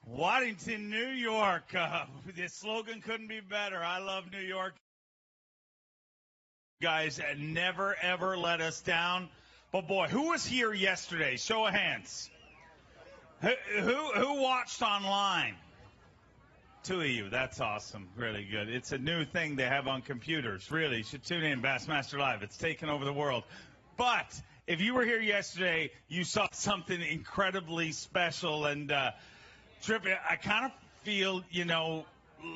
Waddington, New York. The slogan couldn't be better. I love New York. Guys, never, ever let us down. But, boy, who was here yesterday? Show of hands. Who watched online? Two of you. That's awesome. Really good. It's a new thing they have on computers. Really, you should tune in. Bassmaster Live. It's taken over the world. But if you were here yesterday, you saw something incredibly special. And, Tripp, I kind of feel,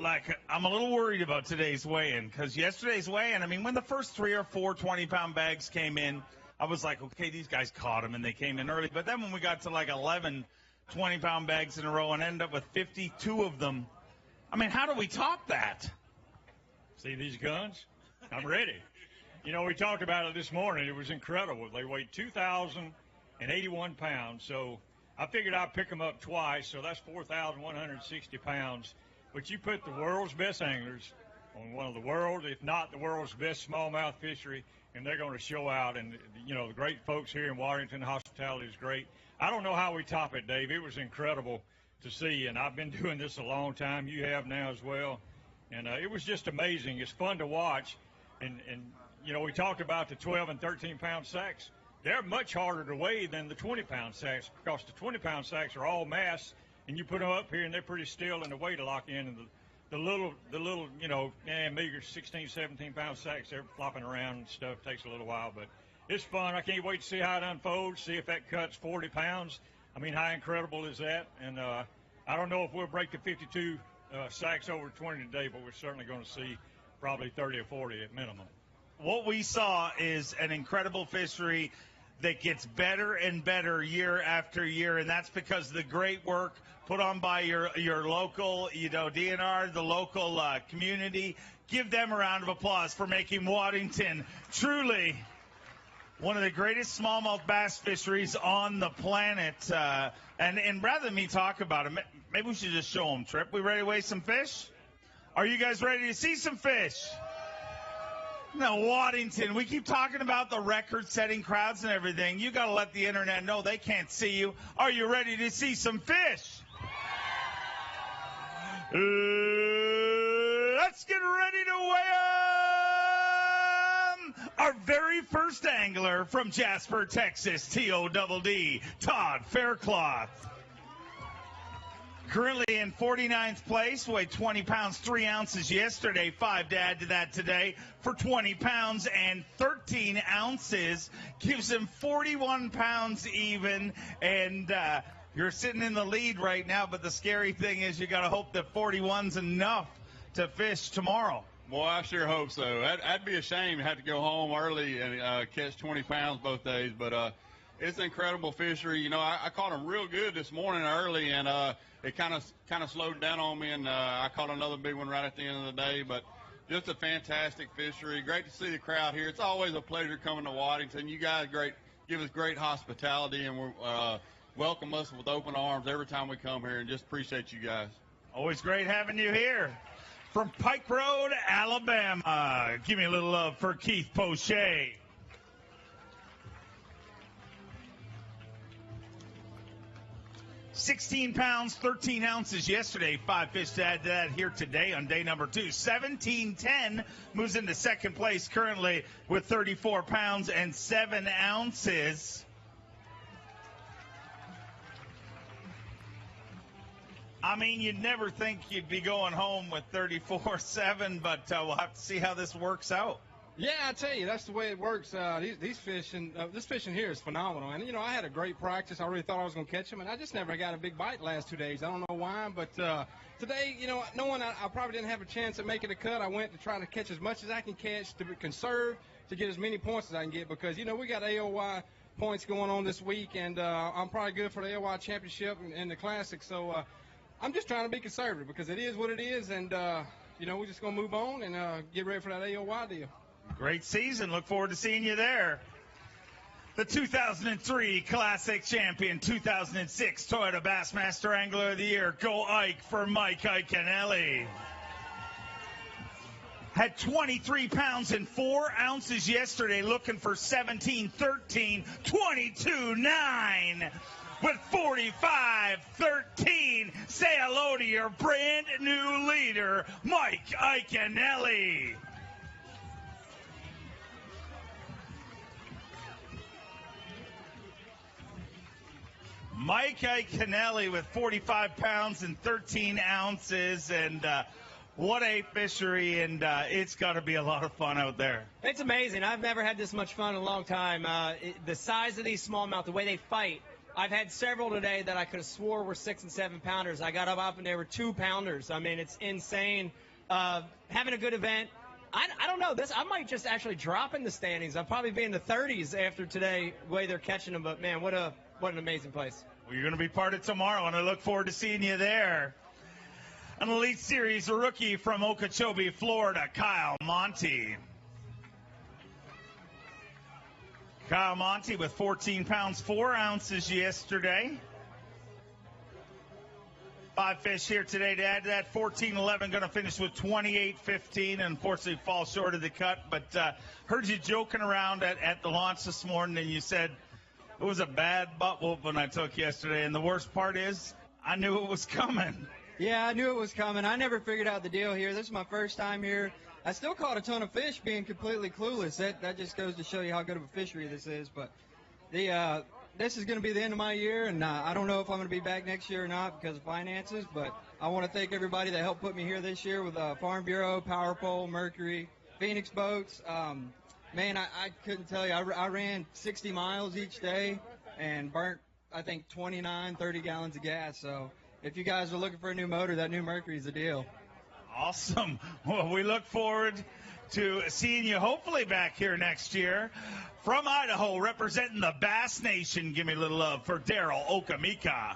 like I'm a little worried about today's weigh-in, because yesterday's weigh-in, I mean, when the first 3 or 4 20-pound bags came in, I was like, okay, these guys caught them and they came in early. But then when we got to like 11 20-pound bags in a row and ended up with 52 of them, I mean, how do we top that? See these guns? I'm ready. We talked about it this morning. It was incredible. They weighed 2,081 pounds. So I figured I'd pick them up twice. So that's 4,160 pounds. But you put the world's best anglers on one of the world's, if not the world's best smallmouth fishery, and they're going to show out. And, the great folks here in Waddington, hospitality is great. I don't know how we top it, Dave. It was incredible to see, and I've been doing this a long time. You have now as well. And it was just amazing. It's fun to watch. And we talked about the 12 and 13-pound sacks. They're much harder to weigh than the 20-pound sacks, because the 20-pound sacks are all mass, and you put them up here, and they're pretty still, and the weight to lock in. And the little meager 16, 17-pound sacks, they're flopping around and stuff. It takes a little while, but it's fun. I can't wait to see how it unfolds, see if that cuts 40 pounds. I mean, how incredible is that? And I don't know if we'll break the 52 sacks over 20 today, but we're certainly going to see probably 30 or 40 at minimum. What we saw is an incredible fishery that gets better and better year after year, and that's because of the great work put on by your local, DNR, the local community. Give them a round of applause for making Waddington truly one of the greatest smallmouth bass fisheries on the planet. And rather than me talk about it, maybe we should just show them, Tripp. We ready to weigh some fish? Are you guys ready to see some fish? No, Waddington, we keep talking about the record-setting crowds and everything. You got to let the internet know they can't see you. Are you ready to see some fish? Let's get ready to weigh them. Our very first angler from Jasper, Texas, TODD, Todd Faircloth. Currently in 49th place, weighed 20 pounds, 3 ounces yesterday, 5 to add to that today for 20 pounds and 13 ounces. Gives him 41 pounds even, and you're sitting in the lead right now, but the scary thing is you got to hope that 41's enough to fish tomorrow. Boy, I sure hope so. I'd be ashamed to have to go home early and catch 20 pounds both days, but it's an incredible fishery. I caught them real good this morning early, and it kind of slowed down on me, and I caught another big one right at the end of the day. But just a fantastic fishery. Great to see the crowd here. It's always a pleasure coming to Waddington. You guys give us great hospitality, and welcome us with open arms every time we come here, and just appreciate you guys. Always great having you here. From Pike Road, Alabama, give me a little love for Keith Poche. $16 pounds, 13 ounces yesterday. 5 fish to add to that here today on day number 2. 1710 moves into second place currently with 34 pounds and 7 ounces. I mean, you'd never think you'd be going home with 34.7, but we'll have to see how this works out. Yeah, I tell you, that's the way it works. These fishing, this fishing here is phenomenal. And, I had a great practice. I really thought I was going to catch them, and I just never got a big bite the last 2 days. I don't know why, but today, knowing I probably didn't have a chance at making a cut, I went to try to catch as much as I can catch to conserve, to get as many points as I can get, because, we got AOY points going on this week, and I'm probably good for the AOY championship and the classic. So I'm just trying to be conservative, because it is what it is, and, we're just going to move on and get ready for that AOY deal. Great season. Look forward to seeing you there. The 2003 Classic Champion, 2006 Toyota Bassmaster Angler of the Year. Go Ike for Mike Iaconelli. Had 23 pounds and 4 ounces yesterday, looking for 17-13, 22-9. with 45-13. Say hello to your brand new leader, Mike Iaconelli. Mike Iaconelli with 45 pounds and 13 ounces, and what a fishery, and it's got to be a lot of fun out there. It's amazing. I've never had this much fun in a long time. The size of these smallmouth, the way they fight. I've had several today that I could have swore were 6 and 7 pounders. I got up and they were 2 pounders. I mean, it's insane. Having a good event. I don't know. I might just actually drop in the standings. I'll probably be in the 30s after today, the way they're catching them. But, man, what an amazing place. Well, you're going to be part of tomorrow, and I look forward to seeing you there. An Elite Series rookie from Okeechobee, Florida, Kyle Monty. Kyle Monty with 14 pounds, 4 ounces yesterday. 5 fish here today to add to that. 14-11, going to finish with 28-15, and unfortunately fall short of the cut. But heard you joking around at the launch this morning, and you said it was a bad butt whooping I took yesterday. And the worst part is I knew it was coming. Yeah, I knew it was coming. I never figured out the deal here. This is my first time here. I still caught a ton of fish being completely clueless. That just goes to show you how good of a fishery this is. But this is going to be the end of my year, and I don't know if I'm going to be back next year or not because of finances. But I want to thank everybody that helped put me here this year with Farm Bureau, Power Pole, Mercury, Phoenix Boats. Man, I couldn't tell you. I ran 60 miles each day and burnt, I think, 29, 30 gallons of gas. So if you guys are looking for a new motor, that new Mercury is the deal. Awesome. Well, we look forward to seeing you hopefully back here next year. From Idaho, representing the Bass Nation, give me a little love for Daryl Okamika.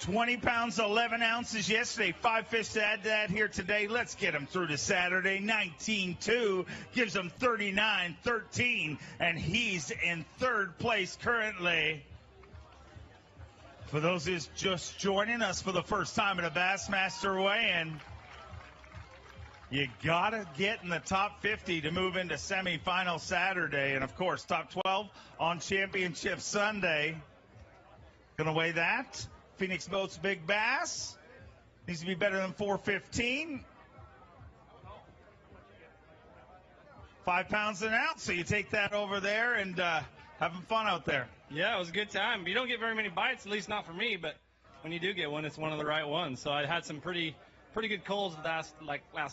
20 pounds, 11 ounces yesterday. 5 fish to add to that here today. Let's get him through to Saturday. 19-2 gives him 39-13, and he's in 3rd place currently. For those who's just joining us for the first time at a Bassmaster weigh-in, you got to get in the top 50 to move into semifinal Saturday. And, of course, top 12 on Championship Sunday. Going to weigh that. Phoenix Boats Big Bass. Needs to be better than 415. 5 pounds an ounce. So you take that over there and having fun out there. Yeah, it was a good time. You don't get very many bites, at least not for me, but when you do get one, it's one of the right ones. So I had some pretty good culls last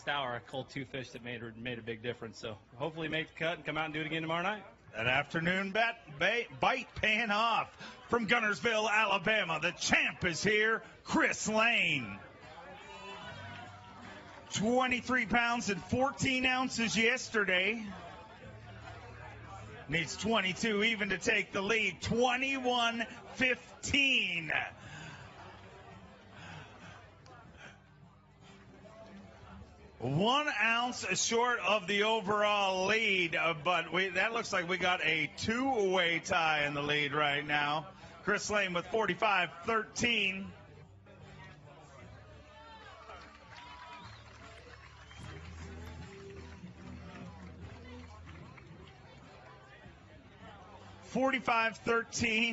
hour. I culled 2 fish that made a big difference. So hopefully make the cut and come out and do it again tomorrow night. That afternoon bite paying off from Gunnersville, Alabama. The champ is here, Chris Lane. 23 pounds and 14 ounces yesterday. Needs 22 even to take the lead. 21-15. 1 ounce short of the overall lead, but that looks like we got a 2-way tie in the lead right now. Chris Lane with 45-13.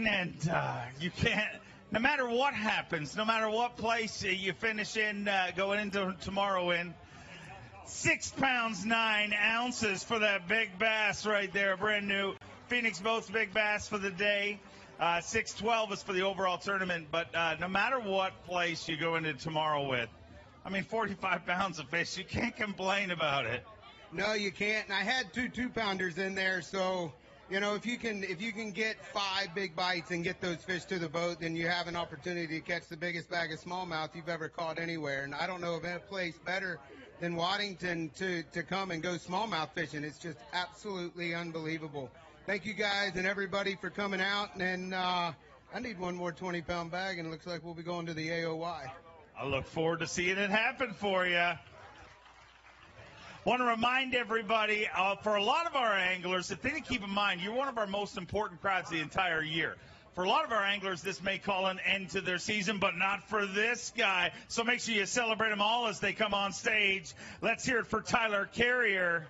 And you can't, no matter what happens, no matter what place you finish in, going into tomorrow in, 6 pounds, 9 ounces for that big bass right there, brand new Phoenix Boats Big Bass for the day. 612 is for the overall tournament, but no matter what place you go into tomorrow with, I mean, 45 pounds of fish, you can't complain about it. No, you can't. And I had 2 2-pounders in there, so you know, if you can get 5 big bites and get those fish to the boat, then you have an opportunity to catch the biggest bag of smallmouth you've ever caught anywhere. And I don't know of any place better than Waddington to come and go smallmouth fishing. It's just absolutely unbelievable. Thank you guys and everybody for coming out. And I need one more 20-pound bag, and it looks like we'll be going to the AOY. I look forward to seeing it happen for you. Want to remind everybody, for a lot of our anglers, the thing to keep in mind, you're one of our most important crowds the entire year. For a lot of our anglers, this may call an end to their season, but not for this guy. So make sure you celebrate them all as they come on stage. Let's hear it for Tyler Carrier.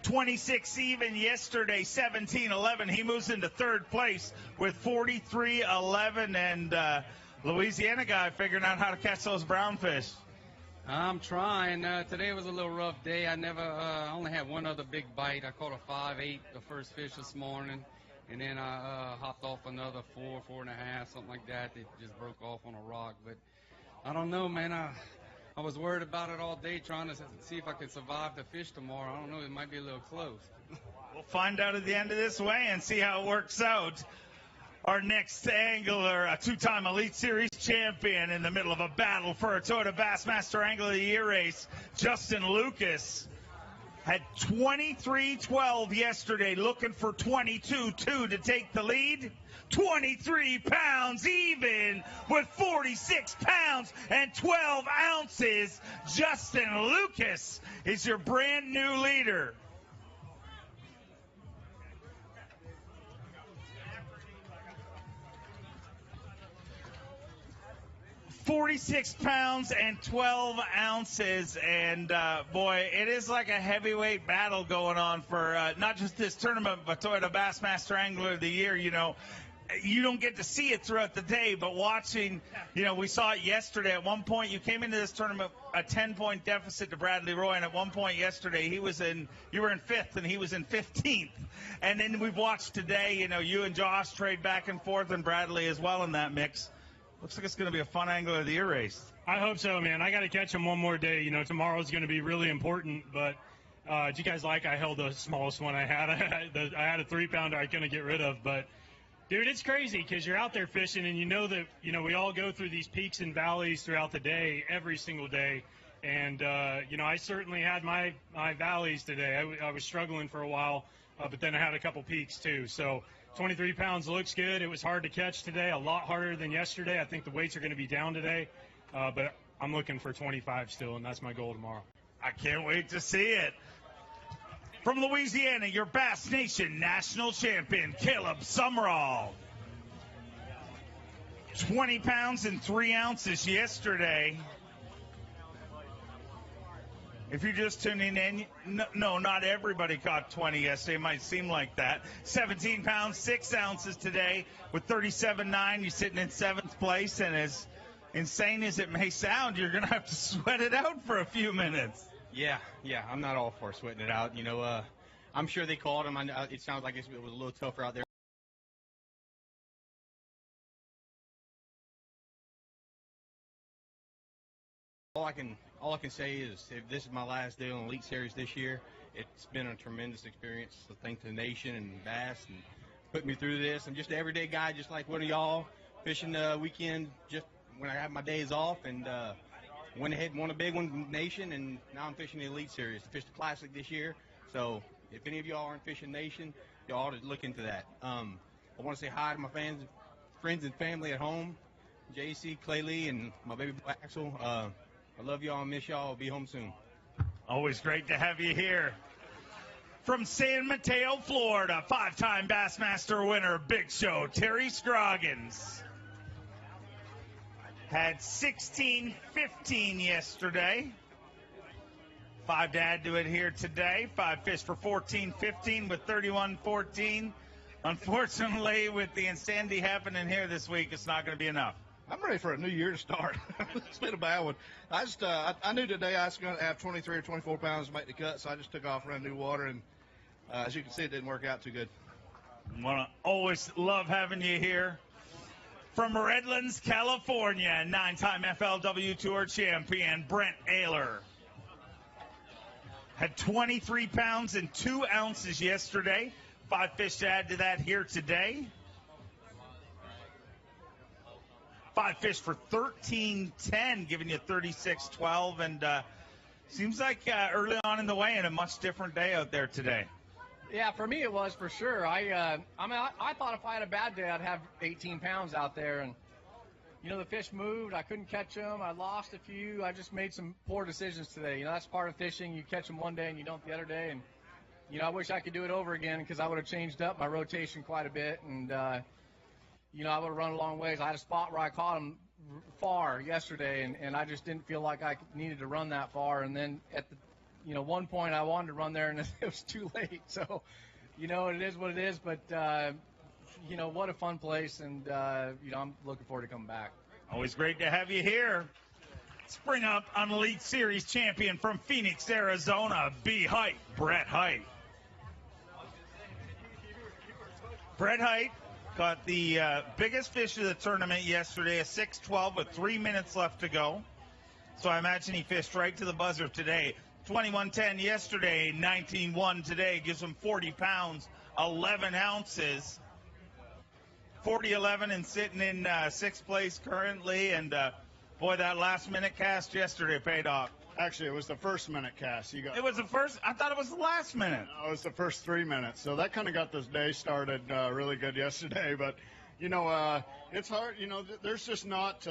26 even yesterday, 17-11. He moves into third place with 43-11. And Louisiana guy figuring out how to catch those brown fish. I'm trying. Today was a little rough day. I only had one other big bite. I caught a 5/8, the first fish this morning, and then I hopped off another 4.5, something like that. It just broke off on a rock. But I don't know, man. I was worried about it all day, trying to see if I could survive the fish tomorrow. I don't know. It might be a little close. We'll find out at the end of this weigh and see how it works out. Our next angler, a two-time Elite Series champion in the middle of a battle for a Toyota Bassmaster Angler of the Year race, Justin Lucas, had 23-12 yesterday, looking for 22-2 to take the lead. 23 pounds even with 46 pounds and 12 ounces. Justin Lucas is your brand new leader. 46 pounds and 12 ounces, and boy, it is like a heavyweight battle going on for not just this tournament, but Toyota Bassmaster Angler of the Year. You know, you don't get to see it throughout the day, but watching, you know, we saw it yesterday. At one point, you came into this tournament a 10-point deficit to Bradley Roy, and at one point yesterday, you were in 5th, and he was in 15th. And then we've watched today, you know, you and Josh trade back and forth, and Bradley as well in that mix. Looks like it's going to be a fun Angler of the Year race. I hope so, man. I got to catch him one more day. You know, tomorrow's going to be really important. But do you guys like I held the smallest one I had? I had a 3-pounder I couldn't get rid of. But, dude, it's crazy because you're out there fishing and you know that, you know, we all go through these peaks and valleys throughout the day, every single day. And, you know, I certainly had my valleys today. I was struggling for a while, but then I had a couple peaks too. So 23 pounds looks good. It was hard to catch today, a lot harder than yesterday. I think the weights are going to be down today, but I'm looking for 25 still, and that's my goal tomorrow. I can't wait to see it. From Louisiana, your Bass Nation national champion, Caleb Sumrall. 20 pounds and 3 ounces yesterday. If you're just tuning in, no, not everybody caught 20 yesterday. It might seem like that. 17 pounds, 6 ounces today with 37.9. You're sitting in 7th place, and as insane as it may sound, you're going to have to sweat it out for a few minutes. Yeah, I'm not all for sweating it out. You know, I'm sure they called him. It sounds like it was a little tougher out there. All I can say is if this is my last day on Elite Series this year, it's been a tremendous experience. So thank the nation and Bass and put me through this. I'm just an everyday guy, just like one of y'all, fishing the weekend just when I have my days off, and went ahead and won a big one, Nation, and now I'm fishing the Elite Series. I fished the Classic this year, so if any of y'all aren't fishing Nation, y'all ought to look into that. I want to say hi to my friends and family at home, JC, Clay Lee, and my baby boy Axel. I love y'all and miss y'all. I'll be home soon. Always great to have you here. From San Mateo, Florida, 5-time Bassmaster winner, Big Show, Terry Scroggins. Had 16-15 yesterday. 5 to add to it here today. 5 fish for 14-15 with 31-14. Unfortunately, with the insanity happening here this week, it's not going to be enough. I'm ready for a new year to start. It's been a bad one. I knew today I was going to have 23 or 24 pounds to make the cut, so I just took off around new water, and as you can see, it didn't work out too good. Always love having you here. From Redlands, California, 9-time FLW Tour champion, Brent Ayler. Had 23 pounds and 2 ounces yesterday. 5 fish to add to that here today. 5 fish for 13-10, giving you 36-12, and seems like early on in the weigh-in, a much different day out there today. Yeah, for me it was for sure. I thought if I had a bad day, I'd have 18 pounds out there, and you know the fish moved. I couldn't catch them. I lost a few. I just made some poor decisions today. You know that's part of fishing. You catch them one day and you don't the other day, and you know I wish I could do it over again because I would have changed up my rotation quite a bit, and you know, I would have run a long ways. I had a spot where I caught him far yesterday, and I just didn't feel like I needed to run that far. And then at one point I wanted to run there and it was too late. So, it is what it is. But, what a fun place. And, I'm looking forward to coming back. Always great to have you here. Let's bring up an Elite Series champion from Phoenix, Arizona, B-Height, Brett Height. Brett Height caught the biggest fish of the tournament yesterday, a 6-12 with 3 minutes left to go. So I imagine he fished right to the buzzer today. 21-10 yesterday, 19-1 today, gives him 40 pounds, 11 ounces. 40-11 and sitting in sixth place currently. And, boy, that last-minute cast yesterday paid off. Actually, it was the first minute cast. It was the first? I thought it was the last minute. No, it was the first 3 minutes. So that kind of got this day started really good yesterday. But, it's hard. There's just not,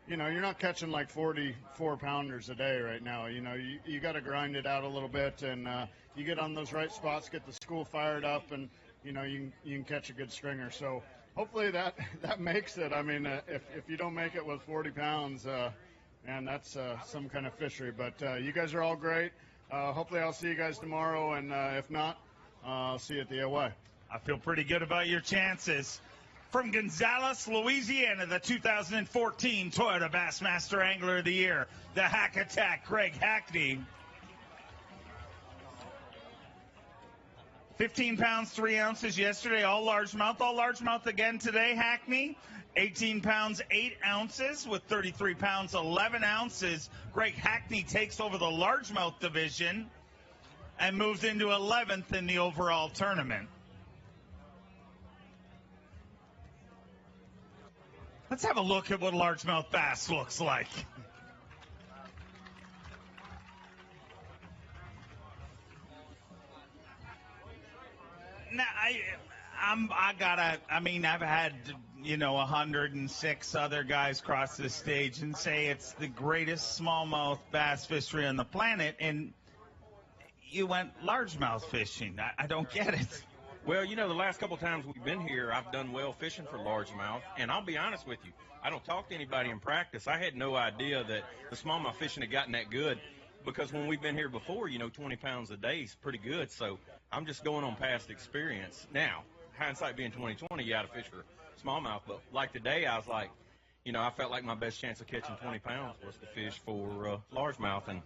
you're not catching like 44-pounders a day right now. You got to grind it out a little bit. And you get on those right spots, get the school fired up, and, you can catch a good stringer. So hopefully that makes it. I mean, if you don't make it with 40 pounds, man, that's some kind of fishery. But you guys are all great. Hopefully I'll see you guys tomorrow, and if not, I'll see you at the AOY. I feel pretty good about your chances. From Gonzales, Louisiana, the 2014 Toyota Bassmaster Angler of the Year, the Hack Attack, Greg Hackney. 15 pounds, 3 ounces yesterday, all largemouth again today, Hackney. 18 pounds, 8 ounces with 33 pounds, 11 ounces. Greg Hackney takes over the largemouth division and moves into 11th in the overall tournament. Let's have a look at what largemouth bass looks like. Now, I've had 106 other guys cross this stage and say it's the greatest smallmouth bass fishery on the planet, and you went largemouth fishing. I don't get it. Well, the last couple of times we've been here, I've done well fishing for largemouth, and I'll be honest with you, I don't talk to anybody in practice. I had no idea that the smallmouth fishing had gotten that good, because when we've been here before, 20 pounds a day is pretty good, so I'm just going on past experience. Now, hindsight being 2020, you got to fish for smallmouth, but like today, I was like, I felt like my best chance of catching 20 pounds was to fish for largemouth, and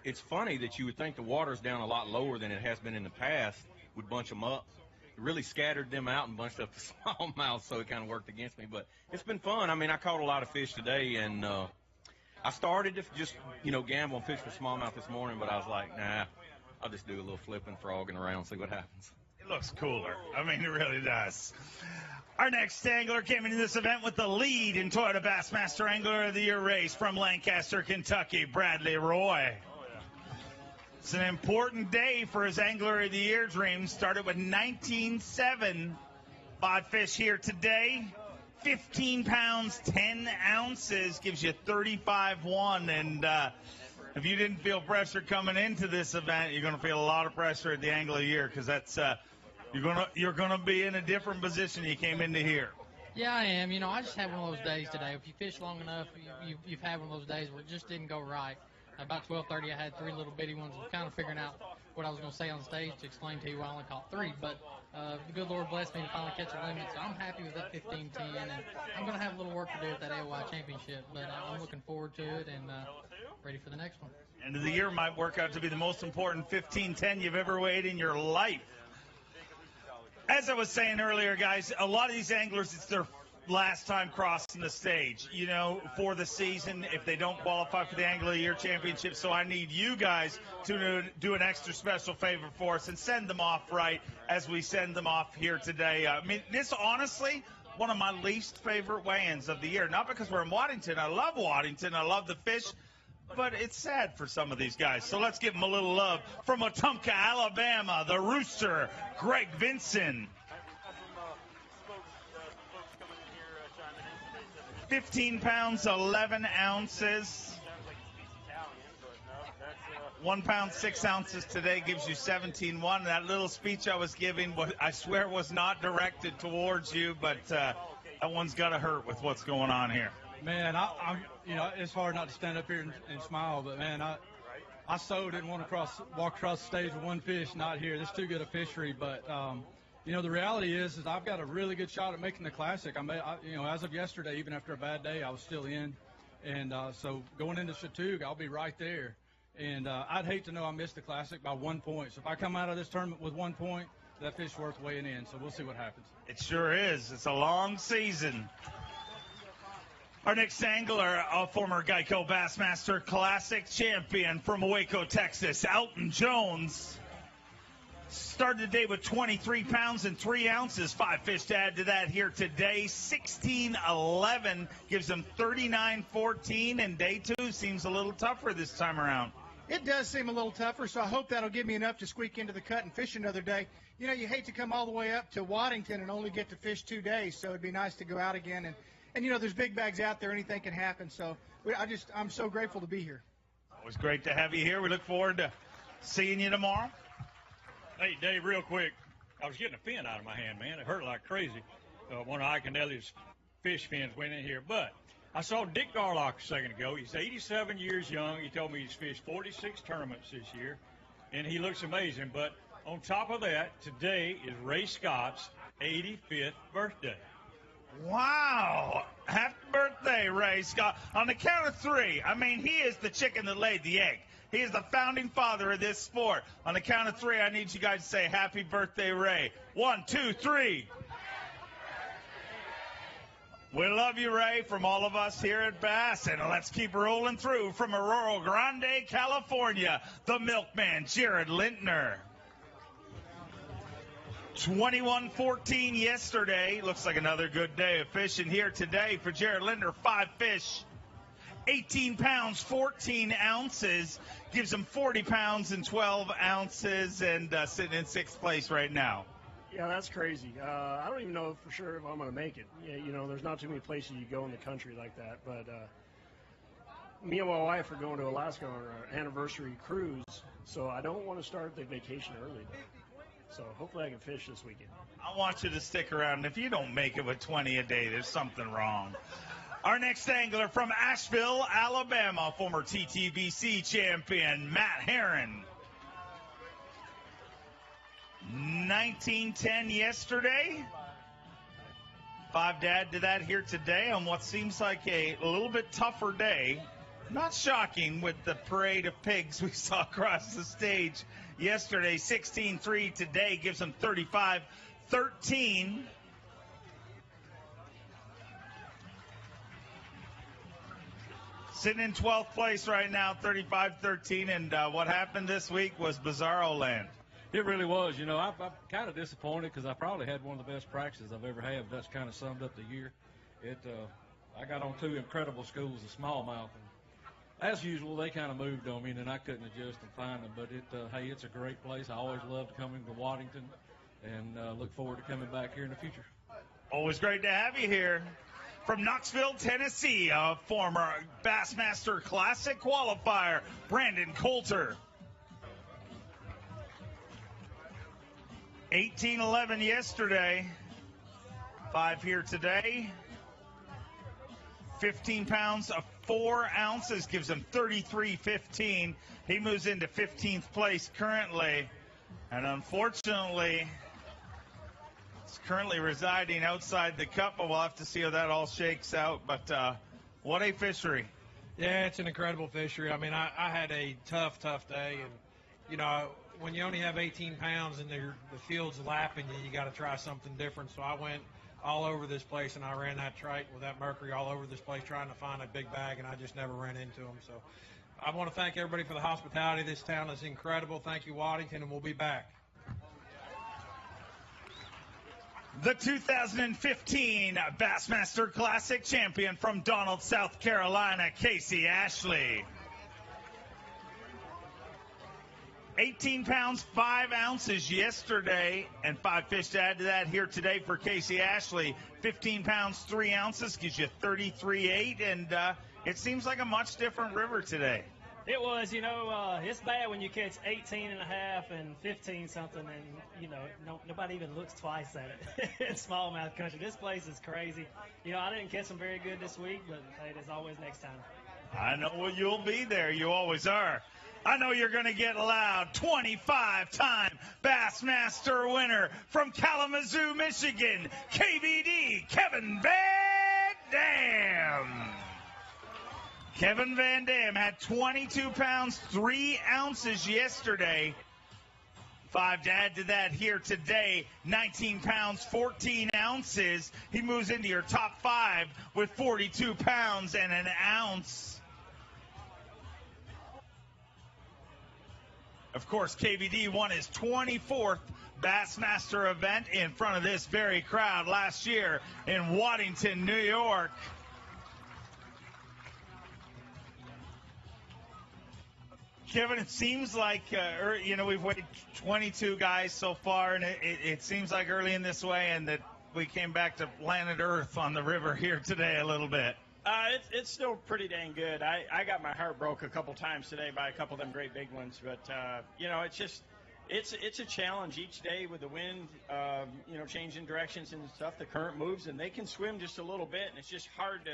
it's funny that you would think the water's down a lot lower than it has been in the past, would bunch them up. It really scattered them out and bunched up the smallmouth, so it kind of worked against me, but it's been fun. I mean, I caught a lot of fish today, and I started to just, gamble and fish for smallmouth this morning, but I was like, nah, I'll just do a little flipping, frogging around, see what happens. It looks cooler. I mean, it really does. Our next angler came into this event with the lead in Toyota Bassmaster Angler of the Year race from Lancaster, Kentucky, Bradley Roy. It's an important day for his Angler of the Year dreams. Started with 19.7 bodfish here today. 15 pounds, 10 ounces gives you 35-1. And if you didn't feel pressure coming into this event, you're going to feel a lot of pressure at the Angler of the Year, because that's you're gonna be in a different position you came into here. Yeah, I am. I just had one of those days today. If you fish long enough, you've had one of those days where it just didn't go right. About 12:30, I had 3 little bitty ones. I was kind of figuring out what I was going to say on stage to explain to you why I only caught 3. But the good Lord blessed me to finally catch a limit, so I'm happy with that 15-10. And I'm going to have a little work to do at that AOY championship, but I'm looking forward to it and ready for the next one. End of the year might work out to be the most important 15-10 you've ever weighed in your life. As I was saying earlier, guys, a lot of these anglers, it's their last time crossing the stage, for the season, if they don't qualify for the Angler of the Year Championship. So I need you guys to do an extra special favor for us and send them off right as we send them off here today. I mean, this honestly, one of my least favorite weigh-ins of the year. Not because we're in Waddington. I love Waddington. I love the fish. But it's sad for some of these guys. So let's give them a little love. From Wetumpka, Alabama, the Rooster, Greg Vinson. 15 pounds, 11 ounces. 1 pound, 6 ounces today gives you 17-1. That little speech I was giving, I swear, was not directed towards you, but that one's got to hurt with what's going on here. Man, I'm it's hard not to stand up here and smile, but man, I so didn't want to walk across the stage with one fish, not here. This is too good a fishery, but the reality is I've got a really good shot at making the Classic. As of yesterday, even after a bad day, I was still in, and so going into Chattooga, I'll be right there. And I'd hate to know I missed the Classic by 1 point. So if I come out of this tournament with 1 point, that fish worth weighing in. So we'll see what happens. It sure is. It's a long season. Our next angler, a former Geico Bassmaster Classic champion from Waco, Texas, Elton Jones. Started the day with 23 pounds and 3 ounces. 5 fish to add to that here today. 16-11 gives him 39-14, and day 2 seems a little tougher this time around. It does seem a little tougher, so I hope that'll give me enough to squeak into the cut and fish another day. You hate to come all the way up to Waddington and only get to fish 2 days, so it'd be nice to go out again. And there's big bags out there. Anything can happen. So I'm so grateful to be here. Always great to have you here. We look forward to seeing you tomorrow. Hey, Dave, real quick. I was getting a fin out of my hand, man. It hurt like crazy. One of Iconelli's fish fins went in here. But I saw Dick Garlock a second ago. He's 87 years young. He told me he's fished 46 tournaments this year, and he looks amazing. But on top of that, today is Ray Scott's 85th birthday. Wow. Happy birthday, Ray Scott. On the count of 3, he is the chicken that laid the egg. He is the founding father of this sport. On the count of 3, I need you guys to say happy birthday, Ray. 1, 2, 3. We love you, Ray, from all of us here at Bass. And let's keep rolling through from Aurora Grande, California, the milkman, Jared Lintner. 21-14 yesterday. Looks like another good day of fishing here today for Jared Lintner. 5 fish, 18 pounds, 14 ounces. Gives him 40 pounds and 12 ounces, and sitting in 6th place right now. Yeah, that's crazy. I don't even know for sure if I'm going to make it. There's not too many places you go in the country like that. But me and my wife are going to Alaska on our anniversary cruise, so I don't want to start the vacation early. So hopefully I can fish this weekend. I want you to stick around. If you don't make it with 20 a day, there's something wrong. Our next angler from Asheville, Alabama, former TTBC champion, Matt Herron. 19-10 yesterday. 5 to add to that here today on what seems like a little bit tougher day. Not shocking with the parade of pigs we saw across the stage yesterday. 16-3 today gives them 35-13. Sitting in 12th place right now, 35-13. And what happened this week was Bizarro land. It really was. I'm kind of disappointed because I probably had one of the best practices I've ever had. That's kind of summed up the year. I got on 2 incredible schools of smallmouth. As usual, they kind of moved on me, and I couldn't adjust and find them. But it's a great place. I always loved coming to Waddington, and look forward to coming back here in the future. Always great to have you here. From Knoxville, Tennessee, a former Bassmaster Classic qualifier, Brandon Coulter. 18-11 yesterday, 5 here today. 15 pounds of 4 ounces gives him 33-15. He moves into 15th place currently, and unfortunately, he's currently residing outside the cup, but we'll have to see how that all shakes out. But what a fishery. Yeah, it's an incredible fishery. I had a tough day, and when you only have 18 pounds and the field's lapping you, you got to try something different. So I went all over this place, and I ran that trite with that mercury all over this place trying to find a big bag, and I just never ran into them. So I want to thank everybody for the hospitality. This town is incredible. Thank you, Waddington, and we'll be back. The 2015 Bassmaster Classic champion from Donald, South Carolina, Casey Ashley. 18 pounds, 5 ounces yesterday, and 5 fish to add to that here today for Casey Ashley. 15 pounds, 3 ounces gives you 33.8, and it seems like a much different river today. It was, it's bad when you catch 18 and a half and 15 something, and, nobody even looks twice at it in smallmouth country. This place is crazy. I didn't catch them very good this week, but hey, there's always next time. I know you'll be there. You always are. I know you're going to get loud. 25-time Bassmaster winner from Kalamazoo, Michigan, KVD, Kevin Van Dam. Kevin Van Dam had 22 pounds, 3 ounces yesterday. 5 to add to that here today, 19 pounds, 14 ounces. He moves into your top 5 with 42 pounds and an ounce. Of course, KVD won his 24th Bassmaster event in front of this very crowd last year in Waddington, New York. Kevin, it seems like, we've waited 22 guys so far, and it seems like early in this way, and that we came back to planet Earth on the river here today a little bit. It's still pretty dang good. I got my heart broke a couple times today by a couple of them great big ones, but it's just it's a challenge each day with the wind, changing directions and stuff. The current moves, and they can swim just a little bit, and it's just hard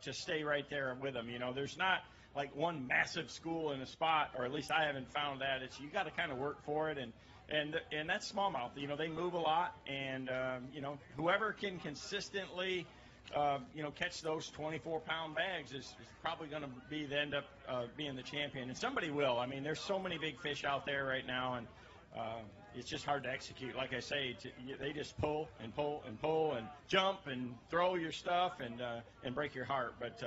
to stay right there with them. There's not like one massive school in a spot, or at least I haven't found that. It's you got to kind of work for it, and that's smallmouth. They move a lot, and whoever can consistently catch those 24-pound bags is probably going to end up being the champion. And somebody will. I mean, there's so many big fish out there right now, and it's just hard to execute. Like I say, they just pull and pull and pull and jump and throw your stuff and break your heart. But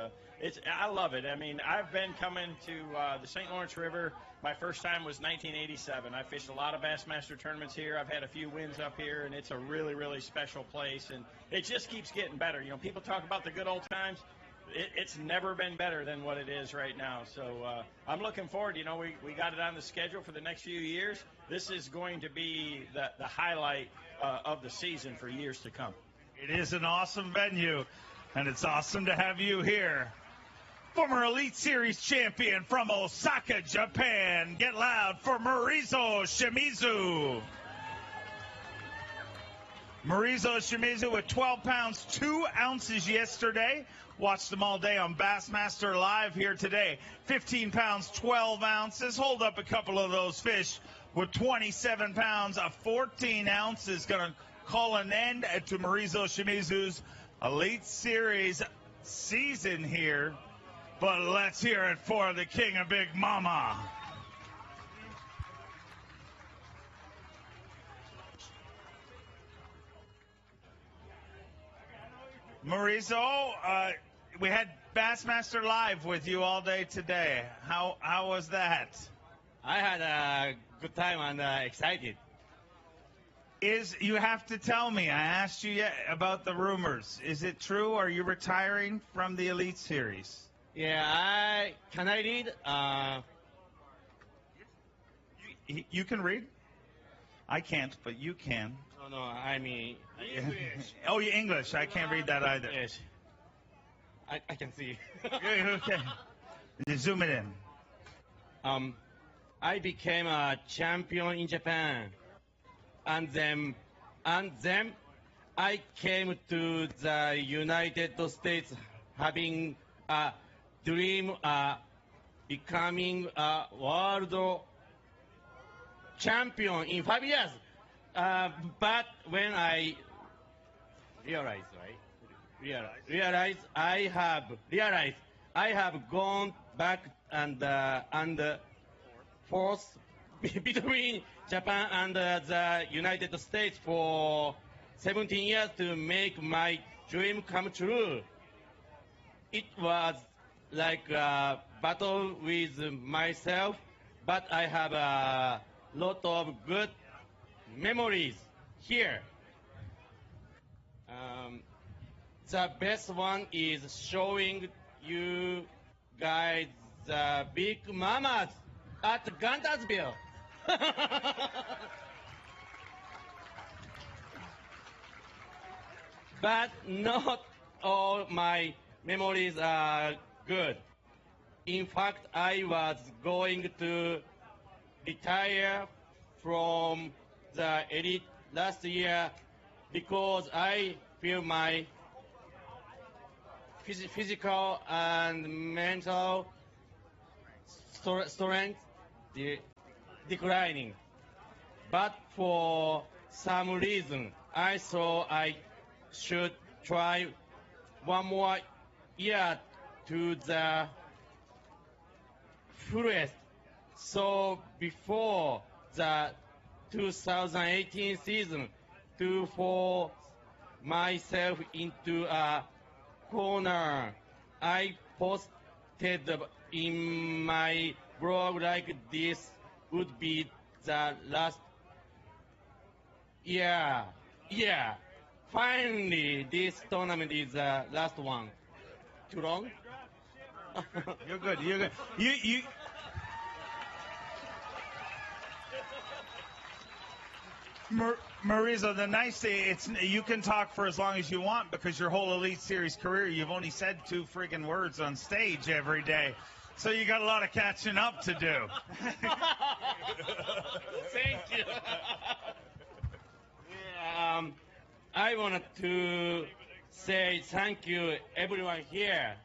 I love it. I mean, I've been coming to the St. Lawrence River. My first time was 1987. I fished a lot of Bassmaster tournaments here. I've had a few wins up here, and it's a really, really special place. And it just keeps getting better. People talk about the good old times. It's never been better than what it is right now. So I'm looking forward. We got it on the schedule for the next few years. This is going to be the highlight of the season for years to come. It is an awesome venue, and it's awesome to have you here. Former Elite Series champion from Osaka, Japan. Get loud for Marizo Shimizu. Marizo Shimizu with 12 pounds, 2 ounces yesterday. Watched them all day on Bassmaster Live here today. 15 pounds, 12 ounces. Hold up a couple of those fish with 27 pounds, 14 ounces. Going to call an end to Marizo Shimizu's Elite Series season here. But let's hear it for the king of Big Mama. Marizo, we had Bassmaster Live with you all day today. How was that? I had a good time and excited. You have to tell me. I asked you about the rumors. Is it true? Are you retiring from the Elite Series? Yeah, can I read? You can read? I can't, but you can. No, I mean English. Oh, English. I can't read that either. Yes. I can see. Okay. Zoom it in. I became a champion in Japan, and then I came to the United States having a dream becoming a world champion in 5 years. But when I realized I have gone back and forth between Japan and the United States for 17 years to make my dream come true. It was like a battle with myself, but I have a lot of good memories here. The best one is showing you guys the big mamas at Guntersville. But not all my memories are good. In fact, I was going to retire from the elite last year because I feel my physical and mental strength declining. But for some reason, I thought I should try one more year to the fullest. So before the 2018 season, to force myself into a corner, I posted in my blog like this would be the last year. Yeah. Finally, this tournament is the last one. Too long? You're good. You're good. You. Marizo, the nice thing, it's you can talk for as long as you want because your whole Elite Series career, you've only said 2 friggin' words on stage every day. So you got a lot of catching up to do. Thank you. I wanted to say thank you everyone here.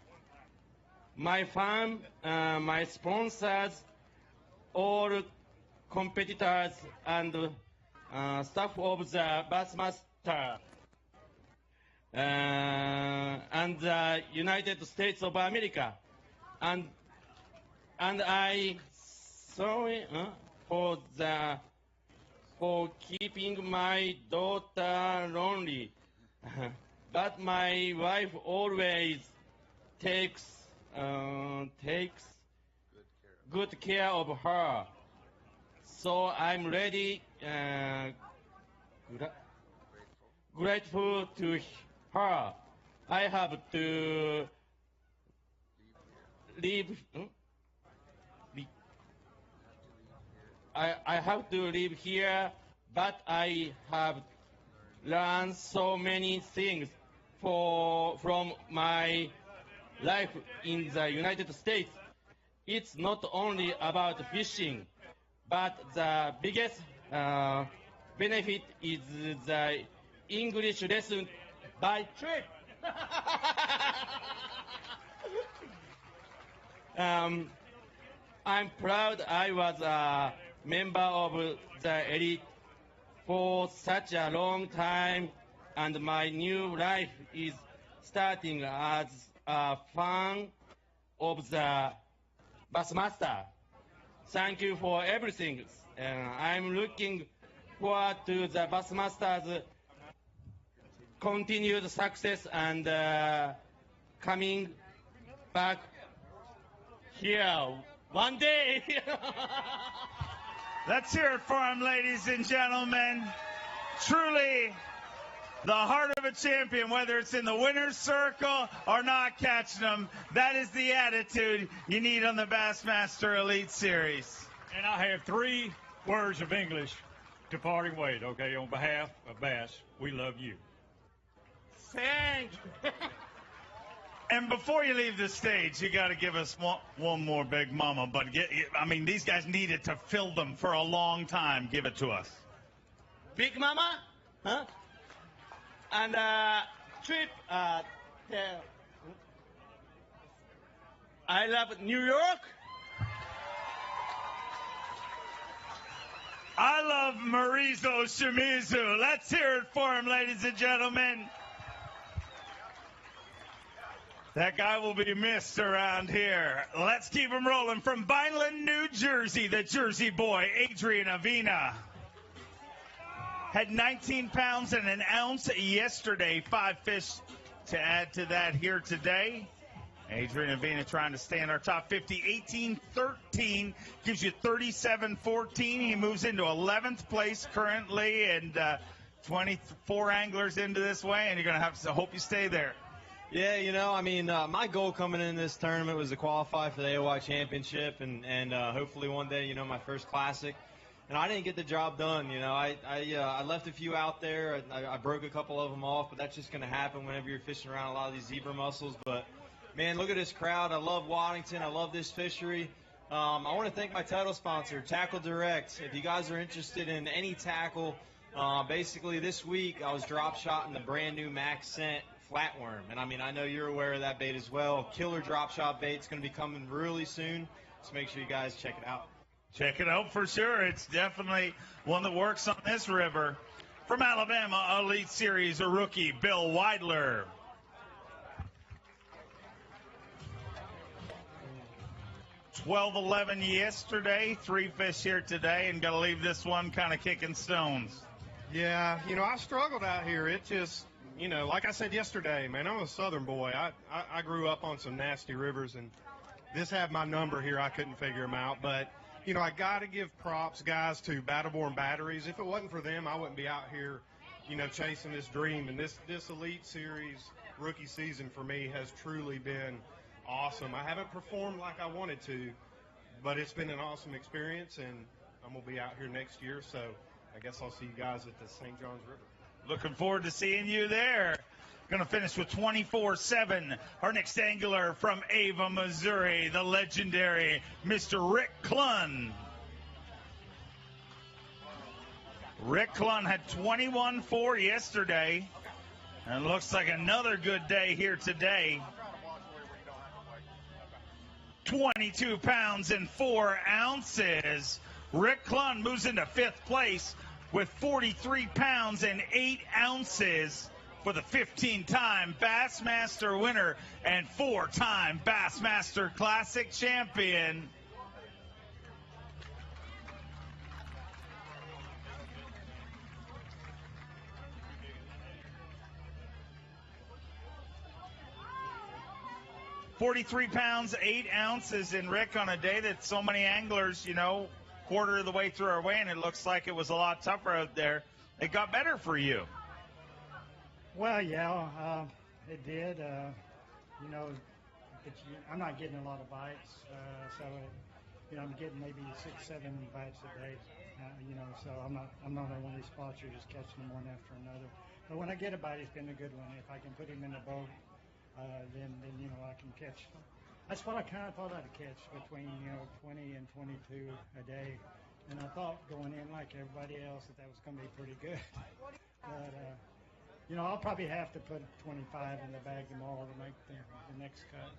My fans, my sponsors, all competitors and staff of the Bassmaster and the United States of America. And I sorry for keeping my daughter lonely. But my wife always takes good care of her. So I'm ready, grateful to her. I have to leave. I have to live here, but I have learned so many things from my life in the United States. It's not only about fishing, but the biggest benefit is the English lesson by trip. I'm proud I was a member of the elite for such a long time, and my new life is starting as a fan of the Bassmaster. Thank you for everything. I'm looking forward to the Bassmaster's continued success and coming back here one day. Let's hear it for him, ladies and gentlemen. Truly, the heart of a champion, whether it's in the winner's circle or not catching them, that is the attitude you need on the Bassmaster Elite Series. And I have 3 words of English to parting Wade, okay? On behalf of Bass, we love you. Thanks. And before you leave the stage, you got to give us one more Big Mama. But I mean, these guys needed to fill them for a long time. Give it to us. Big Mama? Huh? And trip. I love New York. I love Marizo Shimizu. Let's hear it for him, ladies and gentlemen. That guy will be missed around here. Let's keep him rolling. From Vineland, New Jersey, the Jersey boy, Adrian Avina. Had 19 pounds and an ounce yesterday. 5 fish to add to that here today. Adrian Avina trying to stay in our top 50. 18-13 gives you 37-14. He moves into 11th place currently, and 24 anglers into this way, and you're going to have to hope you stay there. Yeah, you know, I mean, my goal coming in this tournament was to qualify for the AOY Championship and hopefully one day, you know, my first Classic. And I didn't get the job done, you know. I left a few out there. I broke a couple of them off, but that's just going to happen whenever you're fishing around a lot of these zebra mussels. But, man, look at this crowd. I love Waddington. I love this fishery. I want to thank my title sponsor, Tackle Direct. If you guys are interested in any tackle, basically this week I was drop shotting the brand new Max Scent flatworm. And I mean, I know you're aware of that bait as well. Killer drop shot bait's going to be coming really soon, so make sure you guys check it out. Check it out for sure. It's definitely one that works on this river. From Alabama, Elite Series rookie Bill Weidler. $12.11 yesterday, 3 fish here today, and got to leave this one kind of kicking stones. Yeah, I struggled out here. It just, like I said yesterday, man, I'm a southern boy. I grew up on some nasty rivers, and this had my number here. I couldn't figure them out, but I got to give props, guys, to Battleborn Batteries. If it wasn't for them, I wouldn't be out here, chasing this dream. And this Elite Series rookie season for me has truly been awesome. I haven't performed like I wanted to, but it's been an awesome experience, and I'm going to be out here next year, so I guess I'll see you guys at the St. Johns River. Looking forward to seeing you there. Going to finish with 24-7. Our next angler from Ava, Missouri, the legendary Mr. Rick Clunn. Rick Clunn had 21-4 yesterday, and looks like another good day here today. 22 pounds and 4 ounces. Rick Clunn moves into 5th place with 43 pounds and 8 ounces for the 15-time Bassmaster winner and 4-time Bassmaster Classic champion. $43 pounds, 8 ounces in Rick on a day that so many anglers, quarter of the way through our weigh-in, it looks like it was a lot tougher out there. It got better for you. Well, yeah, it did. I'm not getting a lot of bites, so I'm getting maybe 6-7 bites a day. So I'm not on one of these spots you're just catching them one after another. But when I get a bite, it's been a good one. If I can put him in the boat, then I can catch. That's what I kind of thought I'd catch, between 20 and 22 a day. And I thought going in like everybody else that was going to be pretty good. But I'll probably have to put 25 in the bag tomorrow to make the next cut.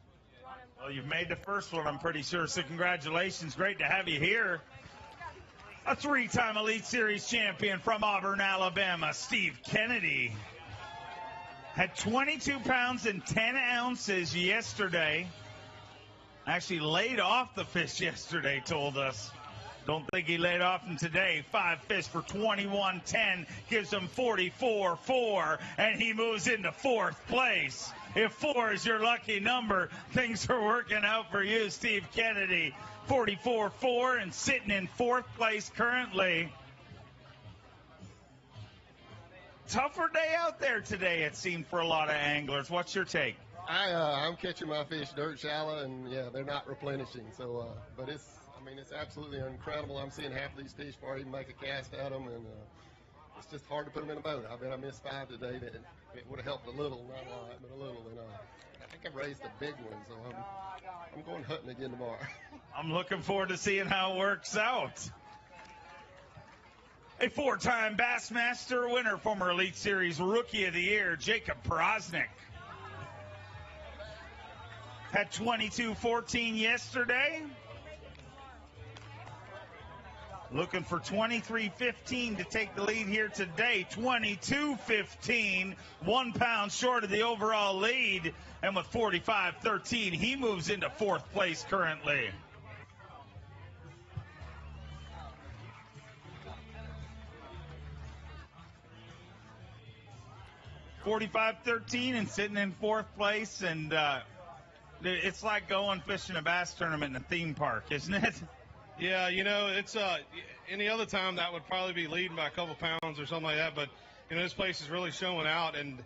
Well, you've made the first one, I'm pretty sure, so congratulations. Great to have you here. A 3-time Elite Series champion from Auburn, Alabama, Steve Kennedy. Had 22 pounds and 10 ounces yesterday. Actually laid off the fish yesterday, told us. Don't think he laid off him today. 5 fish for 21.10, gives him 44.4, and he moves into 4th place. If 4 is your lucky number, things are working out for you, Steve Kennedy. 44.4 and sitting in 4th place currently. Tougher day out there today, it seemed, for a lot of anglers. What's your take? I'm catching my fish dirt shallow, and yeah, they're not replenishing. So, but it's absolutely incredible. I'm seeing half of these fish before I even make a cast at them, and it's just hard to put them in a boat. I bet I missed 5 today. That it would have helped a little, not a lot, but a little. And I think I've raised a big one, so I'm going hunting again tomorrow. I'm looking forward to seeing how it works out. A 4-time Bassmaster winner, former Elite Series Rookie of the Year, Jacob Prosnick. Had 22-14 yesterday. Looking for 23-15 to take the lead here today. 22-15, 1 pound short of the overall lead. And with 45-13, he moves into 4th place currently. $45-13 and sitting in 4th place, and it's like going fishing a bass tournament in a theme park, isn't it? Yeah, it's any other time that would probably be leading by a couple pounds or something like that, but this place is really showing out, and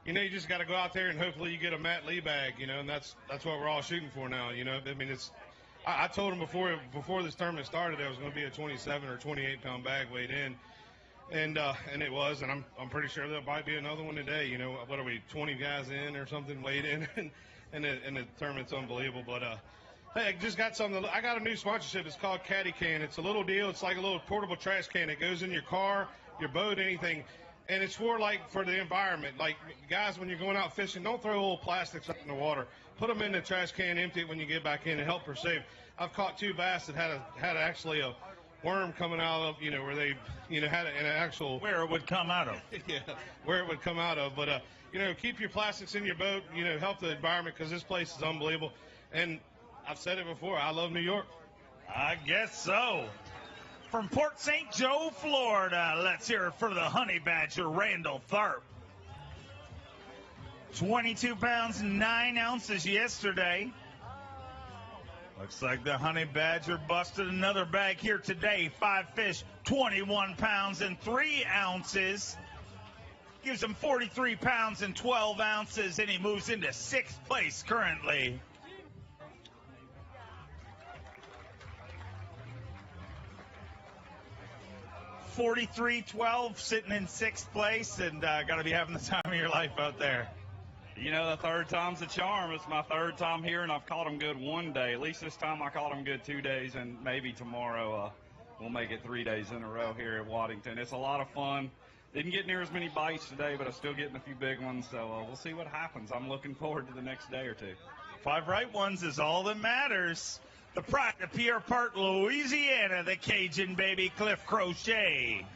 you just got to go out there and hopefully you get a Matt Lee bag, and that's what we're all shooting for now. I mean, I told him before this tournament started there was going to be a 27 or 28 pound bag weighed in. And it was, and I'm pretty sure there might be another one today. What are we, 20 guys in or something weighed in, and the tournament's unbelievable. But hey, I just got something. I got a new sponsorship. It's called Caddy Can. It's a little deal. It's like a little portable trash can. It goes in your car, your boat, anything. and it's for the environment. Like, guys, when you're going out fishing, don't throw old plastics up in the water. Put them in the trash can, empty it when you get back in, and help her save. I've caught 2 bass that had actually a worm coming out of, where they, had an actual. Where it would come out of. Yeah, where it would come out of. But, keep your plastics in your boat, help the environment, because this place is unbelievable. And I've said it before, I love New York. I guess so. From Port St. Joe, Florida, let's hear it for the Honey Badger, Randall Tharp. 22 pounds, 9 ounces yesterday. Looks like the Honey Badger busted another bag here today. 5 fish, 21 pounds and 3 ounces. Gives him 43 pounds and 12 ounces, and he moves into 6th place currently. $43.12, sitting in 6th place, and got to be having the time of your life out there. The 3rd time's a charm. It's my 3rd time here, and I've caught them good one day. At least this time I caught them good 2 days, and maybe tomorrow we'll make it 3 days in a row here at Waddington. It's a lot of fun. Didn't get near as many bites today, but I'm still getting a few big ones, so we'll see what happens. I'm looking forward to the next day or 2. 5 right ones is all that matters. The pride of Pierre Part, Louisiana, the Cajun baby, Cliff Crochet.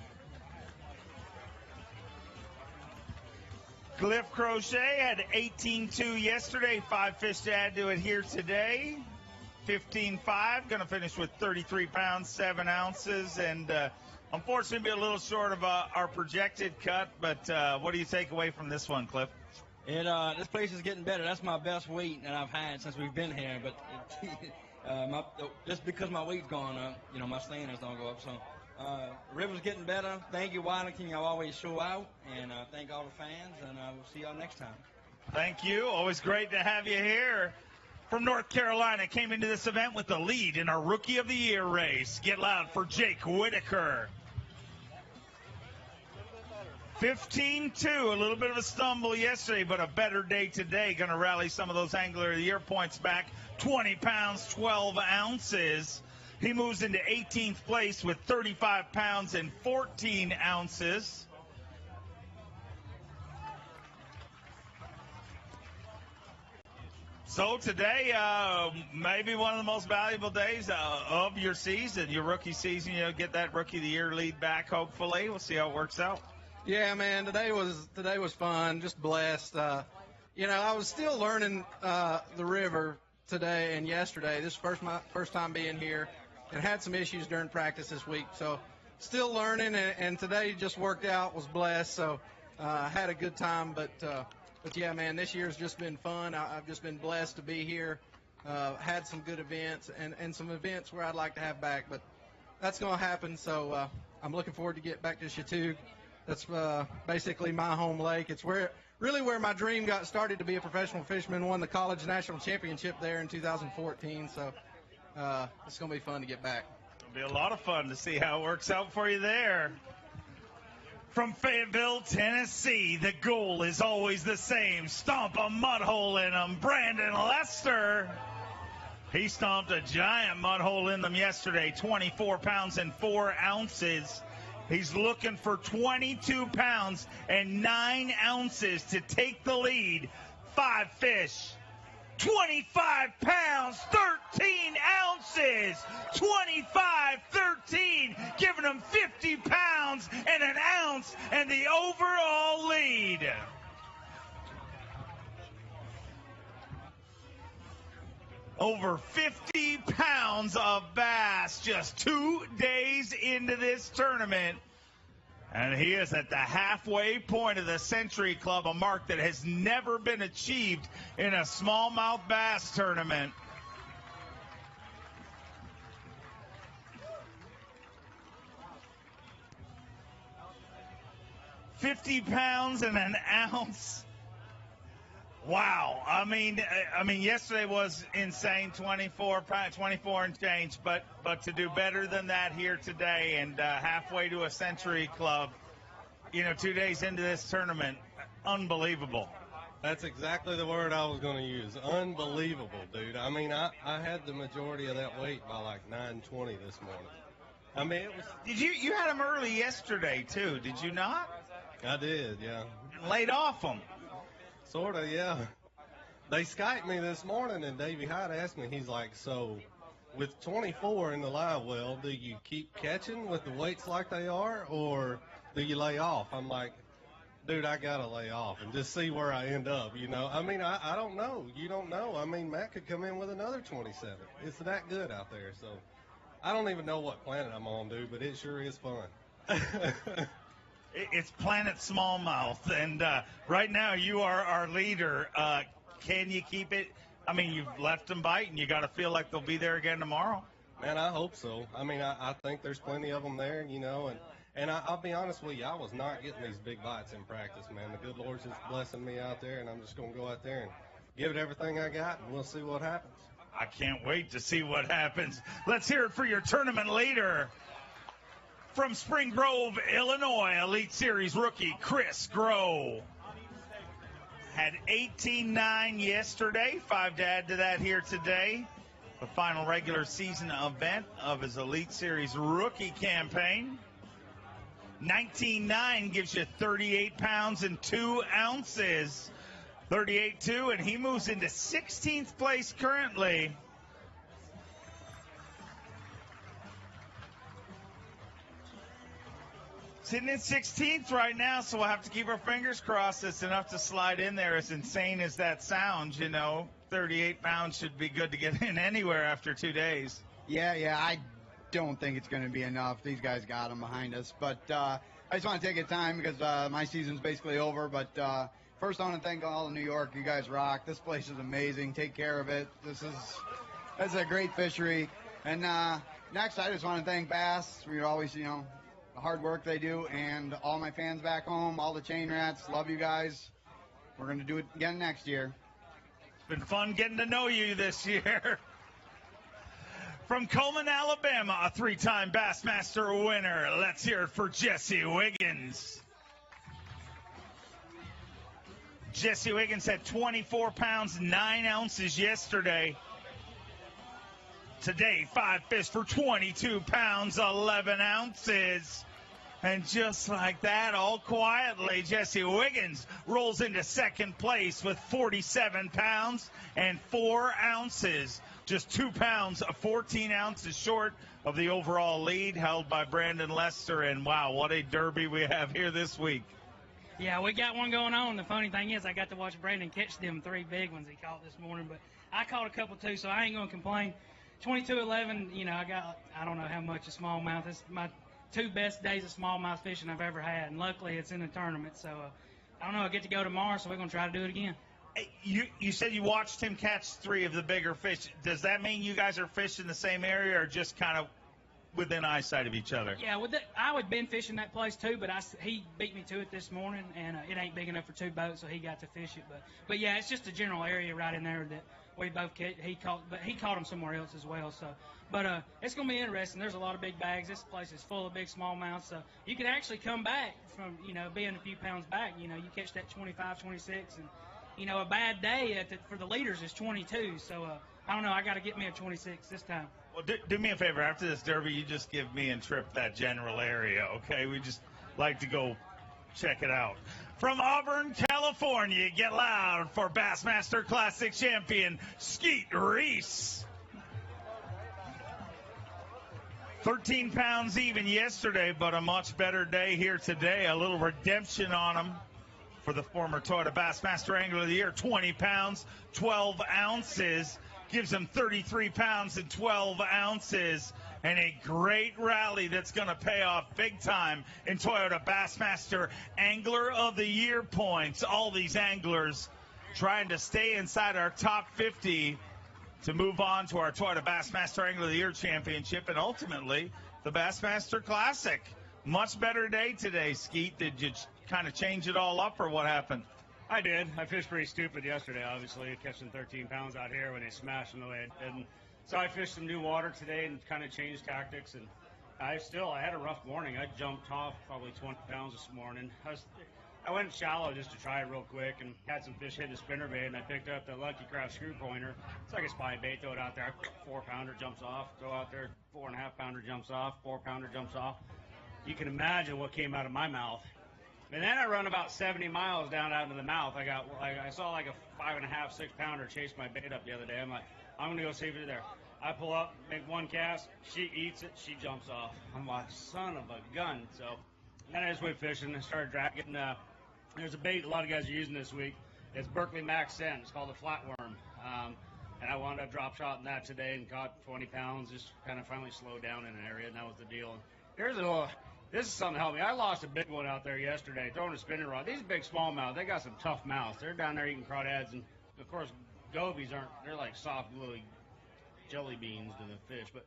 Cliff Crochet had 18.2 yesterday, 5 fish to add to it here today. 15.5, going to finish with 33 pounds, 7 ounces, and unfortunately be a little short of our projected cut, but what do you take away from this one, Cliff? This place is getting better. That's my best weight that I've had since we've been here, but just because my weight's gone up, my standards don't go up, so the river's getting better. Thank you, Waddington. Y'all always show out, and thank all the fans, and we'll see y'all next time. Thank you. Always great to have you here. From North Carolina, came into this event with the lead in our Rookie of the Year race. Get loud for Jake Whitaker. 15-2, a little bit of a stumble yesterday, but a better day today. Going to rally some of those Angler of the Year points back. 20 pounds, 12 ounces. He moves into 18th place with 35 pounds and 14 ounces. So today, maybe one of the most valuable days of your season, your rookie season. Get that Rookie of the Year lead back, hopefully. We'll see how it works out. Yeah, man, today was fun, just blessed. I was still learning the river today and yesterday. This is my first time being here, and had some issues during practice this week. So still learning, and today just worked out, was blessed. So had a good time, but yeah, man, this year's just been fun. I've just been blessed to be here. Had some good events and some events where I'd like to have back, but that's going to happen. So I'm looking forward to get back to Chattooga. That's basically my home lake. It's where my dream got started to be a professional fisherman. Won the college national championship there in 2014. So it's going to be fun to get back. It'll be a lot of fun to see how it works out for you there. From Fayetteville, Tennessee, the goal is always the same. Stomp a mud hole in them. Brandon Lester. He stomped a giant mud hole in them yesterday. 24 pounds and 4 ounces. He's looking for 22 pounds and 9 ounces to take the lead. 5 fish, 25 pounds, 13 ounces. 25-13, giving him 50 pounds and an ounce and the overall lead. Over 50 pounds of bass just 2 days into this tournament. And he is at the halfway point of the Century Club, a mark that has never been achieved in a smallmouth bass tournament. $50 pounds and an ounce. Wow. I mean, yesterday was insane, 24 and change, but to do better than that here today and halfway to a Century Club, 2 days into this tournament, unbelievable. That's exactly the word I was going to use. Unbelievable, dude. I mean, I had the majority of that weight by like 9:20 this morning. I mean, it was. You had him early yesterday too? Did you not? I did, yeah. Laid off them. Sort of, yeah. They Skyped me this morning, and Davey Hyde asked me, he's like, so with 24 in the live well, do you keep catching with the weights like they are, or do you lay off? I'm like, dude, I got to lay off and just see where I end up, you know. I mean, I don't know. You don't know. I mean, Matt could come in with another 27. It's that good out there, so I don't even know what planet I'm on, dude, but it sure is fun. It's Planet Smallmouth, and right now you are our leader. Can you keep it? I mean, you've left them biting. You got to feel like they'll be there again tomorrow. Man, I hope so. I mean, I think there's plenty of them there, you know, and I'll be honest with you, I was not getting these big bites in practice, man. The good Lord's just blessing me out there, and I'm just going to go out there and give it everything I got, and we'll see what happens. I can't wait to see what happens. Let's hear it for your tournament leader. From Spring Grove, Illinois, Elite Series rookie Chris Groh. Had 18-9 yesterday, 5 to add to that here today. The final regular season event of his Elite Series rookie campaign. 19-9 gives you 38 pounds and 2 ounces. 38-2, and he moves into 16th place currently. Sitting in 16th right now, so we'll have to keep our fingers crossed. It's enough to slide in there. As insane as that sounds, you know, 38 pounds should be good to get in anywhere after 2 days. Yeah, I don't think it's going to be enough. These guys got them behind us. But I just want to take a time because my season's basically over. But first, I want to thank all of New York. You guys rock. This place is amazing. Take care of it. This is a great fishery. And next, I just want to thank Bass. We always, you know, the hard work they do, and all my fans back home, all the chain rats. Love you guys. We're going to do it again next year. It's been fun getting to know you this year. From Coleman, Alabama, a 3-time Bassmaster winner. Let's hear it for Jesse Wiggins. Jesse Wiggins had 24 pounds, 9 ounces yesterday. Today, 5 fish for 22 pounds, 11 ounces. And just like that, all quietly, Jesse Wiggins rolls into second place with 47 pounds and 4 ounces. Just 2 pounds, 14 ounces short of the overall lead held by Brandon Lester. And wow, what a derby we have here this week. Yeah, we got one going on. The funny thing is I got to watch Brandon catch them 3 big ones he caught this morning, but I caught a couple too, so I ain't going to complain. 22-11, you know, I don't know how much of smallmouth. It's my 2 best days of smallmouth fishing I've ever had, and luckily it's in a tournament. So I don't know. I get to go tomorrow, so we're going to try to do it again. Hey, you said you watched him catch 3 of the bigger fish. Does that mean you guys are fishing the same area or just kind of within eyesight of each other? Yeah, I would been fishing that place too, but he beat me to it this morning, and it ain't big enough for 2 boats, so he got to fish it. But yeah, it's just a general area right in there that we both he caught them somewhere else as well. So, but it's gonna be interesting. There's a lot of big bags. This place is full of big smallmouth, so you can actually come back from being a few pounds back. You catch that 25, 26, and a bad day for the leaders is 22. So I don't know. I got to get me a 26 this time. Well, do me a favor. After this derby, you just give me and Trip that general area, okay? We just like to go check it out. From Auburn, California, get loud for Bassmaster Classic champion Skeet Reese. 13 pounds even yesterday, but a much better day here today. A little redemption on him for the former Toyota Bassmaster Angler of the Year. 20 pounds, 12 ounces. Gives him 33 pounds and 12 ounces. And a great rally that's going to pay off big time in Toyota Bassmaster Angler of the Year points. All these anglers trying to stay inside our top 50 to move on to our Toyota Bassmaster Angler of the Year Championship and ultimately the Bassmaster Classic. Much better day today, Skeet. Did you kind of change it all up or what happened? I did. I fished pretty stupid yesterday, obviously, catching 13 pounds out here when they smashed them away. And so I fished some new water today and kind of changed tactics. And I had a rough morning. I jumped off probably 20 pounds this morning. I went shallow just to try it real quick and had some fish hit the spinnerbait, and I picked up the Lucky Craft screw pointer. It's like a spy bait. Throw it out there. 4-pounder jumps off. Throw out there. 4.5-pounder jumps off. 4-pounder jumps off. You can imagine what came out of my mouth. And then I run about 70 miles down out into the mouth. I saw like a 5.5, 6 pounder chase my bait up the other day. I'm like, I'm going to go see if it's there. I pull up, make one cast, she eats it, she jumps off. I'm like, son of a gun. So then I just went fishing and started dragging. There's a bait a lot of guys are using this week. It's Berkeley Max 10. It's called a flatworm. And I wound up drop shotting that today and caught 20 pounds, just kind of finally slowed down in an area, and that was the deal. This is something that helped me. I lost a big one out there yesterday, throwing a spinning rod. These big smallmouth, they got some tough mouths. They're down there eating crawdads, and of course, gobies they're like soft little jelly beans to the fish. But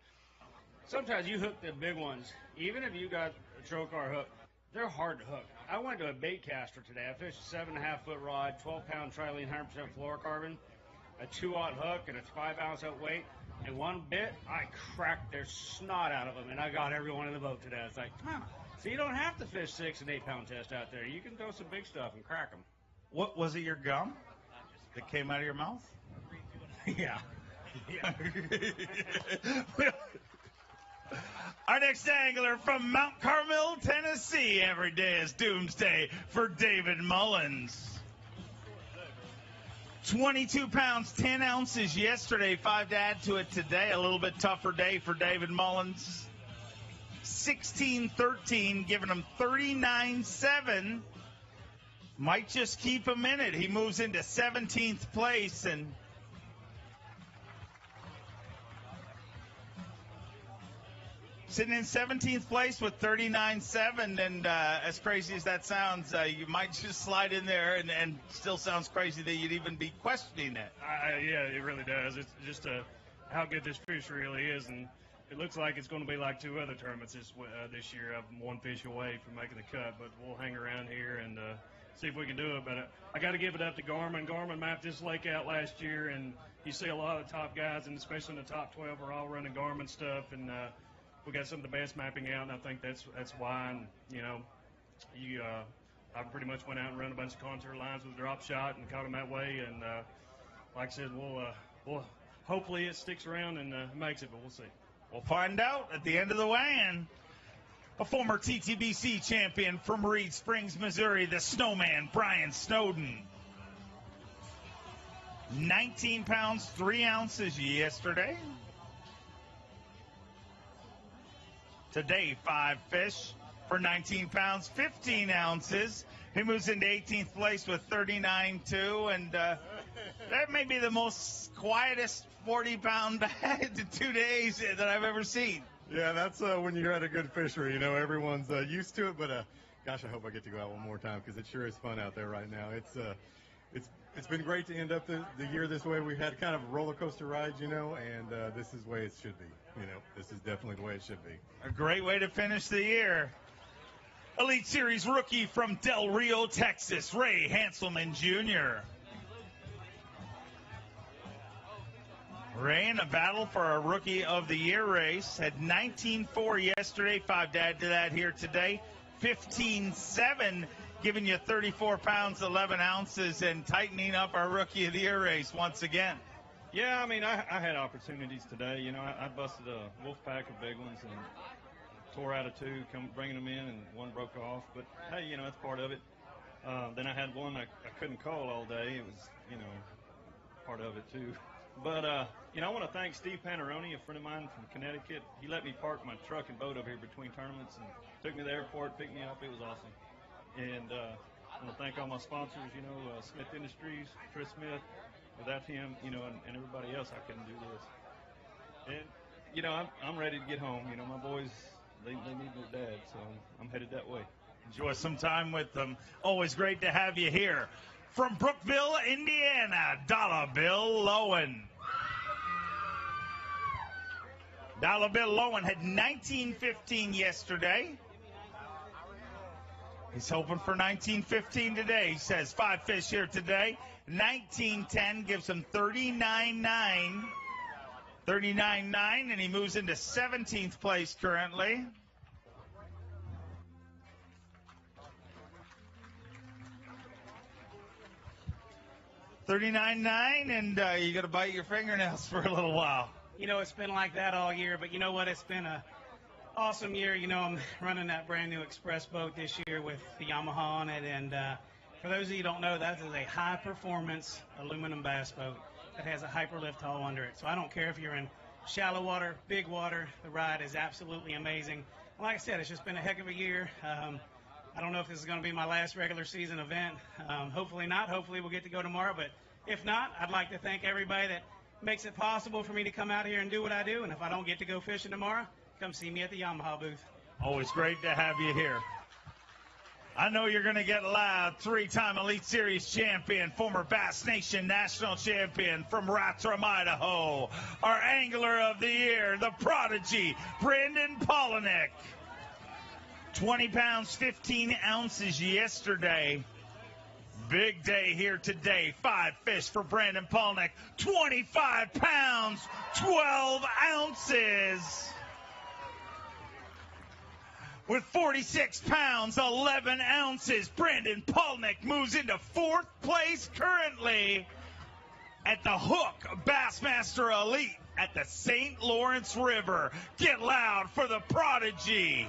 sometimes you hook the big ones, even if you got a trocar hook, they're hard to hook. I went to a bait caster today. I fished a 7.5-foot rod, 12-pound trilene, 100% fluorocarbon, a 2-aught hook, and a 5-ounce out weight. And one bit, I cracked their snot out of them, and I got everyone in the boat today. It's like, so you don't have to fish 6- and 8-pound test out there. You can throw some big stuff and crack them. What was it? Your gum that came out of your mouth? Yeah. Our next angler from Mount Carmel, Tennessee. Every day is doomsday for David Mullins. 22 pounds, 10 ounces yesterday, 5 to add to it today. A little bit tougher day for David Mullins. 16-13, giving him 39.7. Might just keep him in it. He moves into 17th place and sitting in 17th place with 39.7, and as crazy as that sounds, you might just slide in there, and still sounds crazy that you'd even be questioning it. Yeah, it really does. It's just how good this fish really is, and it looks like it's going to be like 2 other tournaments this year. I'm 1 fish away from making the cut, but we'll hang around here and see if we can do it. But I got to give it up to Garmin. Garmin mapped this lake out last year, and you see a lot of the top guys, and especially in the top 12, are all running Garmin stuff, and we got some of the best mapping out, and I think that's why. And, I pretty much went out and ran a bunch of contour lines with a drop shot and caught them that way. And like I said, we'll hopefully it sticks around and makes it, but we'll see. We'll find out at the end of the weigh-in. A former TTBC champion from Reed Springs, Missouri, the Snowman, Brian Snowden. 19 pounds, 3 ounces yesterday. Today, 5 fish for 19 pounds, 15 ounces. He moves into 18th place with 39.2, and that may be the most quietest 40-pound bag in 2 days that I've ever seen. Yeah, that's when you're at a good fishery. Everyone's used to it, but gosh, I hope I get to go out one more time because it sure is fun out there right now. It's been great to end up the year this way. We've had kind of a roller coaster ride, and this is the way it should be. This is definitely the way it should be. A great way to finish the year. Elite Series rookie from Del Rio, Texas, Ray Hanselman Jr. Ray in a battle for a Rookie of the Year race. Had 19.4 yesterday, 5 to add to that here today. 15.7, giving you 34 pounds, 11 ounces, and tightening up our Rookie of the Year race once again. Yeah, I mean, I had opportunities today. I busted a wolf pack of big ones and tore out of 2, bringing them in, and 1 broke off. But, hey, that's part of it. Then I had one I couldn't call all day. It was, part of it, too. But, I want to thank Steve Panarone, a friend of mine from Connecticut. He let me park my truck and boat over here between tournaments and took me to the airport, picked me up. It was awesome. And I want to thank all my sponsors, Smith Industries, Chris Smith. Without him, and everybody else, I couldn't do this. And, I'm ready to get home. My boys, they need their dad, so I'm headed that way. Enjoy some time with them. Always great to have you here. From Brookville, Indiana, Dollar Bill Lowen. Dollar Bill Lowen had 19.15 yesterday. He's hoping for 19.15 today. He says 5 fish here today. 19.10 gives him 39.9. 39.9, and he moves into 17th place currently. $39.9, and you got to bite your fingernails for a little while. It's been like that all year, but you know what? It's been Awesome year. You know, I'm running that brand new express boat this year with the Yamaha on it. And for those of you who don't know, that is a high performance aluminum bass boat that has a hyperlift hull under it. So I don't care if you're in shallow water, big water, the ride is absolutely amazing. Like I said, it's just been a heck of a year. I don't know if this is going to be my last regular season event. Hopefully not. Hopefully we'll get to go tomorrow. But if not, I'd like to thank everybody that makes it possible for me to come out here and do what I do. And if I don't get to go fishing tomorrow, come see me at the Yamaha booth. Always great to have you here. I know you're going to get loud. 3-time Elite Series champion, former Bass Nation national champion from Rathdrum, Idaho. Our angler of the year, the prodigy, Brandon Polinick. 20 pounds, 15 ounces yesterday. Big day here today. 5 fish for Brandon Polinick. 25 pounds, 12 ounces. With 46 pounds, 11 ounces, Brandon Polinick moves into 4th place currently at the Hook Bassmaster Elite at the St. Lawrence River. Get loud for the prodigy.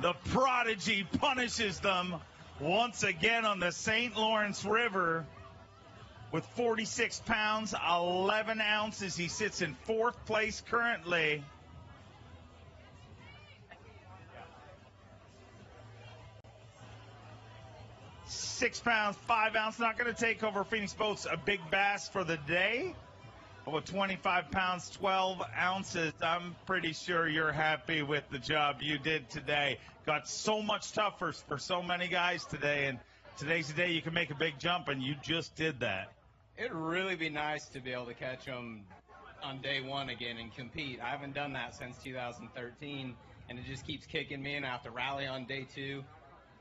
The prodigy punishes them once again on the St. Lawrence River. With 46 pounds, 11 ounces, he sits in 4th place currently. 6 pounds, 5 ounces, not going to take over Phoenix Boats a big bass for the day. But with 25 pounds, 12 ounces, I'm pretty sure you're happy with the job you did today. Got so much tougher for so many guys today, and today's the day you can make a big jump, and you just did that. It'd really be nice to be able to catch them on day one again and compete. I haven't done that since 2013, and it just keeps kicking me, and I have to rally on day 2.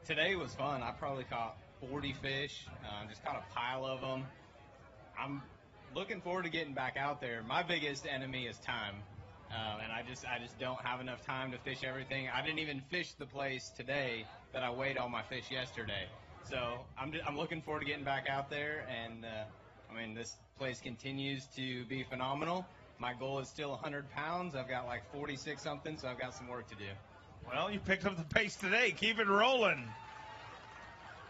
Today was fun. I probably caught 40 fish, just caught a pile of them. I'm looking forward to getting back out there. My biggest enemy is time, and I just don't have enough time to fish everything. I didn't even fish the place today that I weighed all my fish yesterday. So I'm looking forward to getting back out there, and I mean, this place continues to be phenomenal. My goal is still 100 pounds. I've got like 46 something, so I've got some work to do. Well, you picked up the pace today. Keep it rolling.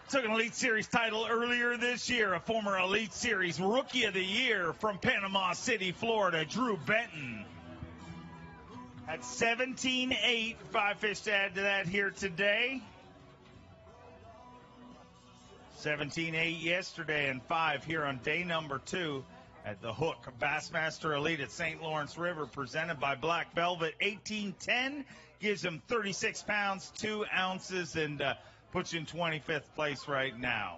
Took an Elite Series title earlier this year. A former Elite Series Rookie of the Year from Panama City, Florida, Drew Benton. At 17-8, 5 fish to add to that here today. 17-8 yesterday and 5 here on day number 2 at the Hook Bassmaster Elite at St. Lawrence River, presented by Black Velvet. 18-10 gives him 36 pounds, 2 ounces, and puts you in 25th place right now.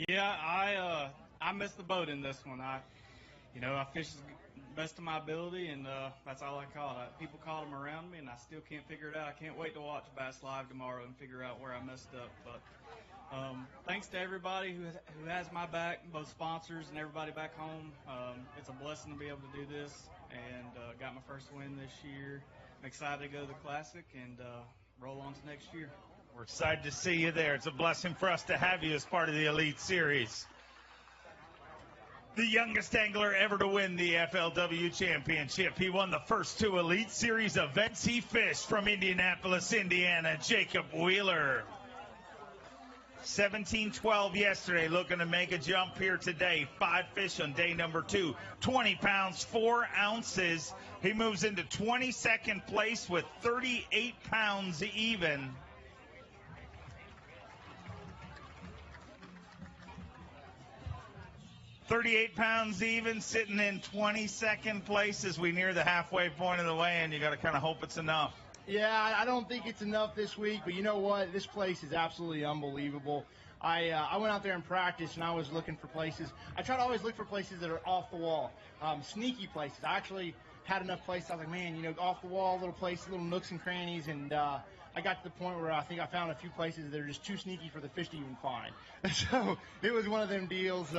Yeah, I missed the boat in this one. I fished the best of my ability, and that's all I caught. People caught them around me, and I still can't figure it out. I can't wait to watch Bass Live tomorrow and figure out where I messed up. But thanks to everybody who has my back, both sponsors and everybody back home. It's a blessing to be able to do this, and got my first win this year. I'm excited to go to the Classic and roll on to next year. We're excited to see you there. It's a blessing for us to have you as part of the Elite Series. The youngest angler ever to win the FLW Championship. He won the first 2 Elite Series events he fished from Indianapolis, Indiana, Jacob Wheeler. 17-12 yesterday, looking to make a jump here today. 5 fish on day number 2. 20 pounds, 4 ounces. He moves into 22nd place with 38 pounds even. 38 pounds even, sitting in 22nd place as we near the halfway point of the weigh-in. You got to kind of hope it's enough. Yeah, I don't think it's enough this week, but you know what? This place is absolutely unbelievable. I went out there and practiced, and I was looking for places. I try to always look for places that are off the wall, sneaky places. I actually had enough places. I was like, man, off the wall, little places, little nooks and crannies, and I got to the point where I think I found a few places that are just too sneaky for the fish to even find. So it was one of them deals.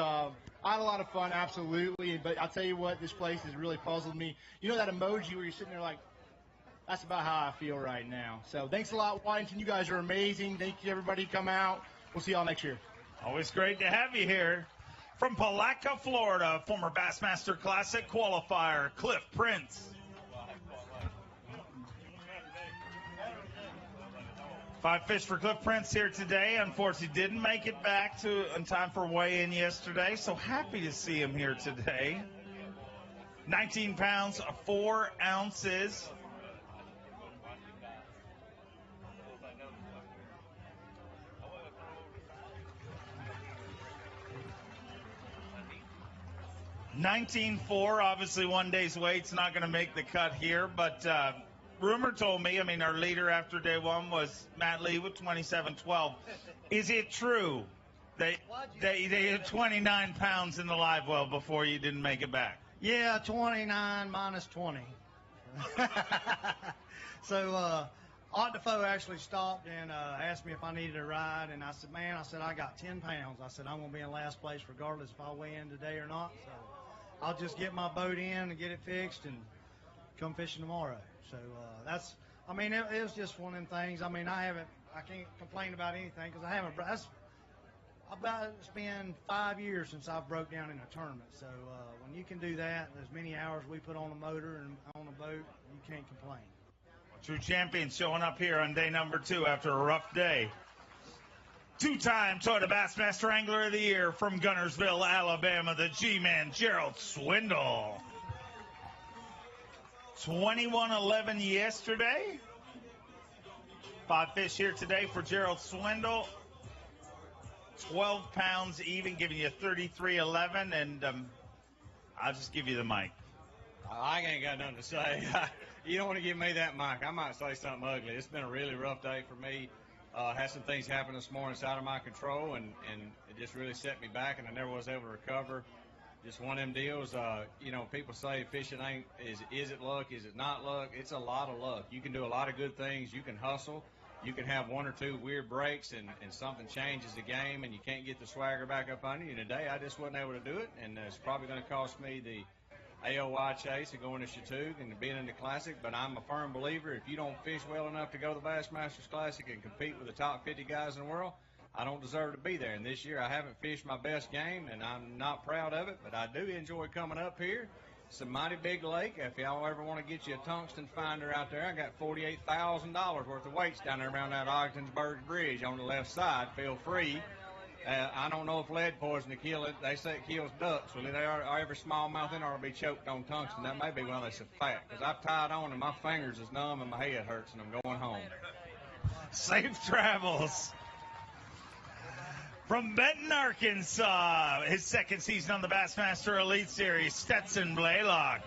I had a lot of fun, absolutely, but I'll tell you what, this place has really puzzled me. You know that emoji where you're sitting there like, that's about how I feel right now. So thanks a lot, Waddington. You guys are amazing. Thank you, everybody. Come out. We'll see y'all next year. Always great to have you here. From Palatka, Florida, former Bassmaster Classic qualifier, Cliff Prince. 5 fish for Cliff Prince here today. Unfortunately, didn't make it back in time for weigh-in yesterday, so happy to see him here today. 19 pounds, 4 ounces. $19.4, obviously one day's weight's not going to make the cut here, but rumor told me, our leader after day one was Matt Lee with 27.12. Is it true that they had 29 pounds in the live well before you didn't make it back? Yeah, 29 minus 20. So Art Defoe actually stopped and asked me if I needed a ride, and I said, man, I got 10 pounds. I said, I'm going to be in last place regardless if I weigh in today or not. So I'll just get my boat in and get it fixed and come fishing tomorrow. So it was just one of them things. I can't complain about anything because I haven't. It's been 5 years since I've broke down in a tournament. So when you can do that, as many hours we put on the motor and on the boat, you can't complain. True champion showing up here on day number 2 after a rough day. 2-time Toyota Bassmaster Angler of the Year from Gunnersville, Alabama, the G-Man, Gerald Swindle. 21-11 yesterday. 5 fish here today for Gerald Swindle. 12 pounds even, giving you 33.11, and I'll just give you the mic. I ain't got nothing to say. You don't want to give me that mic. I might say something ugly. It's been a really rough day for me. Had some things happen this morning that's out of my control, and it just really set me back, and I never was able to recover. Just one of them deals. People say fishing is it luck? Is it not luck? It's a lot of luck. You can do a lot of good things. You can hustle. You can have 1 or 2 weird breaks, and something changes the game, and you can't get the swagger back up under you. Today, I just wasn't able to do it, and it's probably going to cost me the AOY chase and going to Chattooga and being in the Classic. But I'm a firm believer, if you don't fish well enough to go to the Bassmasters Classic and compete with the top 50 guys in the world, I don't deserve to be there. And this year, I haven't fished my best game, and I'm not proud of it, but I do enjoy coming up here. It's a mighty big lake. If y'all ever want to get you a tungsten finder out there, I got $48,000 worth of weights down there around that Ogdensburg Bridge on the left side. Feel free. I don't know if lead poison to kill it. They say it kills ducks. Well, every smallmouth in there will be choked on tungsten. That may be why it's a fact. Because I've tied on and my fingers is numb and my head hurts and I'm going home. Safe travels. From Benton, Arkansas, his second season on the Bassmaster Elite Series, Stetson Blaylock.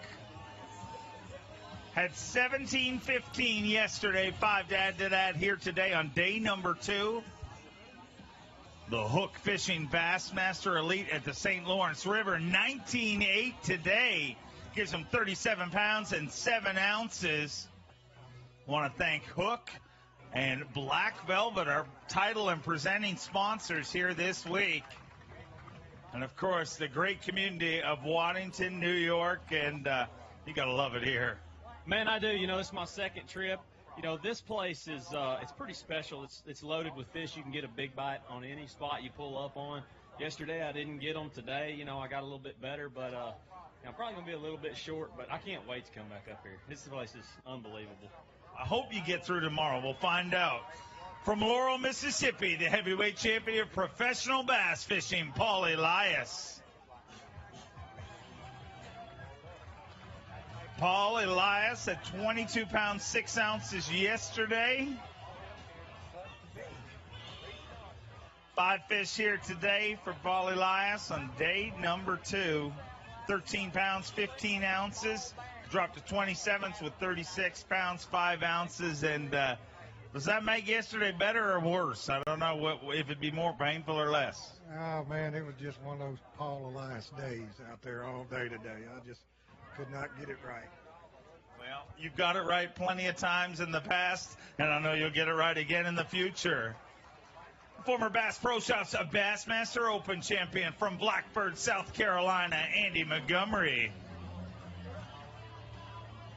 Had 17-15 yesterday, 5 to add to that here today on day number 2. The Hook Fishing Bassmaster Elite at the St. Lawrence River, 19.8 today. Gives him 37 pounds and 7 ounces. Want to thank Hook and Black Velvet, our title and presenting sponsors here this week. And, of course, the great community of Waddington, New York, and you got to love it here. Man, I do. This is my second trip. This place is it's pretty special. It's loaded with fish. You can get a big bite on any spot you pull up on. Yesterday, I didn't get them. Today, I got a little bit better, but I'm probably going to be a little bit short, but I can't wait to come back up here. This place is unbelievable. I hope you get through tomorrow. We'll find out. From Laurel, Mississippi, the heavyweight champion of professional bass fishing, Paul Elias. Paul Elias at 22 pounds, 6 ounces yesterday. 5 fish here today for Paul Elias on day number 2. 13 pounds, 15 ounces. Dropped to 27th with 36 pounds, 5 ounces. And does that make yesterday better or worse? I don't know if it'd be more painful or less. Oh, man, it was just one of those Paul Elias days out there all day today. I just could not get it right. Well, you've got it right plenty of times in the past, and I know you'll get it right again in the future. Former Bass Pro Shops Bassmaster Open champion from Blackbird, South Carolina, Andy Montgomery.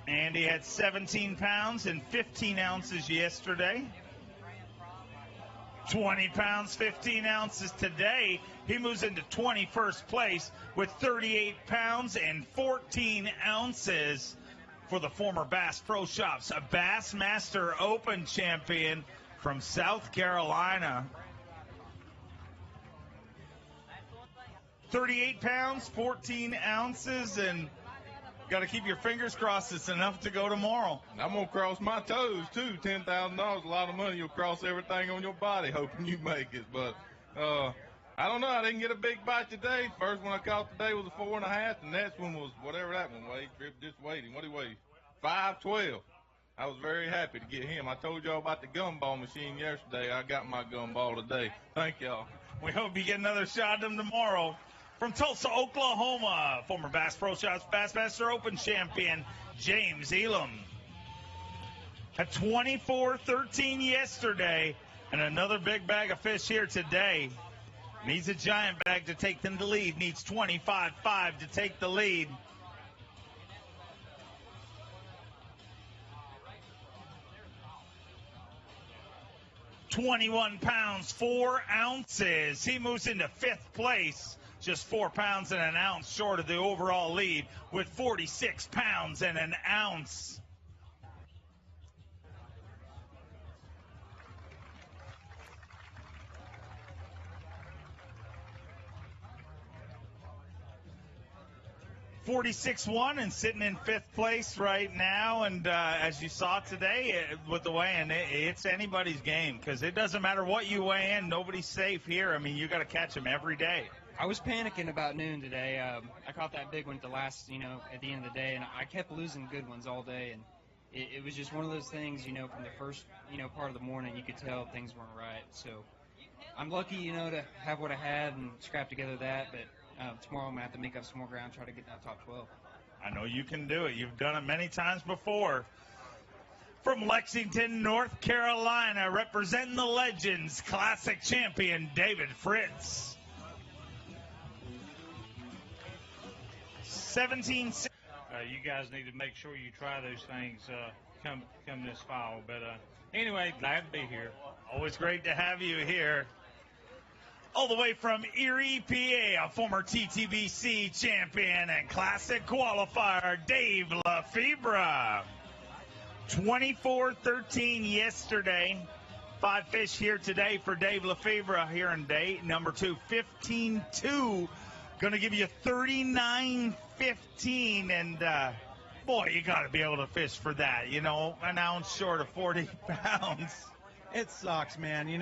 Andy had 17 pounds and 15 ounces yesterday. 20 pounds, 15 ounces today. He moves into 21st place with 38 pounds and 14 ounces for the former Bass Pro Shops Bassmaster Open champion from South Carolina. 38 pounds, 14 ounces, and got to keep your fingers crossed it's enough to go tomorrow. I'm going to cross my toes, too. $10,000, a lot of money. You'll cross everything on your body hoping you make it. But I don't know. I didn't get a big bite today. First one I caught today was a 4.5. The next one was whatever that one weighed. Just waiting. What do you weigh? 512. I was very happy to get him. I told y'all about the gumball machine yesterday. I got my gumball today. Thank y'all. We hope you get another shot at him tomorrow. From Tulsa, Oklahoma, former Bass Pro Shops Bassmaster Open champion, James Elam. At 24-13 yesterday, and another big bag of fish here today. Needs a giant bag to take them to lead. Needs 25-5 to take the lead. $21 pounds, 4 ounces. He moves into 5th place. Just 4 pounds and an ounce short of the overall lead with 46 pounds and an ounce. $46.1 and sitting in 5th place right now. And as you saw today with the weigh-in, it's anybody's game because it doesn't matter what you weigh in. Nobody's safe here. I mean, you got to catch them every day. I was panicking about noon today. I caught that big one at the last, at the end of the day, and I kept losing good ones all day. And it was just one of those things, from the first, part of the morning, you could tell things weren't right. So I'm lucky, to have what I had and scrap together that. But tomorrow I'm going to have to make up some more ground, try to get that top 12. I know you can do it. You've done it many times before. From Lexington, North Carolina, representing the Legends, Classic champion David Fritz. 17. You guys need to make sure you try those things come this fall. But anyway, glad to be here. Always great to have you here. All the way from Erie, PA, a former TTBC champion and classic qualifier, Dave LaFebre. 24-13 yesterday. 5 fish here today for Dave LaFebre here in day number 2. 15-2. Going to give you 39-15, and boy, you got to be able to fish for that. An ounce short of 40 pounds. It sucks, man. You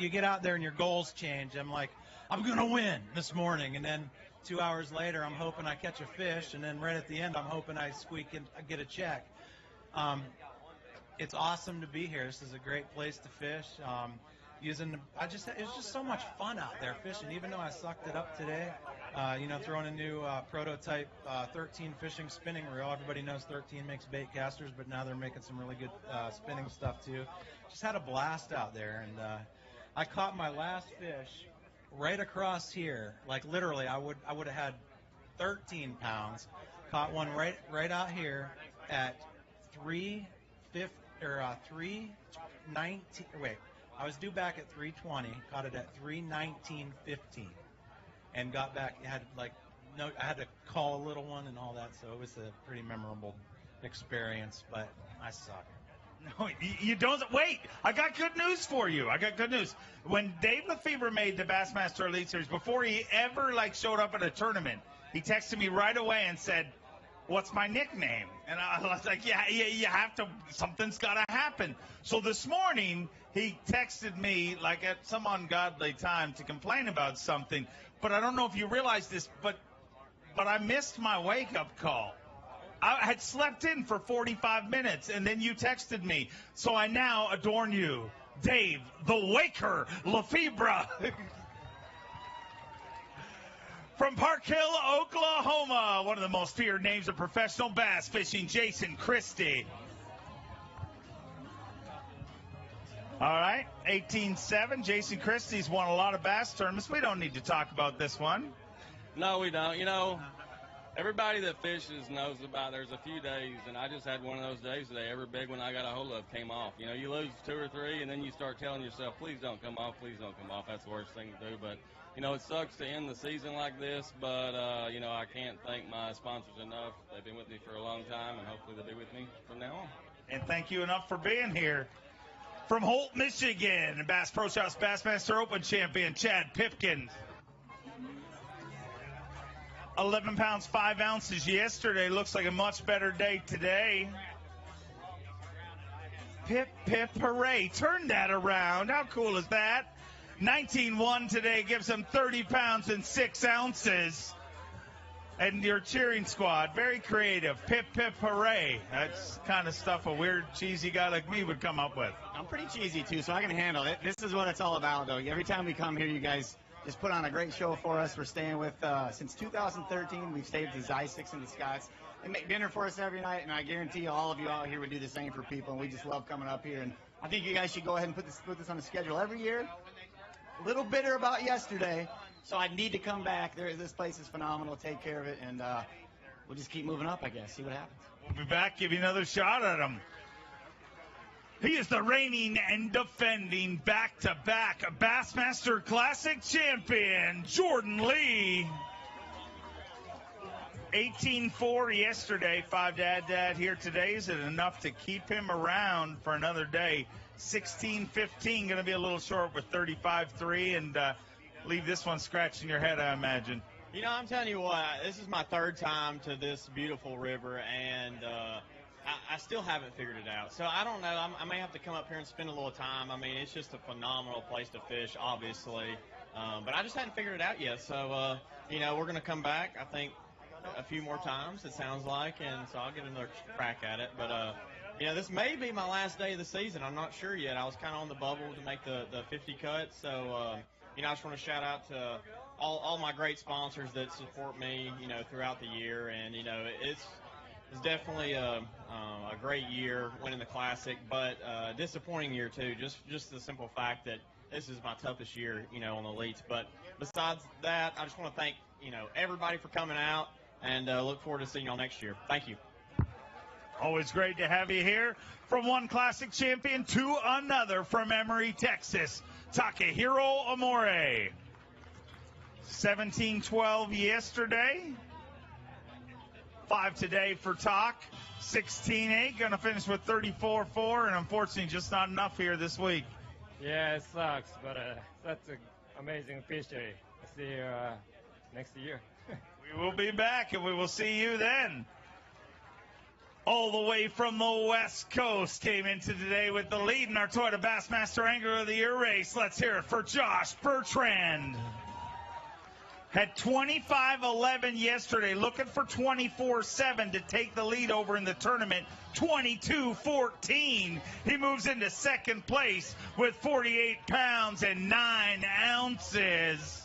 get out there and your goals change. I'm like, I'm going to win this morning, and then 2 hours later, I'm hoping I catch a fish, and then right at the end, I'm hoping I squeak and get a check. It's awesome to be here. This is a great place to fish. It was just so much fun out there fishing, even though I sucked it up today. Throwing a new prototype 13 fishing spinning reel. Everybody knows 13 makes bait casters, but now they're making some really good spinning stuff too. Just had a blast out there, and I caught my last fish right across here. Like literally, I would have had 13 pounds. Caught one right out here at 3:19. Wait. I was due back at 3:20, caught it at 3:19:15, and got back. I had to call a little one and all that, so it was a pretty memorable experience. But I suck. No, you don't. Wait, I got good news for you. When Dave LaFebre made the Bassmaster Elite Series, before he ever showed up at a tournament, he texted me right away and said, "What's my nickname?" And I was like, yeah, you have to, something's got to happen. So this morning, he texted me at some ungodly time to complain about something. But I don't know if you realize this, but I missed my wake-up call. I had slept in for 45 minutes, and then you texted me. So I now adorn you, Dave, the Waker LaFebre. From Park Hill, Oklahoma, one of the most feared names of professional bass fishing, Jason Christie. All right, 18-7. Jason Christie's won a lot of bass tournaments. We don't need to talk about this one. No, we don't. Everybody that fishes knows about there's a few days, and I just had one of those days today. Every big one I got a hold of came off. You lose 2 or 3, and then you start telling yourself, please don't come off, please don't come off. That's the worst thing to do. But, it sucks to end the season like this, but, I can't thank my sponsors enough. They've been with me for a long time, and hopefully they'll be with me from now on. And thank you enough for being here. From Holt, Michigan, Bass Pro Shops Bassmaster Open champion Chad Pipkin. 11 pounds, 5 ounces yesterday. Looks like a much better day today. Pip, pip, hooray. Turn that around. How cool is that? 19-1 today gives him 30 pounds and 6 ounces. And your cheering squad, very creative. Pip, pip, hooray. That's kind of stuff a weird, cheesy guy like me would come up with. I'm pretty cheesy, too, so I can handle it. This is what it's all about, though. Every time we come here, you guys just put on a great show for us. We're staying with, since 2013, we've stayed with the Zy6 and the Scots. They make dinner for us every night, and I guarantee you all of you out here would do the same for people, and we just love coming up here. And I think you guys should go ahead and put this on the schedule every year. A little bitter about yesterday, so I need to come back. This place is phenomenal. Take care of it, and we'll just keep moving up, I guess, see what happens. We'll be back, give you another shot at him. He is the reigning and defending back-to-back Bassmaster Classic champion, Jordan Lee. 18-4 yesterday, 5 dad here today. Is it enough to keep him around for another day? 16-15, going to be a little short with 35-3, and leave this one scratching your head, I imagine. You know, I'm telling you what, this is my third time to this beautiful river, and I still haven't figured it out. So I don't know. I may have to come up here and spend a little time. I mean, it's just a phenomenal place to fish, obviously. But I just hadn't figured it out yet. So, you know, we're going to come back, I think, a few more times, it sounds like, and so I'll get another crack at it. But, you know, this may be my last day of the season. I'm not sure yet. I was kind of on the bubble to make the 50 cut. So, you know, I just want to shout out to all my great sponsors that support me, you know, throughout the year. And, you know, it's definitely a great year winning the Classic, but disappointing year, too. Just the simple fact that this is my toughest year, you know, on the elites. But besides that, I just want to thank, you know, everybody for coming out, and look forward to seeing y'all next year. Thank you. Always great to have you here. From one Classic champion to another, from Emory, Texas, Takahiro Amore. 17-12 yesterday. 5 today for Tak. 16-8, going to finish with 34-4, and unfortunately just not enough here this week. Yeah, it sucks, but that's an amazing fishery. See you next year. We will be back, and we will see you then. All the way from the West Coast, came into today with the lead in our Toyota Bassmaster Angler of the Year race. Let's hear it for Josh Bertrand. Had 25-11 yesterday, looking for 24-7 to take the lead over in the tournament. 22-14. He moves into second place with 48 pounds and 9 ounces.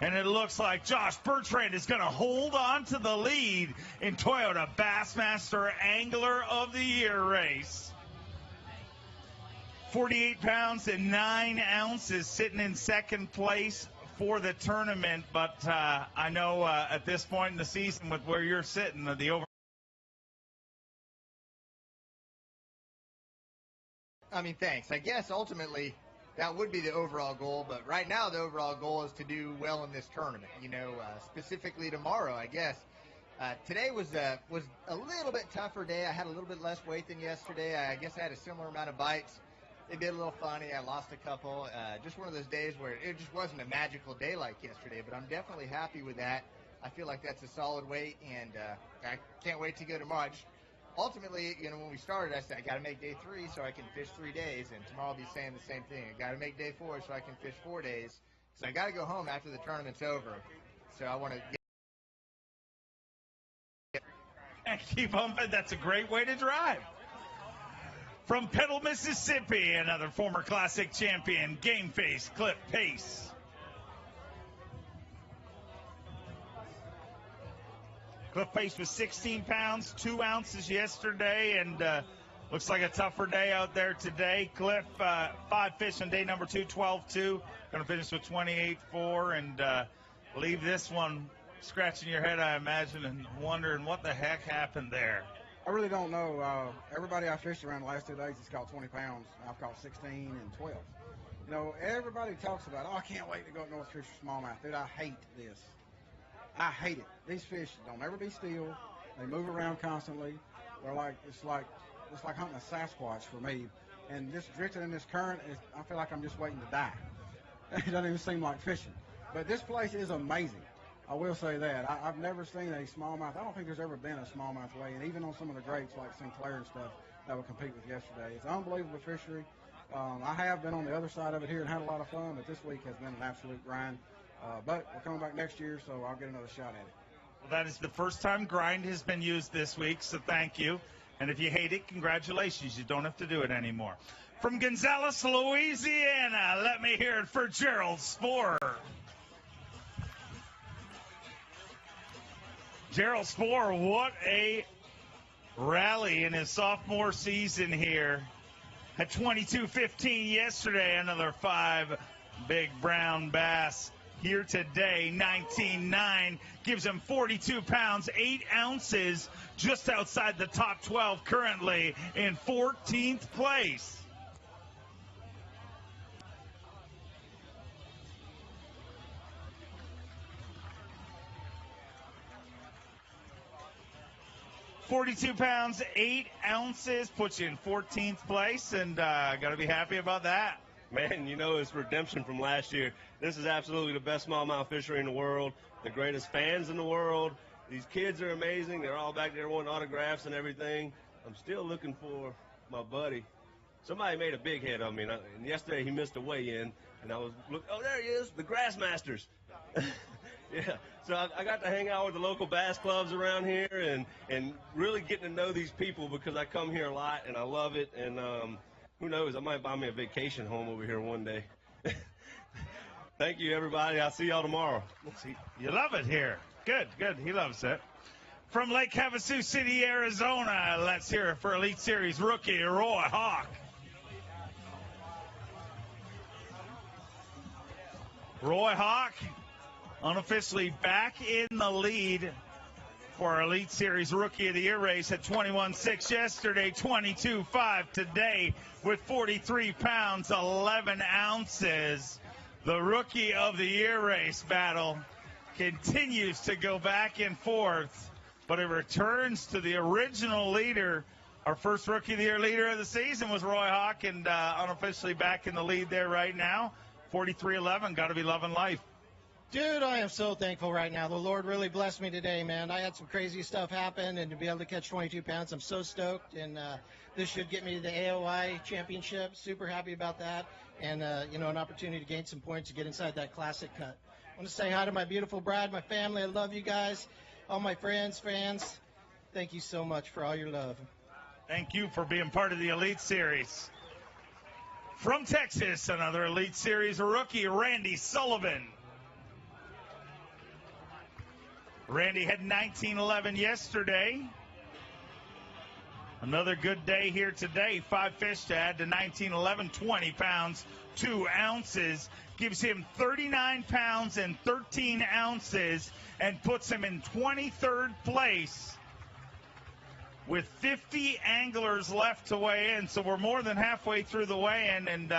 And it looks like Josh Bertrand is going to hold on to the lead in Toyota Bassmaster Angler of the Year race. 48 pounds and 9 ounces, sitting in second place for the tournament. But I know at this point in the season, with where you're sitting, the over. I mean, thanks. I guess ultimately that would be the overall goal, but right now the overall goal is to do well in this tournament. You know, specifically tomorrow, I guess. Today was a little bit tougher day. I had a little bit less weight than yesterday. I guess I had a similar amount of bites. They did a little funny. I lost a couple. Just one of those days where it just wasn't a magical day like yesterday, but I'm definitely happy with that. I feel like that's a solid weight, and I can't wait to go tomorrow. Ultimately, you know, when we started, I said, I got to make day 3 so I can fish 3 days, and tomorrow I'll be saying the same thing. I got to make day 4 so I can fish 4 days, because I got to go home after the tournament's over. So I want to get And keep humping. That's a great way to drive. From Petal, Mississippi, another former Classic champion, Game Face Clip Pace. Cliff Pace was 16 pounds, 2 ounces yesterday, and looks like a tougher day out there today. Cliff, 5 fish on day number 2, 12-2. Going to finish with 28-4, and leave this one scratching your head, I imagine, and wondering what the heck happened there. I really don't know. Everybody I fished around the last 2 days has caught 20 pounds. I've caught 16 and 12. You know, everybody talks about, oh, I can't wait to go up north fish for smallmouth. Dude, I hate this. I hate it. These fish don't ever be still. They move around constantly. They're like it's like hunting a Sasquatch for me. And just drifting in this current, I feel like I'm just waiting to die. It doesn't even seem like fishing. But this place is amazing. I will say that. I've never seen a smallmouth. I don't think there's ever been a smallmouth weigh, and even on some of the greats like Sinclair and stuff that would compete with yesterday. It's an unbelievable fishery. I have been on the other side of it here and had a lot of fun, but this week has been an absolute grind. But we're coming back next year, so I'll get another shot at it. Well, that is the first time grind has been used this week, so thank you. And if you hate it, congratulations. You don't have to do it anymore. From Gonzales, Louisiana, let me hear it for Gerald Sporer. Gerald Sporer, what a rally in his sophomore season here. Had 22-15 yesterday, another 5 big brown bass. Here today, 19.9, gives him 42 pounds, 8 ounces, just outside the top 12, currently in 14th place. $42 pounds, 8 ounces, puts you in 14th place, and got to be happy about that. Man, you know, it's redemption from last year. This is absolutely the best smallmouth fishery in the world, the greatest fans in the world. These kids are amazing. They're all back there wanting autographs and everything. I'm still looking for my buddy. Somebody made a big head on me, and yesterday he missed a weigh-in, and I was looking, oh, there he is, the Bassmasters. Yeah, so I got to hang out with the local bass clubs around here and really getting to know these people because I come here a lot, and I love it, and who knows, I might buy me a vacation home over here one day. Thank you, everybody. I'll see y'all tomorrow. You love it here. Good, good. He loves it. From Lake Havasu City, Arizona, let's hear it for Elite Series rookie Roy Hawk. Roy Hawk, unofficially back in the lead for our Elite Series Rookie of the Year race at 21.6 yesterday, 22.5 today with 43 pounds, 11 ounces. The Rookie of the Year race battle continues to go back and forth, but it returns to the original leader. Our first Rookie of the Year leader of the season was Roy Hawk, and unofficially back in the lead there right now. 43.11, got to be loving life. Dude, I am so thankful right now. The Lord really blessed me today, man. I had some crazy stuff happen, and to be able to catch 22 pounds, I'm so stoked. And this should get me to the AOI championship. Super happy about that. And, an opportunity to gain some points to get inside that classic cut. I want to say hi to my beautiful bride, my family. I love you guys. All my friends, fans. Thank you so much for all your love. Thank you for being part of the Elite Series. From Texas, another Elite Series rookie, Randy Sullivan. Randy had 19.11 yesterday. Another good day here today. 5 fish to add to 19.11, 20 pounds, 2 ounces. Gives him 39 pounds and 13 ounces and puts him in 23rd place with 50 anglers left to weigh in. So we're more than halfway through the weigh-in, and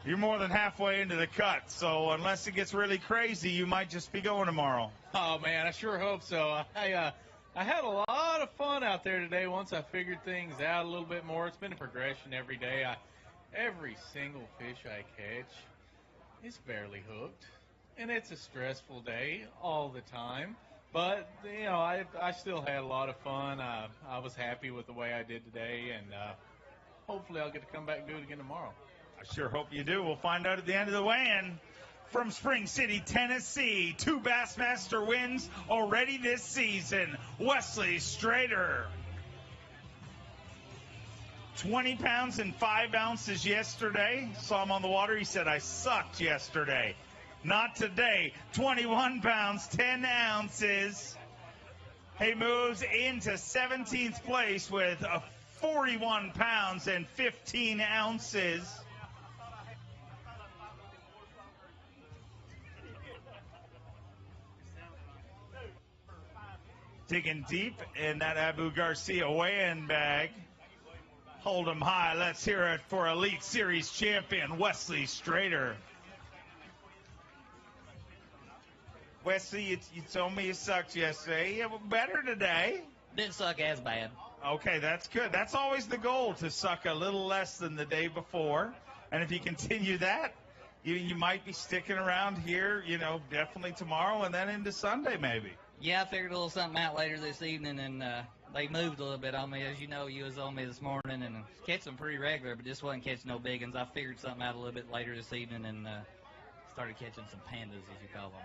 you're more than halfway into the cut. So unless it gets really crazy, you might just be going tomorrow. Oh, man, I sure hope so. I had a lot of fun out there today once I figured things out a little bit more. It's been a progression every day. Every single fish I catch is barely hooked, and it's a stressful day all the time. But, I still had a lot of fun. I was happy with the way I did today, and hopefully I'll get to come back and do it again tomorrow. I sure hope you do. We'll find out at the end of the weigh-in. From Spring City, Tennessee, 2 Bassmaster wins already this season. Wesley Strader. 20 pounds and 5 ounces yesterday. Saw him on the water. He said, I sucked yesterday. Not today. 21 pounds, 10 ounces. He moves into 17th place with 41 pounds and 15 ounces. Digging deep in that Abu Garcia weigh-in bag. Hold him high. Let's hear it for Elite Series champion Wesley Strader. Wesley, you told me you sucked yesterday. You were better today. Didn't suck as bad. Okay, that's good. That's always the goal, to suck a little less than the day before. And if you continue that, you might be sticking around here, definitely tomorrow and then into Sunday maybe. Yeah, I figured a little something out later this evening, and they moved a little bit on me. As you know, you was on me this morning, and catch them pretty regular, but just wasn't catching no big ones. I figured something out a little bit later this evening and started catching some pandas, as you call them.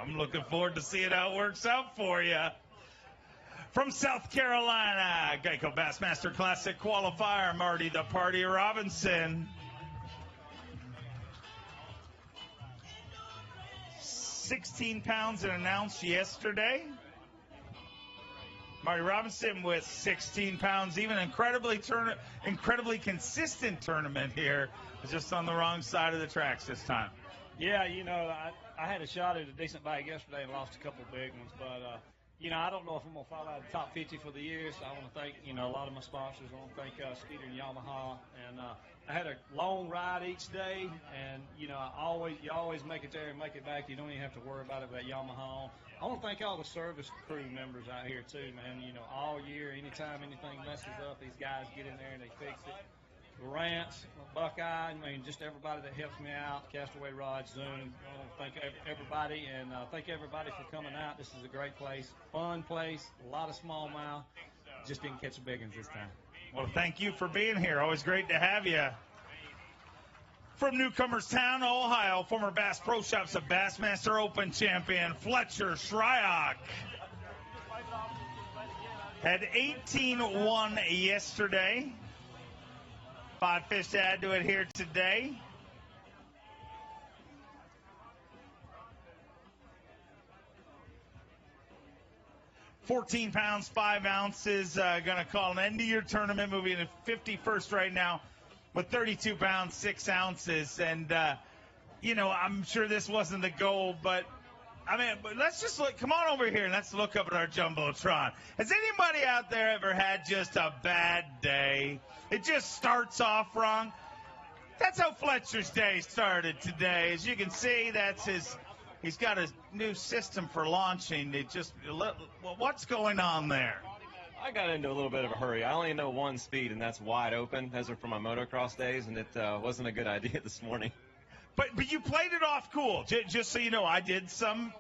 I'm looking forward to seeing how it works out for you. From South Carolina, Geico Bassmaster Classic qualifier, Marty the Party Robinson. 16 pounds and an ounce yesterday. Marty Robinson with 16 pounds, even incredibly consistent tournament here. Just on the wrong side of the tracks this time. Yeah, I had a shot at a decent bag yesterday and lost a couple big ones, but I don't know if I'm going to fall out of the top 50 for the year, so I want to thank, a lot of my sponsors. I want to thank Skeeter and Yamaha. And I had a long ride each day, and, you always make it there and make it back. You don't even have to worry about it with that Yamaha. I want to thank all the service crew members out here, too, man. All year, anytime anything messes up, these guys get in there and they fix it. Rants, Buckeye, just everybody that helps me out, Castaway Rod, Zoom. I want to thank everybody, and thank everybody for coming out. This is a great place, fun place, a lot of smallmouth. Just didn't catch the big ones this time. Well, thank you for being here. Always great to have you. From Newcomerstown, Ohio, former Bass Pro Shops of Bassmaster Open champion Fletcher Shryock. Had 18-1 yesterday. 5 fish to add to it here today. $14 pounds, 5 ounces. Going to call an end to your tournament. Moving to 51st right now with 32 pounds, 6 ounces. And, I'm sure this wasn't the goal, but let's just look. Come on over here and let's look up at our Jumbotron. Has anybody out there ever had just a bad day? It just starts off wrong. That's how Fletcher's day started today. As you can see, he's got a new system for launching. What's going on there? I got into a little bit of a hurry. I only know one speed, and that's wide open. Those are from my motocross days, and it wasn't a good idea this morning. But you played it off cool. Just so you know, I did some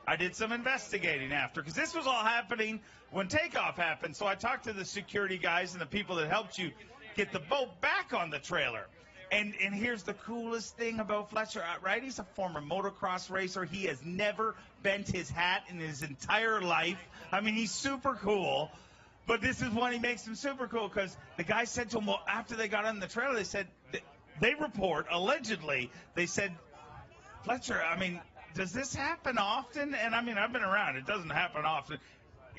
investigating after, because this was all happening when takeoff happened. So I talked to the security guys and the people that helped you get the boat back on the trailer. And here's the coolest thing about Fletcher, right? He's a former motocross racer. He has never bent his hat in his entire life. He's super cool. But this is when he makes him super cool, because the guy said to him, well, after they got on the trailer, they said, they report, allegedly, they said, Fletcher, does this happen often? And I've been around. It doesn't happen often.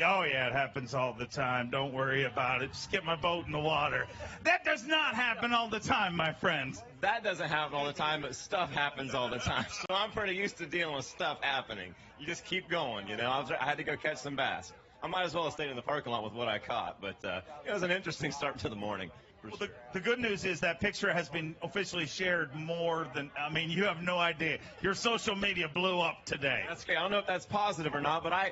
Oh, yeah, it happens all the time. Don't worry about it. Just get my boat in the water. That does not happen all the time, my friends. That doesn't happen all the time, but stuff happens all the time. So I'm pretty used to dealing with stuff happening. You just keep going, I had to go catch some bass. I might as well have stayed in the parking lot with what I caught, but it was an interesting start to the morning. Well, the good news is that picture has been officially shared more than, you have no idea. Your social media blew up today. That's great. I don't know if that's positive or not, but I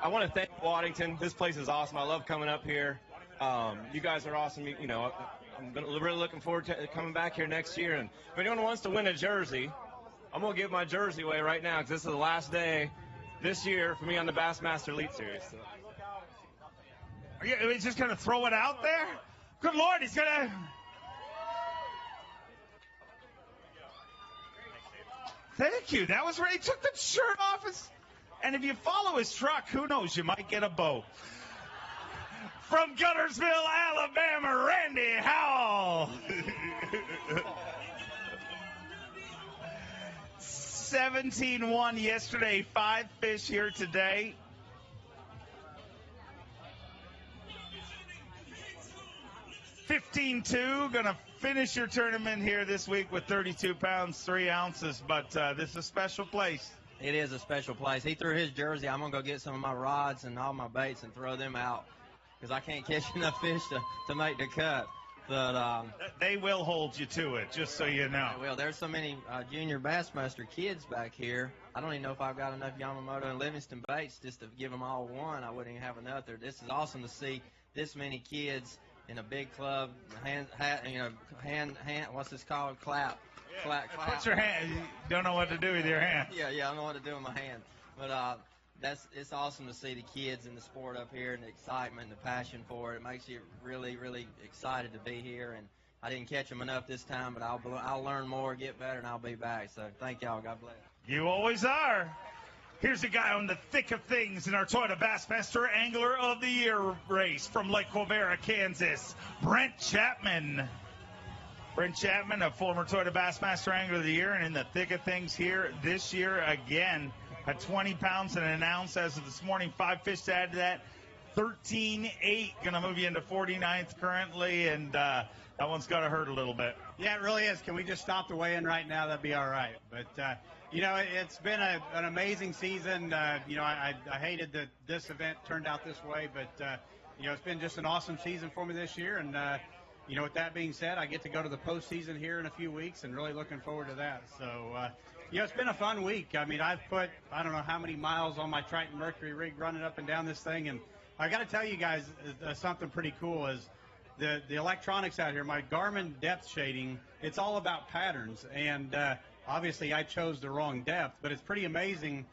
want to thank Waddington. This place is awesome. I love coming up here. You guys are awesome. I'm really looking forward to coming back here next year. And if anyone wants to win a jersey, I'm going to give my jersey away right now, because this is the last day this year for me on the Bassmaster Elite Series. So. Are you just going to throw it out there? Good Lord, he's going to... Thank you. That was right. He took the shirt off. And if you follow his truck, who knows, you might get a boat. From Guntersville, Alabama, Randy Howell. 17-1 yesterday, 5 fish here today. $15-2, going to finish your tournament here this week with 32 pounds, 3 ounces, but this is a special place. It is a special place. He threw his jersey. I'm going to go get some of my rods and all my baits and throw them out, because I can't catch enough fish to make the cut. But they will hold you to it, just so you know. Well, there's so many junior Bassmaster kids back here. I don't even know if I've got enough Yamamoto and Livingston baits just to give them all one. I wouldn't even have enough there. This is awesome to see this many kids in a big club. What's this called? Clap. Clap. Put your hand. You don't know what to do with your hand. Yeah, I don't know what to do with my hand. But it's awesome to see the kids in the sport up here and the excitement and the passion for it. It makes you really, really excited to be here. And I didn't catch them enough this time, but I'll learn more, get better, and I'll be back. So thank y'all. God bless. You always are. Here's a guy on the thick of things in our Toyota Bassmaster Angler of the Year race from Lake Quivira, Kansas, Brent Chapman. Brent Chapman, a former Toyota Bassmaster Angler of the Year, and in the thick of things here this year again. At 20 pounds and an ounce as of this morning, 5 fish to add to that. 13.8, going to move you into 49th currently, and that one's got to hurt a little bit. Yeah, it really is. Can we just stop the weigh-in right now? That'd be all right. But, it's been an amazing season. I hated that this event turned out this way, but, it's been just an awesome season for me this year. And, with that being said, I get to go to the postseason here in a few weeks and really looking forward to that. So, it's been a fun week. I mean, I've put, I don't know how many miles on my Triton Mercury rig running up and down this thing. And I got to tell you guys something pretty cool is the electronics out here, my Garmin depth shading, it's all about patterns. And obviously I chose the wrong depth, but it's pretty amazing.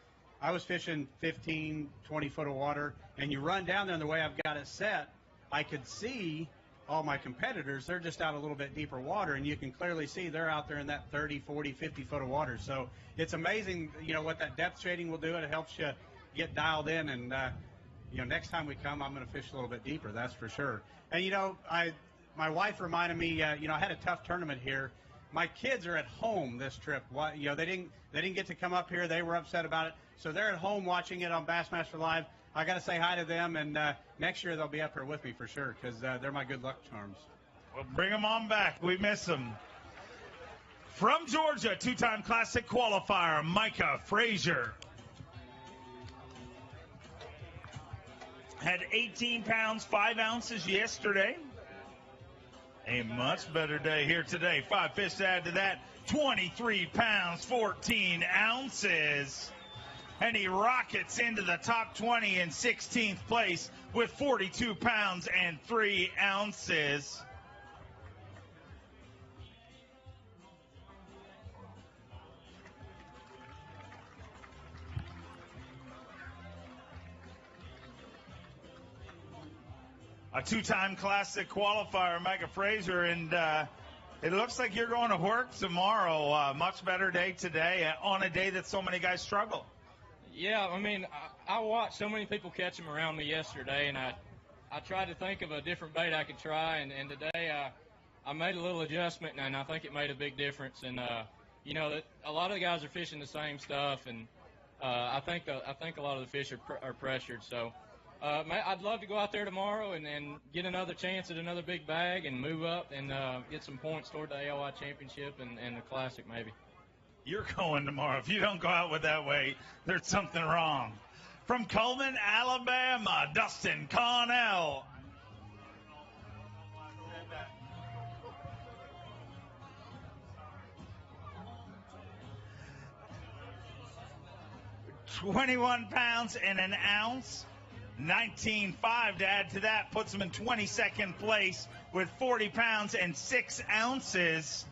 I was fishing 15, 20 foot of water, and you run down there and the way I've got it set, I could see all my competitors. They're just out a little bit deeper water, and you can clearly see they're out there in that 30, 40, 50 foot of water. So it's amazing, what that depth shading will do. It helps you get dialed in, and, next time we come, I'm going to fish a little bit deeper, that's for sure. And, my wife reminded me, I had a tough tournament here. My kids are at home this trip. They didn't get to come up here. They were upset about it. So they're at home watching it on Bassmaster Live. I got to say hi to them, and next year they'll be up here with me for sure because they're my good luck charms. Well, bring them on back. We miss them. From Georgia, two-time Classic qualifier, Micah Frazier. Had 18 pounds, 5 ounces yesterday. A much better day here today. 5 fish to add to that. 23 pounds, 14 ounces. And he rockets into the top 20 in 16th place with 42 pounds and 3 ounces. A two-time Classic qualifier, Micah Frazier, and it looks like you're going to work tomorrow. Much better day today on a day that so many guys struggle. Yeah, I mean, I watched so many people catch them around me yesterday, and I tried to think of a different bait I could try, and today I made a little adjustment, and I think it made a big difference. And that a lot of the guys are fishing the same stuff, and I think a lot of the fish are pressured. So I'd love to go out there tomorrow and get another chance at another big bag and move up and get some points toward the AOI championship and the Classic maybe. You're going tomorrow. If you don't go out with that weight, there's something wrong. From Coleman, Alabama, Dustin Connell. $21 pounds and an ounce. 19.5 to add to that puts him in 22nd place with 40 pounds and 6 ounces.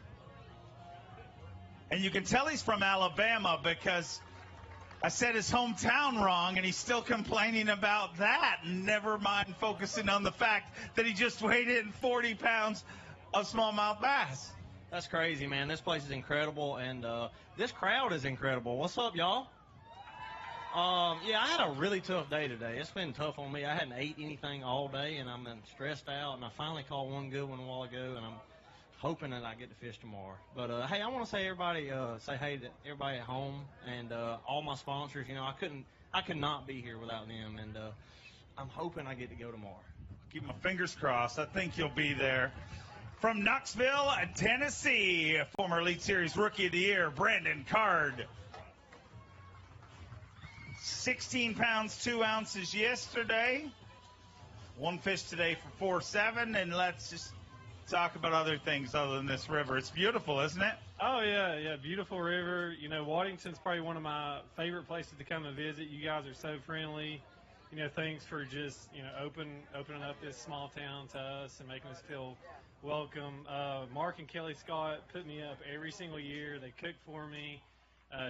And you can tell he's from Alabama because I said his hometown wrong, and he's still complaining about that. Never mind focusing on the fact that he just weighed in 40 pounds of smallmouth bass. That's crazy, man. This place is incredible, and this crowd is incredible. What's up, y'all? I had a really tough day today. It's been tough on me. I hadn't ate anything all day, and I'm stressed out, and I finally caught one good one a while ago, and I'm hoping that I get to fish tomorrow. But, hey, I want to say say hey to everybody at home and all my sponsors. I could not be here without them, and I'm hoping I get to go tomorrow. Keep my fingers crossed. I think you'll be there. From Knoxville, Tennessee, former Elite Series Rookie of the Year, Brandon Card. 16 pounds, 2 ounces yesterday. One fish today for 4.7, and let's just talk about other things other than this river. It's beautiful, isn't it? Oh, yeah, beautiful river. You know, Waddington's probably one of my favorite places to come and visit. You guys are so friendly. You know, thanks for just, you know, opening up this small town to us and making us feel welcome. Mark and Kelly Scott put me up every single year. They cook for me,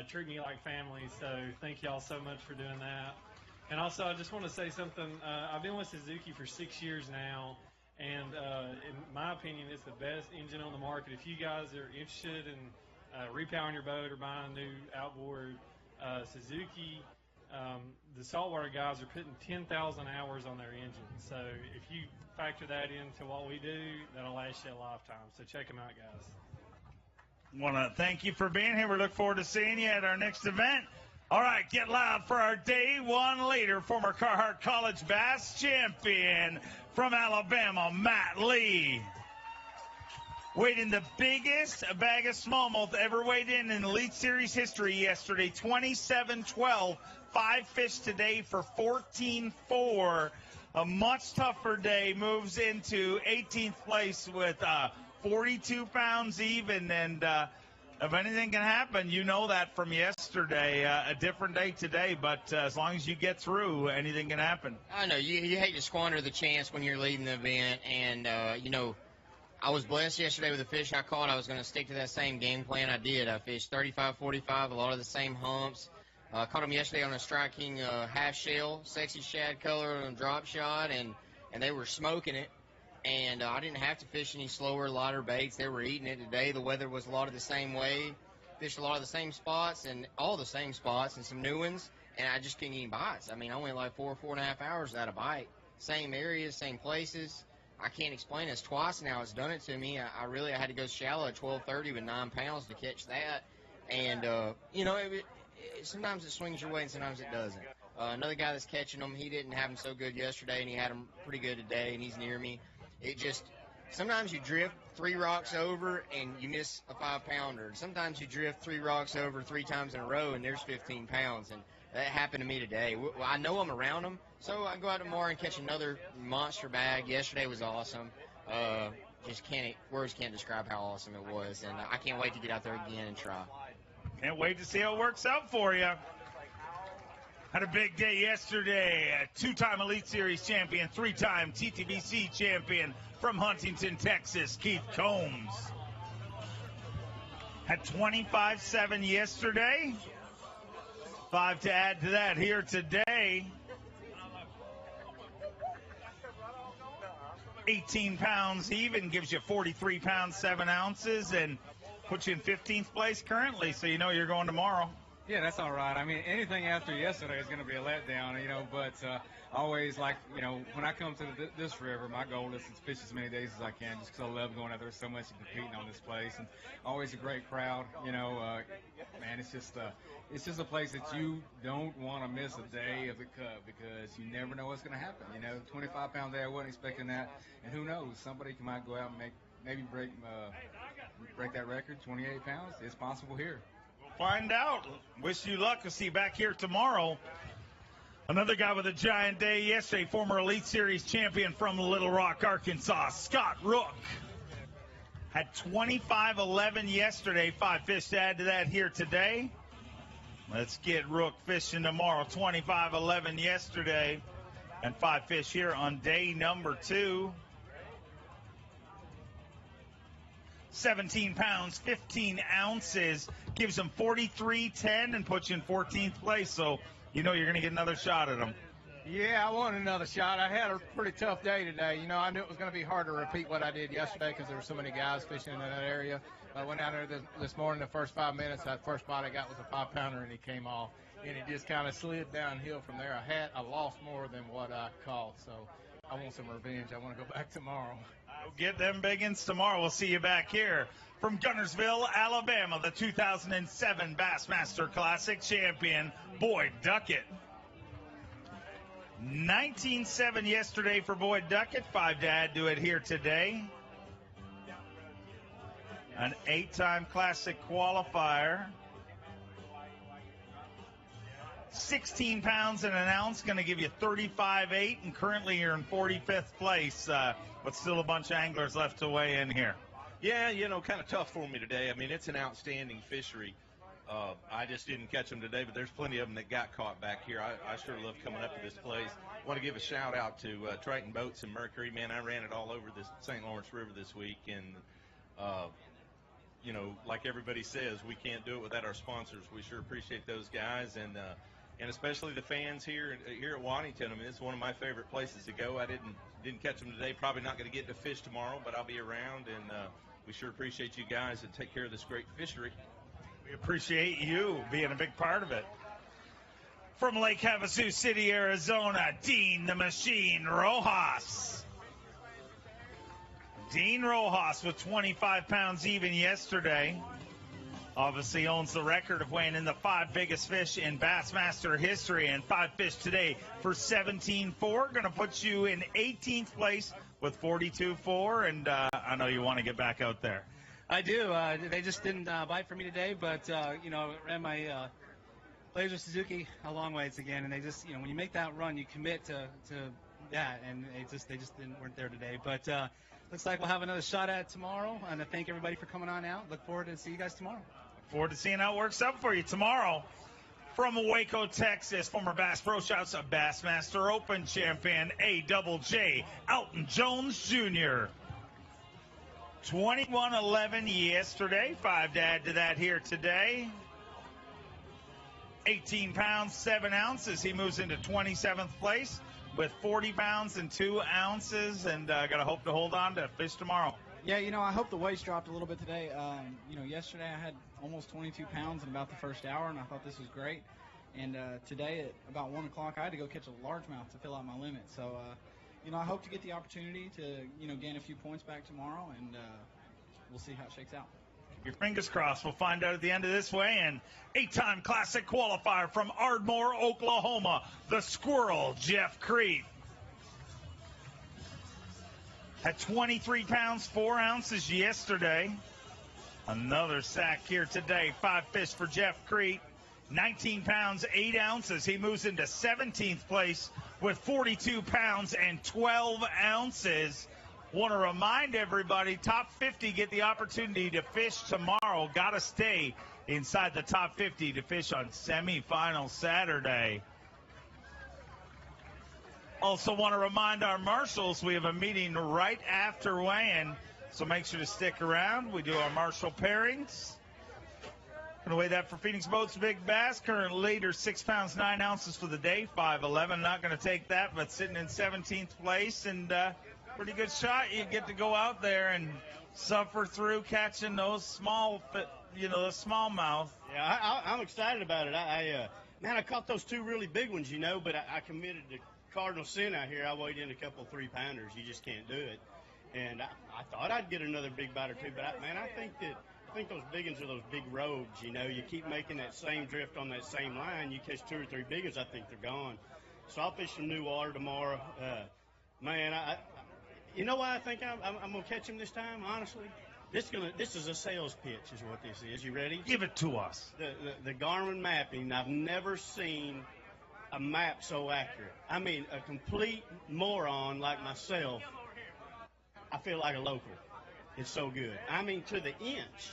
treat me like family. So thank y'all so much for doing that. And also, I just want to say something. I've been with Suzuki for 6 years now. And in my opinion, it's the best engine on the market. If you guys are interested in repowering your boat or buying a new outboard, Suzuki, the saltwater guys are putting 10,000 hours on their engine. So if you factor that into what we do, that'll last you a lifetime. So check them out, guys. Want to thank you for being here. We look forward to seeing you at our next event. All right, get loud for our day one leader, former Carhartt College Bass champion from Alabama, Matt Lee. Weighed in the biggest bag of smallmouth ever weighed in Elite Series history yesterday, 27-12. 5 fish today for 14-4. A much tougher day, moves into 18th place with 42 pounds even, and if anything can happen, you know that from yesterday. A different day today, but as long as you get through, anything can happen. I know. You hate to squander the chance when you're leading the event, and, you know, I was blessed yesterday with the fish I caught. I was going to stick to that same game plan. I did. I fished 35-45, a lot of the same humps. Caught them yesterday on a Strike King half shell, sexy shad color and drop shot, and they were smoking it. And I didn't have to fish any slower, lighter baits. They were eating it today. The weather was a lot of the same way. Fished a lot of the same spots and all the same spots and some new ones. And I just couldn't get any bites. I mean, I went like 4.5 hours without a bite. Same areas, same places. I can't explain this. Twice now it's done it to me. I had to go shallow at 12:30 with 9 pounds to catch that. And, you know, sometimes it swings your way and sometimes it doesn't. Another guy that's catching them, he didn't have them so good yesterday, and he had them pretty good today, and he's near me. It just, sometimes you drift 3 rocks over and you miss a 5-pounder. Sometimes you drift 3 rocks over 3 times in a row and there's 15 pounds. And that happened to me today. I know I'm around them, so I go out tomorrow and catch another monster bag. Yesterday was awesome. Words can't describe how awesome it was. And I can't wait to get out there again and try. Can't wait to see how it works out for you. Had a big day yesterday. A 2-time Elite Series champion, 3-time TTBC champion from Huntington, Texas, Keith Combs. Had 25-7 yesterday. 5 to add to that here today. 18 pounds even, gives you 43 pounds, 7 ounces, and puts you in 15th place currently, so you know you're going tomorrow. Yeah, that's all right. I mean, anything after yesterday is going to be a letdown, you know, but always, like, you know, when I come to this river, my goal is to fish as many days as I can just because I love going out there. There's so much competing on this place, and always a great crowd, you know. Man, it's just a place that you don't want to miss a day of the Cup because you never know what's going to happen, you know. 25-pound day, I wasn't expecting that, and who knows, somebody might go out and maybe break that record, 28 pounds. It's possible here. Find out. Wish you luck. We'll see you back here tomorrow. Another guy with a giant day yesterday, former Elite Series champion from Little Rock, Arkansas, Scott Rook. Had 25-11 yesterday, 5 fish to add to that here today. Let's get Rook fishing tomorrow. 25-11 yesterday and 5 fish here on day number 2. 17 pounds, 15 ounces, gives him 43.10 and puts you in 14th place. So you know you're going to get another shot at him. Yeah, I want another shot. I had a pretty tough day today. You know, I knew it was going to be hard to repeat what I did yesterday because there were so many guys fishing in that area. I went out there this morning, the first 5 minutes, that first bite I got was a 5-pounder, and he came off. And it just kind of slid downhill from there. I lost more than what I caught, so I want some revenge. I want to go back tomorrow. Get them big uns tomorrow. We'll see you back here from Guntersville, Alabama, the 2007 Bassmaster Classic champion, Boyd Duckett. 19-7 yesterday for Boyd Duckett, 5 to add to it here today. An 8-time Classic qualifier. 16 pounds and an ounce, going to give you 35.8, and currently you're in 45th place, but still a bunch of anglers left to weigh in here. Yeah, kind of tough for me today. I mean, it's an outstanding fishery. I just didn't catch them today, but there's plenty of them that got caught back here. I sure love coming up to this place. I want to give a shout out to Triton Boats and Mercury. Man, I ran it all over this St. Lawrence River this week, and like everybody says, we can't do it without our sponsors. We sure appreciate those guys, and especially the fans here at Waddington. I mean, it's one of my favorite places to go. I didn't catch them today. Probably not going to get to fish tomorrow, but I'll be around, and we sure appreciate you guys that take care of this great fishery. We appreciate you being a big part of it. From Lake Havasu City, Arizona, Dean the Machine Rojas. Dean Rojas with 25 pounds even yesterday. Obviously owns the record of weighing in the 5 biggest fish in Bassmaster history, and 5 fish today for 17.4. Going to put you in 18th place with 42.4, and I know you want to get back out there. I do. They just didn't bite for me today, but, ran my Laser Suzuki a long ways again, and they just, when you make that run, you commit to that, and they just weren't there today. But looks like we'll have another shot at it tomorrow, and I thank everybody for coming on out. Look forward to see you guys tomorrow. Look forward to seeing how it works out for you tomorrow. From Waco, Texas, former Bass Pro Shops, a Bassmaster Open champion, AJJ Alton Jones Jr. 21-11 yesterday, 5 to add to that here today. 18 pounds, 7 ounces. He moves into 27th place with 40 pounds and 2 ounces, and got to hope to hold on to fish tomorrow. Yeah, I hope the weight's dropped a little bit today. Yesterday I had almost 22 pounds in about the first hour, and I thought this was great. And today at about 1 o'clock, I had to go catch a largemouth to fill out my limit. So, I hope to get the opportunity to, gain a few points back tomorrow, and we'll see how it shakes out. Your fingers crossed. We'll find out at the end of this way. And 8-time Classic qualifier from Ardmore, Oklahoma, the Squirrel, Jeff Crete. Had 23 pounds, 4 ounces yesterday. Another sack here today. 5 fish for Jeff Crete. 19 pounds, 8 ounces. He moves into 17th place with 42 pounds and 12 ounces. Want to remind everybody, top 50 get the opportunity to fish tomorrow. Got to stay inside the top 50 to fish on semifinal Saturday. Also want to remind our marshals we have a meeting right after weigh-in, so make sure to stick around. We do our marshal pairings. Going to weigh that for Phoenix Boats Big Bass. Current leader, 6 pounds, 9 ounces for the day, 5'11". Not going to take that, but sitting in 17th place, and pretty good shot. You get to go out there and suffer through catching those small, the smallmouth. Yeah, I'm excited about it. I caught those 2 really big ones, but I committed to Cardinal Sin out here. I weighed in a couple 3-pounders. You just can't do it. And I thought I'd get another big bite or 2, but I think those big ones are those big rogues. You keep making that same drift on that same line. You catch 2 or 3 big ones, I think they're gone. So I'll fish some new water tomorrow. You know why I think I'm going to catch him this time, honestly? This is a sales pitch is what this is. You ready? Give it to us. The Garmin mapping, I've never seen a map so accurate. I mean, a complete moron like myself, I feel like a local. It's so good. I mean, to the inch.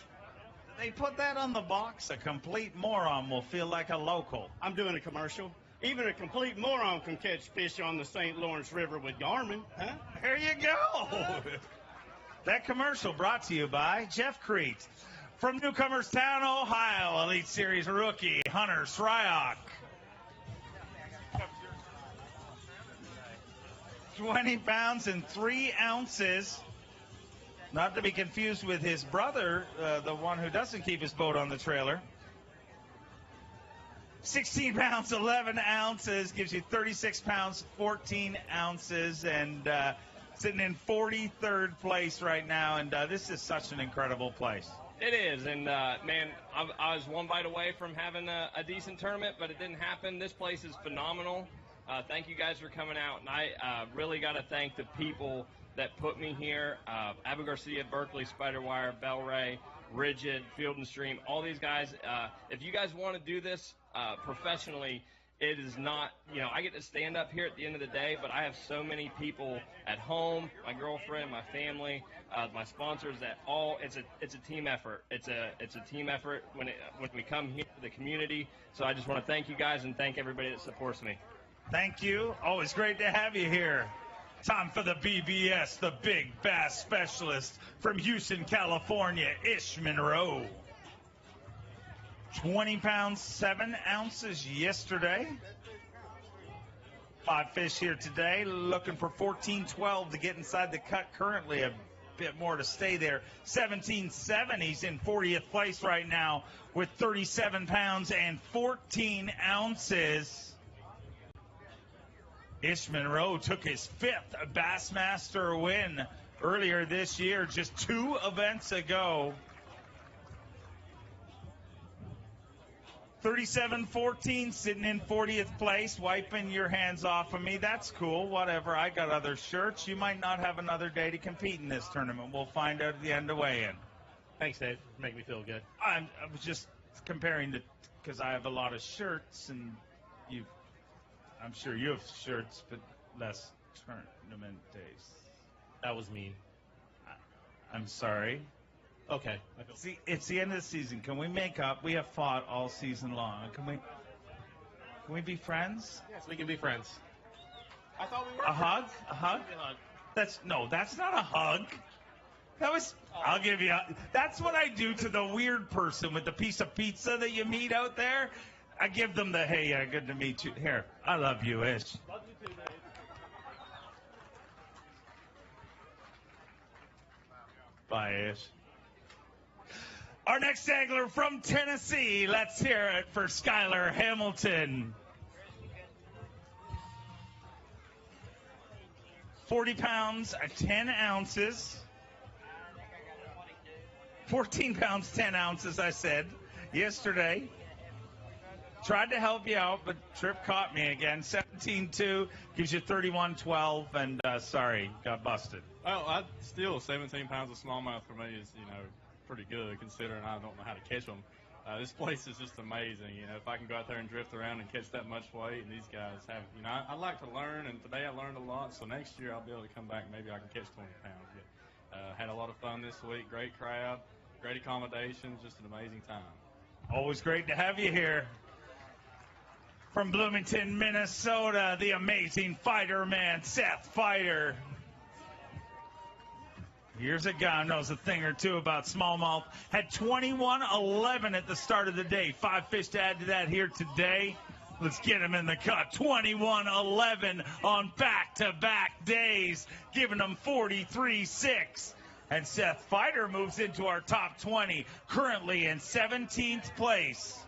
They put that on the box. A complete moron will feel like a local. I'm doing a commercial. Even a complete moron can catch fish on the St. Lawrence River with Garmin, huh? There you go. That commercial brought to you by Jeff Crete. From Newcomerstown, Ohio, Elite Series rookie Hunter Shryock. 20 pounds and 3 ounces. Not to be confused with his brother, the one who doesn't keep his boat on the trailer. 16 pounds, 11 ounces, gives you 36 pounds, 14 ounces, and sitting in 43rd place right now. And this is such an incredible place. It is, and man, I was 1 bite away from having a decent tournament, but it didn't happen. This place is phenomenal. Thank you guys for coming out, and I really got to thank the people that put me here. Abu Garcia, Berkeley, Spiderwire, Bell Ray, Rigid, Field and Stream, all these guys. If you guys want to do this professionally, it is not, I get to stand up here at the end of the day, but I have so many people at home, my girlfriend, my family, my sponsors, it's a team effort. It's a team effort when we come here to the community. So I just want to thank you guys and thank everybody that supports me. Thank you. Always great to have you here. Time for the BBS, the Big Bass Specialist from Houston, California, Ish Monroe. 20 pounds, 7 ounces yesterday. 5 fish here today, looking for 14-12 to get inside the cut currently. A bit more to stay there. 17-7, he's in 40th place right now with 37 pounds and 14 ounces. Ish Monroe took his 5th Bassmaster win earlier this year, just 2 events ago. 37-14, sitting in 40th place, wiping your hands off of me. That's cool, whatever. I got other shirts. You might not have another day to compete in this tournament. We'll find out at the end of weigh-in. Thanks, Dave. Make me feel good. I was just comparing because I have a lot of shirts, and I'm sure you have shirts, but less tournament days. That was mean. I'm sorry. Okay. See, it's the end of the season. Can we make up? We have fought all season long. Can we be friends? Yes, we can be friends. I thought we were a friends. hug? A hug? That's not a hug. That was. I'll give you. That's what I do to the weird person with the piece of pizza that you meet out there. I give them the hey, good to meet you. Here, I love you, Ish. Love you too, Dave. Bye, Ish. Our next angler from Tennessee, let's hear it for Skylar Hamilton. 40 pounds, 10 ounces. 14 pounds, 10 ounces, I said, yesterday. Tried to help you out, but Trip caught me again. 17-2 gives you 31-12, and sorry, got busted. Well, still 17 pounds of smallmouth for me is, pretty good considering I don't know how to catch them. This place is just amazing. If I can go out there and drift around and catch that much weight, and these guys have, I like to learn, and today I learned a lot. So next year I'll be able to come back and maybe I can catch 20 pounds. But, had a lot of fun this week. Great crowd, great accommodations, just an amazing time. Always great to have you here. From Bloomington, Minnesota, the amazing fighter man, Seth Fighter. Here's a guy who knows a thing or two about smallmouth. Had 21-11 at the start of the day. 5 fish to add to that here today. Let's get him in the cut. 21-11 on back-to-back days, giving him 43-6. And Seth Fighter moves into our top 20, currently in 17th place.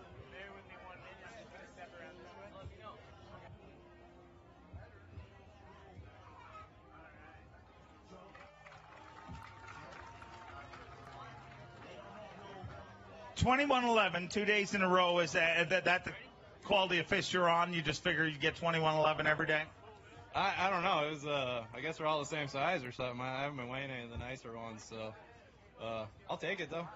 $21.11, 2 days in a row. Is that the quality of fish you're on? You just figure you get $21.11 every day? I don't know. It was I guess we're all the same size or something. I haven't been weighing any of the nicer ones, so I'll take it though.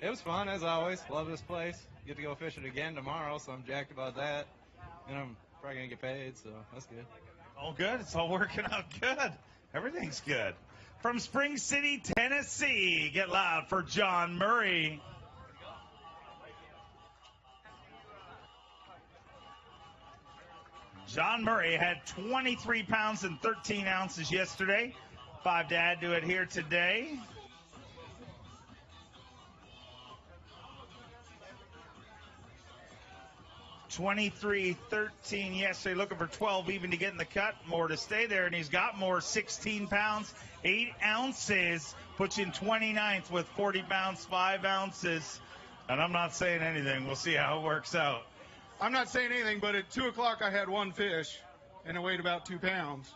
It was fun as always. Love this place. Get to go fishing again tomorrow, so I'm jacked about that. And I'm probably gonna get paid, so that's good. All good. It's all working out good. Everything's good. From Spring City, Tennessee, get loud for John Murray. John Murray had 23 pounds and 13 ounces yesterday. 5 to add to it here today. $23.13 yesterday, looking for 12 even to get in the cut. More to stay there, and he's got more. 16 pounds, 8 ounces. Puts you in 29th with 40 pounds, 5 ounces. And I'm not saying anything. We'll see how it works out. I'm not saying anything, but at 2 o'clock I had 1 fish, and it weighed about 2 pounds.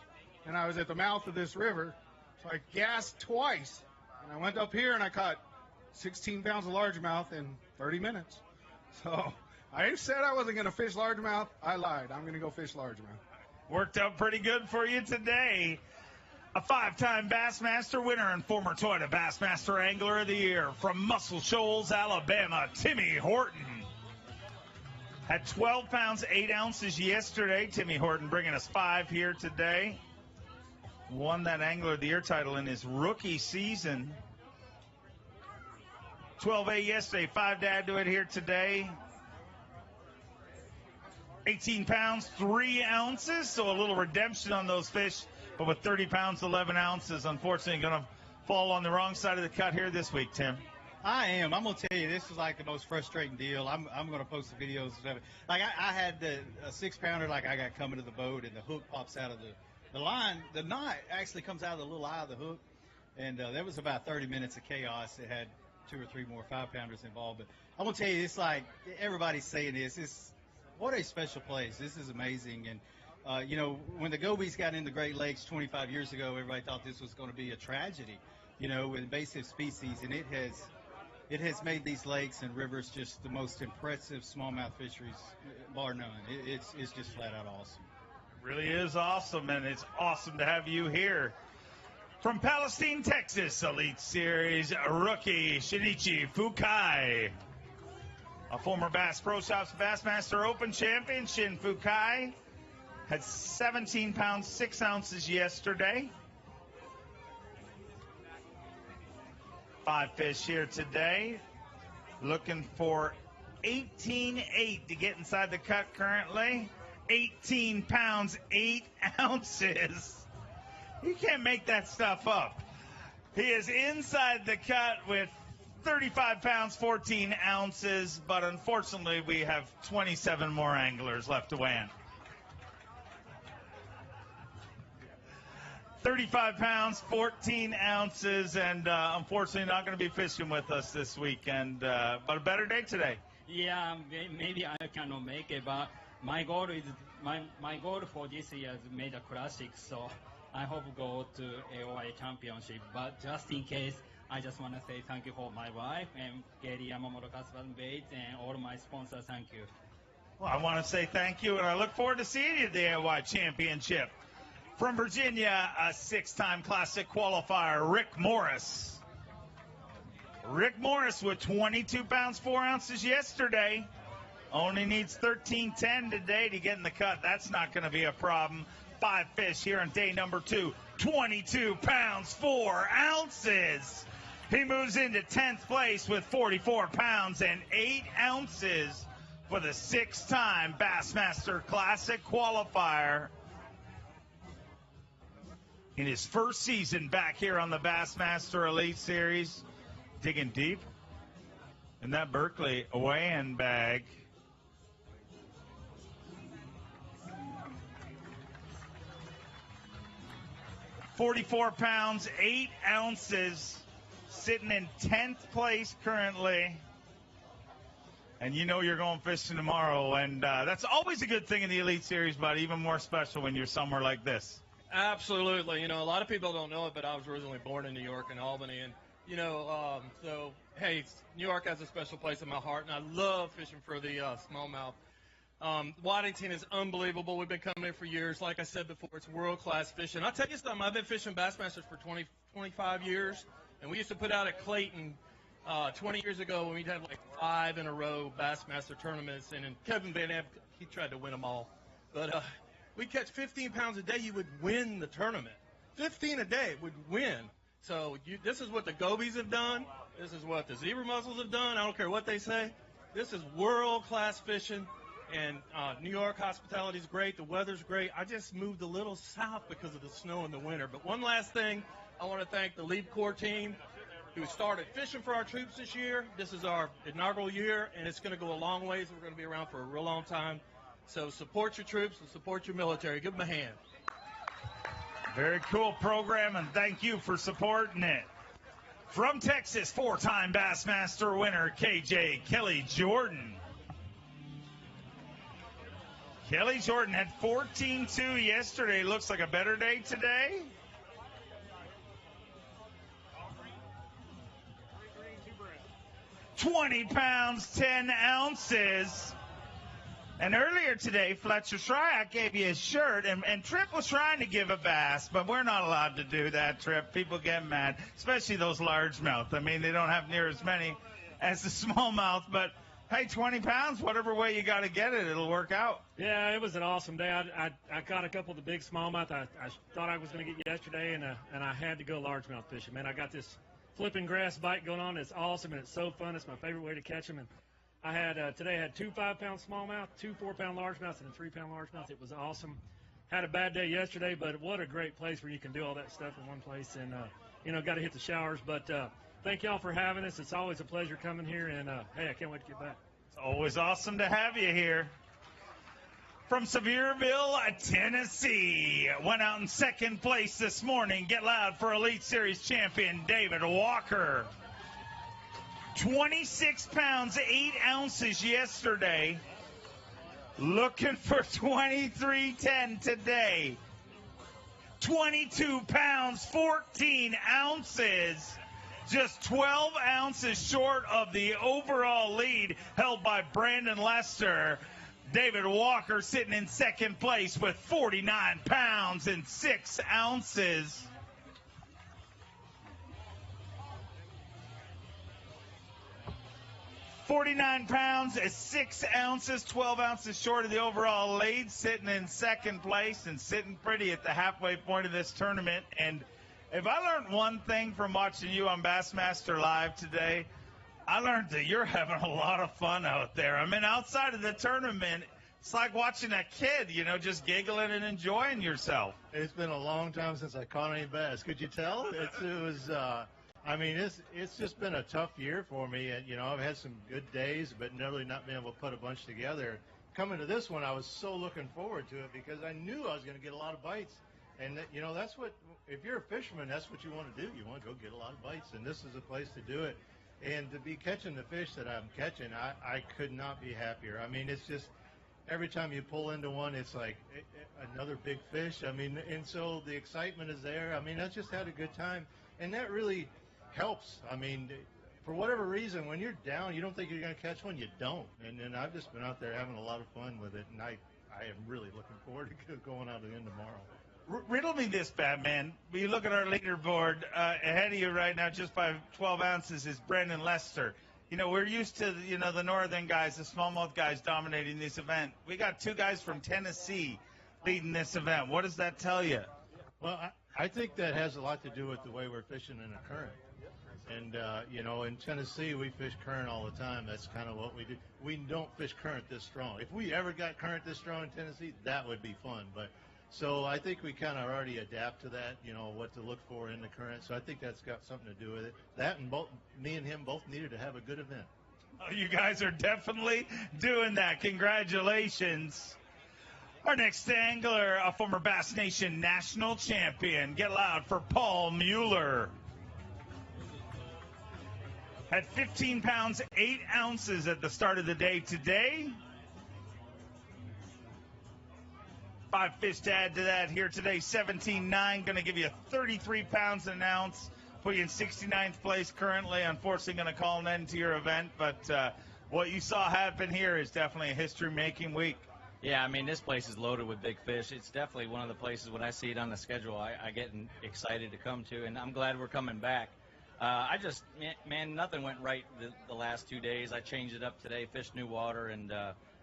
And I was at the mouth of this river, so I gasped twice. And I went up here and I caught 16 pounds of largemouth in 30 minutes. So I said I wasn't going to fish largemouth. I lied. I'm going to go fish largemouth. Worked out pretty good for you today. A 5-time Bassmaster winner and former Toyota Bassmaster Angler of the Year from Muscle Shoals, Alabama, Timmy Horton. Had 12 pounds, 8 ounces yesterday. Timmy Horton bringing us 5 here today. Won that Angler of the Year title in his rookie season. 12A yesterday, 5 to add to it here today. 18 pounds, 3 ounces, so a little redemption on those fish. But with 30 pounds, 11 ounces, unfortunately going to fall on the wrong side of the cut here this week, Tim. I am. I'm going to tell you, this is like the most frustrating deal. I'm going to post the videos of it. Like, I had a 6-pounder like I got coming to the boat, and the hook pops out of the line. The knot actually comes out of the little eye of the hook. And there was about 30 minutes of chaos. It had 2 or 3 more 5-pounders involved. But I'm going to tell you, it's like everybody's saying this. What a special place. This is amazing. And, you know, when the gobies got in the Great Lakes 25 years ago, everybody thought this was going to be a tragedy, you know, with invasive species. And it has made these lakes and rivers just the most impressive smallmouth fisheries, bar none. It's just flat out awesome. It really is awesome, and it's awesome to have you here. From Palestine, Texas, Elite Series rookie Shinichi Fukai. A former Bass Pro Shops Bassmaster Open champion, Shin Fukai, had 17 pounds, 6 ounces yesterday. 5 fish here today. Looking for 18.8 to get inside the cut currently. 18 pounds, 8 ounces. You can't make that stuff up. He is inside the cut with 35 pounds, 14 ounces, but unfortunately we have 27 more anglers left to weigh in. 35 pounds, 14 ounces, and unfortunately not going to be fishing with us this weekend, but a better day today. Yeah, maybe I cannot make it, but my goal for this year is Major Classic, so I hope to go to AOI Championship. But just in case, I just want to say thank you for my wife and Gary Yamamoto Custom Baits and all my sponsors. Thank you. Well, I want to say thank you, and I look forward to seeing you at the AOI Championship. From Virginia, a 6-time Classic qualifier, Rick Morris. Rick Morris with 22 pounds, 4 ounces yesterday. Only needs 13.10 today to get in the cut. That's not going to be a problem. 5 fish here on day number 2. 22 pounds, 4 ounces. He moves into 10th place with 44 pounds and 8 ounces for the 6-time Bassmaster Classic qualifier. In his first season back here on the Bassmaster Elite Series, digging deep in that Berkeley weigh-in bag. $44 pounds, 8 ounces, sitting in 10th place currently. And you know you're going fishing tomorrow, and that's always a good thing in the Elite Series, but even more special when you're somewhere like this. Absolutely. You know, a lot of people don't know it, but I was originally born in New York, in Albany. And, you know, so, hey, New York has a special place in my heart, and I love fishing for the smallmouth. Waddington is unbelievable. We've been coming here for years. Like I said before, it's world-class fishing. I'll tell you something. I've been fishing Bassmasters for 25 years, and we used to put out at Clayton 20 years ago when we'd have like 5 in a row Bassmaster tournaments. And then Kevin Van Amp, he tried to win them all. But we catch 15 pounds a day, you would win the tournament. 15 a day would win. So this is what the gobies have done. This is what the zebra mussels have done. I don't care what they say. This is world-class fishing, and New York hospitality is great. The weather's great. I just moved a little south because of the snow in the winter. But one last thing, I want to thank the Leap Corps team who started fishing for our troops this year. This is our inaugural year, and it's going to go a long ways. We're going to be around for a real long time. So support your troops and support your military. Give them a hand. Very cool program, and thank you for supporting it. From Texas, 4-time Bassmaster winner, KJ Kelly Jordan. Kelly Jordan had 14.2 yesterday. Looks like a better day today. $20 pounds, 10 ounces. And earlier today, Fletcher Shryack gave you his shirt, and Tripp was trying to give a bass, but we're not allowed to do that, Tripp. People get mad, especially those largemouth. I mean, they don't have near as many as the smallmouth, but Hey, 20 pounds, whatever way you got to get it, it'll work out. Yeah, it was an awesome day. I caught a couple of the big smallmouth. I thought I was going to get yesterday, and I had to go largemouth fishing. Man, I got this flipping grass bite going on. It's awesome, and it's so fun. It's my favorite way to catch them. And I had today I had 2 5-pound smallmouth, 2 4-pound largemouth, and a 3-pound largemouth. It was awesome. Had a bad day yesterday, but what a great place where you can do all that stuff in one place. And got to hit the showers, but. Thank y'all for having us. It's always a pleasure coming here, and hey, I can't wait to get back. It's always awesome to have you here. From Sevierville, Tennessee, went out in second place this morning. Get loud for Elite Series champion David Walker. 26 pounds, 8 ounces yesterday. Looking for 23.10 today. 22 pounds, 14 ounces. Just 12 ounces short of the overall lead held by Brandon Lester. David Walker sitting in second place with 49 pounds and 6 ounces. $49 pounds, 6 ounces, 12 ounces short of the overall lead, sitting in second place and sitting pretty at the halfway point of this tournament. And if I learned one thing from watching you on Bassmaster Live today, I learned that you're having a lot of fun out there. I mean, outside of the tournament, it's like watching a kid, just giggling and enjoying yourself. It's been a long time since I caught any bass. Could you tell? It's just been a tough year for me. And, I've had some good days, but really not been able to put a bunch together. Coming to this one, I was so looking forward to it because I knew I was going to get a lot of bites. And, that's what, if you're a fisherman, that's what you want to do. You want to go get a lot of bites, and this is a place to do it. And to be catching the fish that I'm catching, I could not be happier. I mean, it's just every time you pull into one, it's like another big fish. I mean, and so the excitement is there. I mean, I just had a good time, and that really helps. I mean, for whatever reason, when you're down, you don't think you're going to catch one, you don't. And I've just been out there having a lot of fun with it, and I am really looking forward to going out again tomorrow. Riddle me this, Batman. You look at our leaderboard, ahead of you right now, just by 12 ounces, is Brandon Lester. We're used to, the northern guys, the smallmouth guys dominating this event. We got 2 guys from Tennessee leading this event. What does that tell you? Well, I think that has a lot to do with the way we're fishing in a current. And, in Tennessee, we fish current all the time. That's kind of what we do. We don't fish current this strong. If we ever got current this strong in Tennessee, that would be fun. So I think we kind of already adapt to that, what to look for in the current. So I think that's got something to do with it. That and me and him both needed to have a good event. Oh, you guys are definitely doing that. Congratulations. Our next angler, a former Bass Nation national champion. Get loud for Paul Mueller. Had 15 pounds, 8 ounces at the start of the day today. 5 fish to add to that here today, 17.9, going to give you 33 pounds an ounce, put you in 69th place currently. Unfortunately, going to call an end to your event, but what you saw happen here is definitely a history-making week. Yeah, I mean, this place is loaded with big fish. It's definitely one of the places when I see it on the schedule, I get excited to come to, and I'm glad we're coming back. Nothing went right the last 2 days. I changed it up today, fished new water, and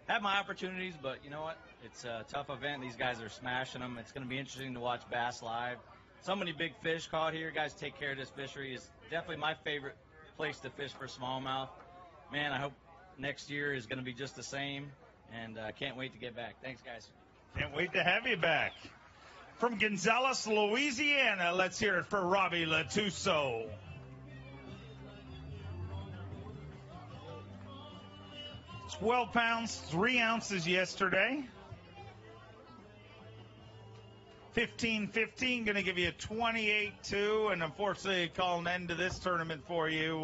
had my opportunities, but you know what? It's a tough event. These guys are smashing them. It's going to be interesting to watch Bass Live. So many big fish caught here. Guys, take care of this fishery. It's definitely my favorite place to fish for smallmouth. Man, I hope next year is going to be just the same, and I can't wait to get back. Thanks, guys. Can't wait to have you back. From Gonzales, Louisiana, let's hear it for Robbie Latuso. $12 pounds, 3 ounces yesterday. 15-15, going to give you 28-2, and unfortunately call an end to this tournament for you.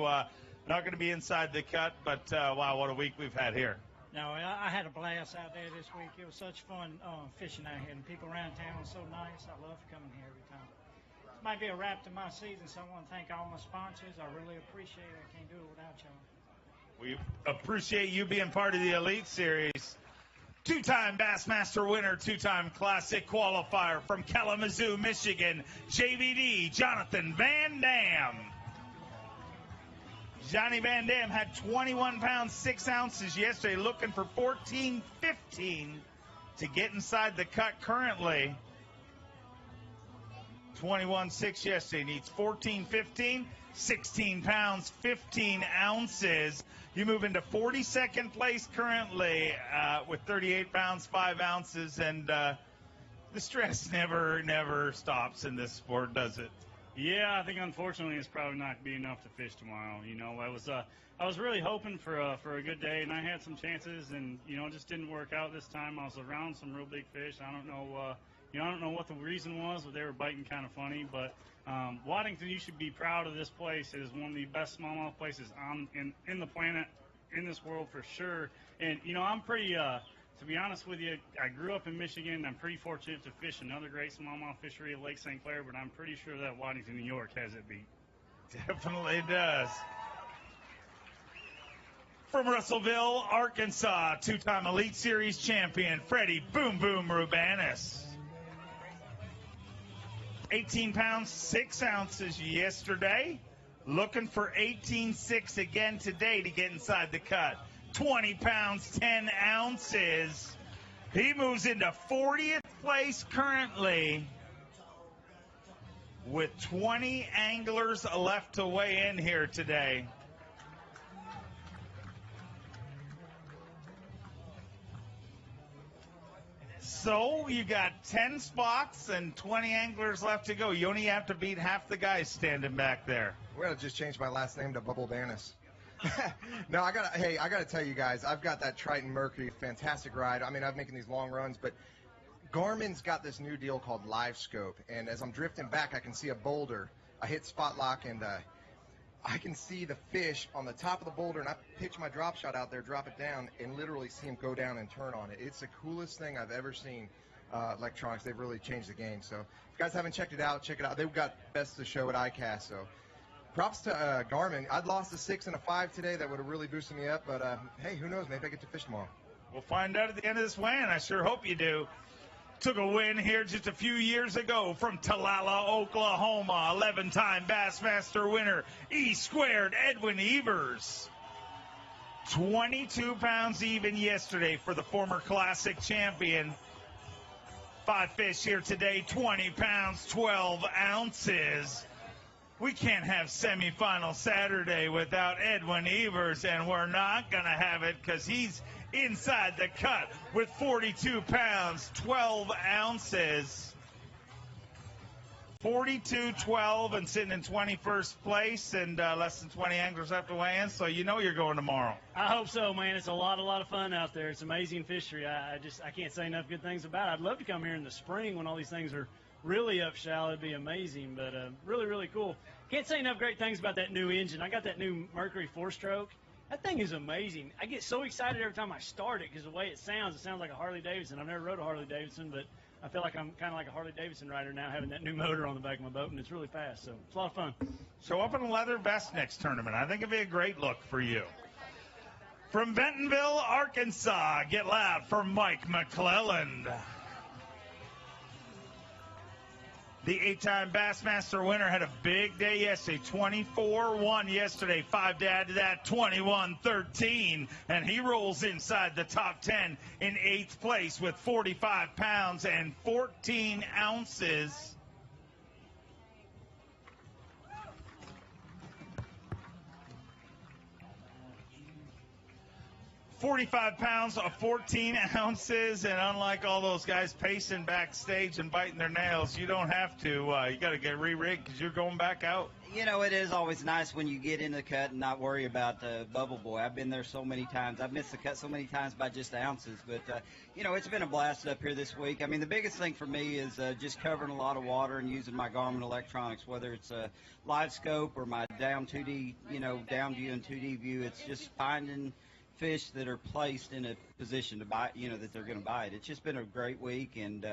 Not going to be inside the cut, but wow, what a week we've had here. No, I had a blast out there this week. It was such fun fishing out here, and people around town were so nice. I love coming here every time. This might be a wrap to my season, so I want to thank all my sponsors. I really appreciate it. I can't do it without y'all. We appreciate you being part of the Elite Series. 2-time Bassmaster winner, 2-time Classic qualifier from Kalamazoo, Michigan, JVD, Jonathan Van Dam. Johnny Van Dam had 21 pounds, 6 ounces yesterday, looking for 14.15 to get inside the cut currently. 21.6 yesterday, needs 14.15, 16 pounds, 15 ounces. You move into 42nd place currently with 38 pounds, 5 ounces, and the stress never stops in this sport, does it? Yeah, I think unfortunately it's probably not be enough to fish tomorrow. You know, I was really hoping for a good day, and I had some chances, and you know, it just didn't work out this time. I was around some real big fish. I don't know, I don't know what the reason was, but they were biting kind of funny. But Waddington, you should be proud of this place. It is one of the best smallmouth places in the planet, in this world for sure. And you know, I'm pretty. To be honest with you, I grew up in Michigan. I'm pretty fortunate to fish another great smallmouth fishery at Lake St. Clair, but I'm pretty sure that Waddington, New York has it beat. Definitely does. From Russellville, Arkansas, 2-time Elite Series champion, Freddie Boom Boom Rubanis. 18 pounds, 6 ounces yesterday. Looking for 18.6 again today to get inside the cut. 20 pounds, 10 ounces. He moves into 40th place currently with 20 anglers left to weigh in here today. So you got 10 spots and 20 anglers left to go. You only have to beat half the guys standing back there. We're going to just change my last name to Bubble Banis. No, I gotta tell you guys, I've got that Triton Mercury, fantastic ride. I mean, I'm making these long runs, but Garmin's got this new deal called Live Scope, and as I'm drifting back, I can see a boulder. I hit spot lock, and I can see the fish on the top of the boulder, and I pitch my drop shot out there, drop it down, and literally see him go down and turn on it. It's the coolest thing I've ever seen. Electronics, they've really changed the game. So if you guys haven't checked it out, check it out. They've got best of the show at ICAST, so props to Garmin. I'd lost a 6 and a 5 today. That would have really boosted me up. But, hey, who knows? Maybe I get to fish tomorrow. We'll find out at the end of this weigh-in. I sure hope you do. Took a win here just a few years ago from Talala, Oklahoma. 11-time Bassmaster winner, E-squared Edwin Evers. 22 pounds even yesterday for the former Classic champion. 5 fish here today, 20 pounds, 12 ounces. We can't have semifinal Saturday without Edwin Evers, and we're not going to have it because he's inside the cut with 42 pounds, 12 ounces. 42-12 and sitting in 21st place, and less than 20 anglers have to weigh in, so you know you're going tomorrow. I hope so, man. It's a lot of fun out there. It's amazing fishery. I can't say enough good things about it. I'd love to come here in the spring when all these things are really up shallow. It'd be amazing, but really cool. Can't say enough great things about that new engine. I got that new Mercury 4-stroke. That thing is amazing. I get so excited every time I start it because the way it sounds like a Harley Davidson. I've never rode a Harley Davidson, but I feel like I'm kind of like a Harley Davidson rider now, having that new motor on the back of my boat, and it's really fast, so it's a lot of fun. Show up in a leather vest next tournament. I think it'd be a great look for you. From Bentonville, Arkansas, get loud for Mike McClelland. The 8-time Bassmaster winner had a big day yesterday, 24-1 yesterday, 5 to add to that, 21-13, and he rolls inside the top 10 in 8th place with 45 pounds and 14 ounces. 45 pounds of 14 ounces, and unlike all those guys pacing backstage and biting their nails, you don't have to. You got to get re-rigged because you're going back out. You know, it is always nice when you get in the cut and not worry about the Bubble Boy. I've been there so many times. I've missed the cut so many times by just ounces. But, you know, it's been a blast up here this week. I mean, the biggest thing for me is just covering a lot of water and using my Garmin electronics, whether it's a live scope or my down 2D, you know, down view and 2D view. It's just finding fish that are placed in a position to bite, you know, that they're going to bite. It's just been a great week, and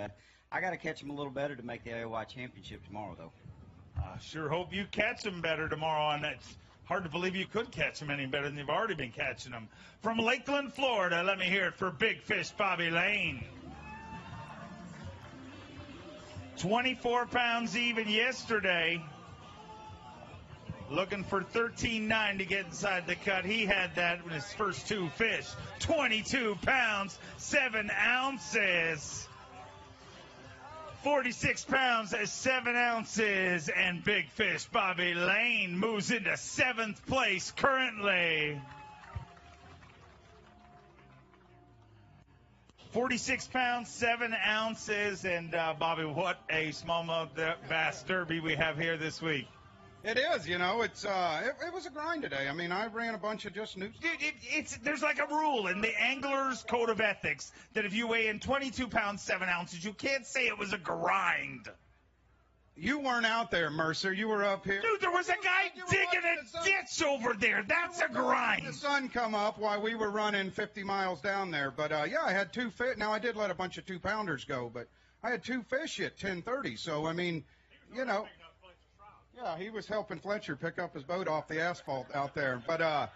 I got to catch them a little better to make the AOY championship tomorrow, though. I sure hope you catch them better tomorrow, and it's hard to believe you could catch them any better than you've already been catching them. From Lakeland, Florida, let me hear it for Big Fish Bobby Lane. 24 pounds even yesterday. looking for 13.9 to get inside the cut. He had that in his first 2 fish. 22 pounds, 7 ounces. 46 pounds, 7 ounces. And big fish Bobby Lane moves into 7th place currently. 46 pounds, 7 ounces. And Bobby, what a smallmouth bass derby we have here this week. It is, you know, it was a grind today. I mean, I ran a bunch of just new. There's like a rule in the angler's code of ethics that if you weigh in 22 pounds, 7 ounces, you can't say it was a grind. You weren't out there, Mercer. You were up here. Dude, there was a guy digging a ditch over there. That's a grind. The sun come up while we were running 50 miles down there. But, yeah, I had 2 fish. Now, I did let a bunch of 2-pounders go, but I had 2 fish at 10:30. So, I mean, you know. Yeah, he was helping Fletcher pick up his boat off the asphalt out there. But,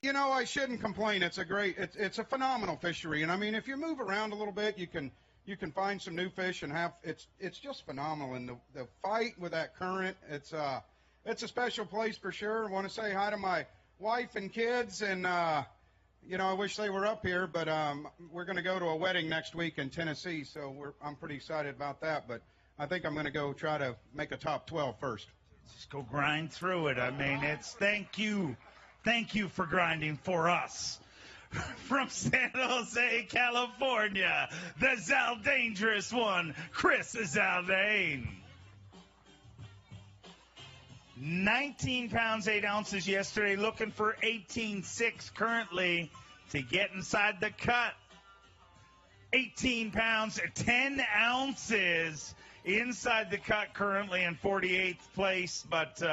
you know, I shouldn't complain. It's a phenomenal fishery. And, I mean, if you move around a little bit, you can find some new fish and it's just phenomenal. And the fight with that current, it's a special place for sure. I want to say hi to my wife and kids. And, you know, I wish they were up here. But we're going to go to a wedding next week in Tennessee. So I'm pretty excited about that. But I think I'm going to go try to make a top 12 first. Just go grind through it. I mean, it's thank you for grinding for us. From San Jose, California, the Zaldangerous one, Chris Zaldane. 19 pounds, 8 ounces yesterday, looking for 18.6 currently to get inside the cut. 18 pounds, 10 ounces. Inside the cut currently in 48th place, but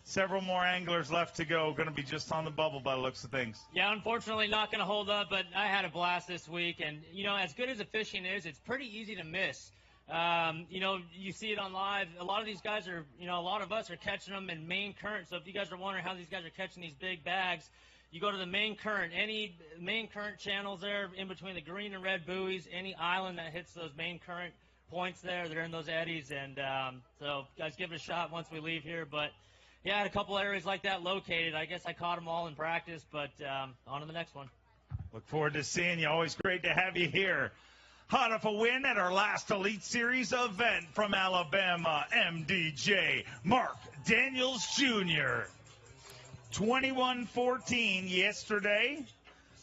several more anglers left to go. Going to be just on the bubble by the looks of things. Yeah, unfortunately not going to hold up, but I had a blast this week. And, you know, as good as the fishing is, it's pretty easy to miss. You know, you see it on live. A lot of these guys are, you know, a lot of us are catching them in main current. So if you guys are wondering how these guys are catching these big bags, you go to the main current. Any main current channels there in between the green and red buoys, any island that hits those main current points there, they're in those eddies, and so guys, give it a shot once we leave here. But yeah, I had a couple areas like that located. I guess I caught them all in practice, but on to the next one. Look forward to seeing you. Always great to have you here. Hot off a win at our last Elite Series event from Alabama, MDJ Mark Daniels Jr. 21-14 yesterday.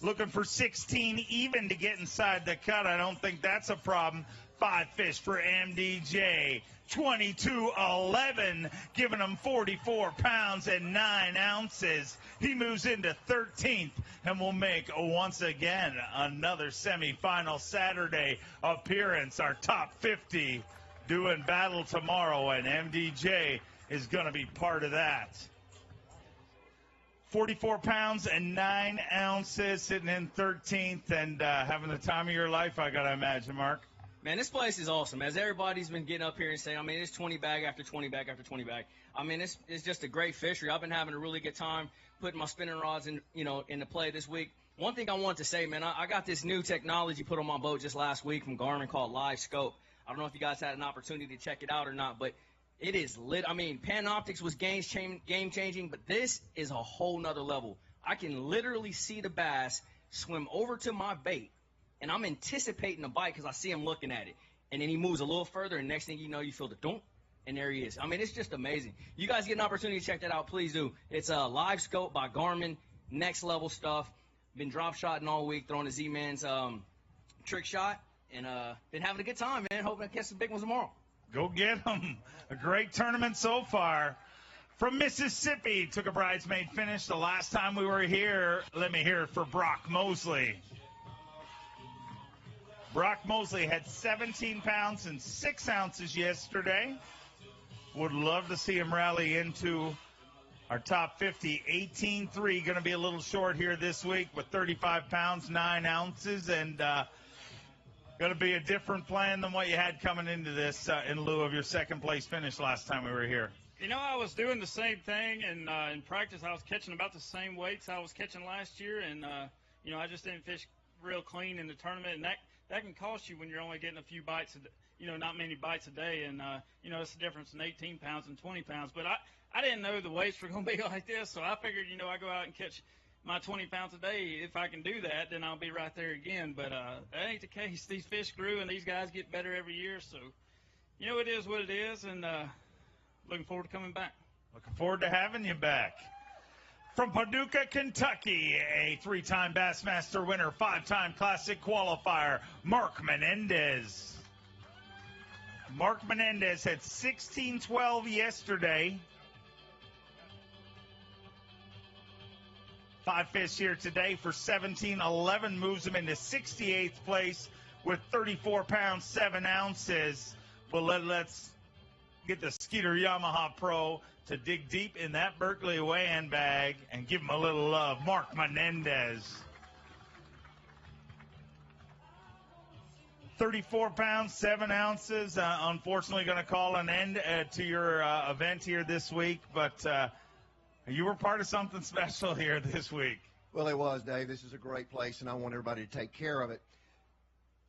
Looking for 16 even to get inside the cut. I don't think that's a problem. 5 fish for MDJ. 22-11, giving him 44 pounds and 9 ounces. He moves into 13th and will make, once again, another semifinal Saturday appearance. Our top 50 doing battle tomorrow, and MDJ is going to be part of that. 44 pounds and 9 ounces, sitting in 13th and having the time of your life, I got to imagine, Mark. Man, this place is awesome. As everybody's been getting up here and saying, I mean, it's 20 bag after 20 bag after 20 bag. I mean, it's just a great fishery. I've been having a really good time putting my spinning rods into play this week. One thing I want to say, man, I got this new technology put on my boat just last week from Garmin called Live Scope. I don't know if you guys had an opportunity to check it out or not, but it is lit. I mean, Panoptics was game changing, but this is a whole nother level. I can literally see the bass swim over to my bait, and I'm anticipating a bite because I see him looking at it. And then he moves a little further, and next thing you know, you feel the dunk, and there he is. I mean, it's just amazing. You guys get an opportunity to check that out, please do. It's a Live Scope by Garmin, next level stuff. Been drop shotting all week, throwing the Z-Man's trick shot, and been having a good time, man. Hoping to catch some big ones tomorrow. Go get them. A great tournament so far. From Mississippi, took a bridesmaid finish the last time we were here. Let me hear it for Brock Mosley. Brock Mosley had 17 pounds and 6 ounces yesterday. Would love to see him rally into our top 50. 18-3, going to be a little short here this week with 35 pounds, 9 ounces, and going to be a different plan than what you had coming into this in lieu of your second place finish last time we were here. You know, I was doing the same thing, and in practice I was catching about the same weights I was catching last year, and, you know, I just didn't fish real clean in the tournament, and that can cost you when you're only getting a few bites, you know, not many bites a day. And, you know, it's the difference in 18 pounds and 20 pounds. But I didn't know the weights were going to be like this, so I figured, I go out and catch my 20 pounds a day. If I can do that, then I'll be right there again. But that ain't the case. These fish grew, and these guys get better every year. So, it is what it is, and looking forward to coming back. Looking forward to having you back. From Paducah, Kentucky, a 3-time Bassmaster winner, 5-time Classic qualifier, Mark Menendez. Mark Menendez had 16-12 yesterday. 5 fish here today for 17-11, moves him into 68th place with 34 pounds, 7 ounces. But let's get the Skeeter Yamaha Pro to dig deep in that Berkeley weigh-in bag and give him a little love. Mark Menendez. 34 pounds, 7 ounces. Unfortunately, going to call an end to your event here this week, but you were part of something special here this week. Well, it was, Dave. This is a great place, and I want everybody to take care of it.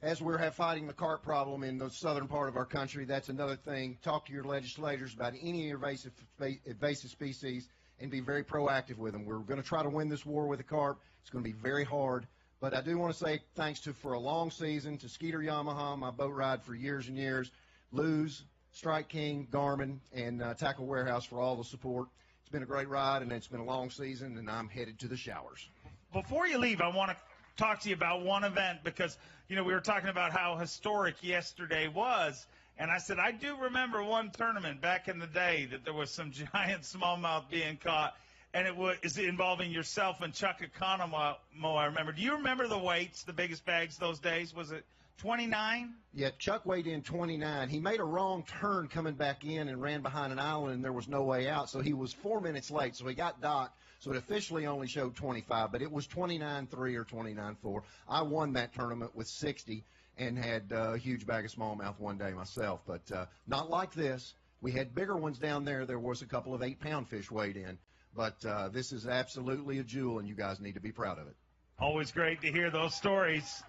As we're fighting the carp problem in the southern part of our country, that's another thing. Talk to your legislators about any invasive species and be very proactive with them. We're going to try to win this war with the carp. It's going to be very hard. But I do want to say thanks for a long season to Skeeter Yamaha, my boat ride for years and years, Lou's, Strike King, Garmin, and Tackle Warehouse for all the support. It's been a great ride, and it's been a long season, and I'm headed to the showers. Before you leave, I want to talk to you about one event because, we were talking about how historic yesterday was, and I said, I do remember one tournament back in the day that there was some giant smallmouth being caught, and it was involving yourself and Chuck Economo, I remember. Do you remember the weights, the biggest bags those days? Was it 29? Yeah, Chuck weighed in 29. He made a wrong turn coming back in and ran behind an island, and there was no way out, so he was 4 minutes late, so he got docked. So it officially only showed 25, but it was 29.3 or 29.4. I won that tournament with 60 and had a huge bag of smallmouth one day myself, but not like this. We had bigger ones down there. There was a couple of 8-pound fish weighed in, but this is absolutely a jewel, and you guys need to be proud of it. Always great to hear those stories.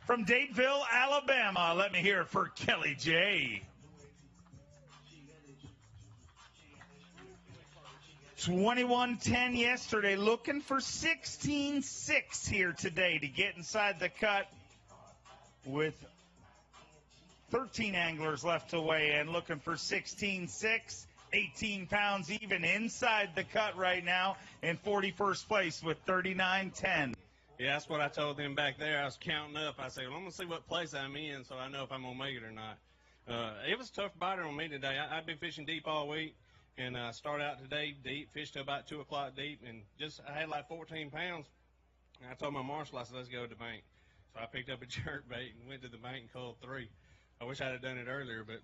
From Dateville, Alabama, let me hear it for Kelly J. 21-10 yesterday, looking for 16-6 here today to get inside the cut with 13 anglers left to weigh in, looking for 16-6, 18 pounds even inside the cut right now in 41st place with 39-10. Yeah, that's what I told them back there. I was counting up. I said, well, I'm going to see what place I'm in so I know if I'm going to make it or not. It was a tough biter on me today. I've been fishing deep all week. And I started out today deep, fished till about 2 o'clock deep, and I had like 14 pounds. And I told my marshal, I said, let's go to the bank. So I picked up a jerk bait and went to the bank and called 3. I wish I'd have done it earlier, but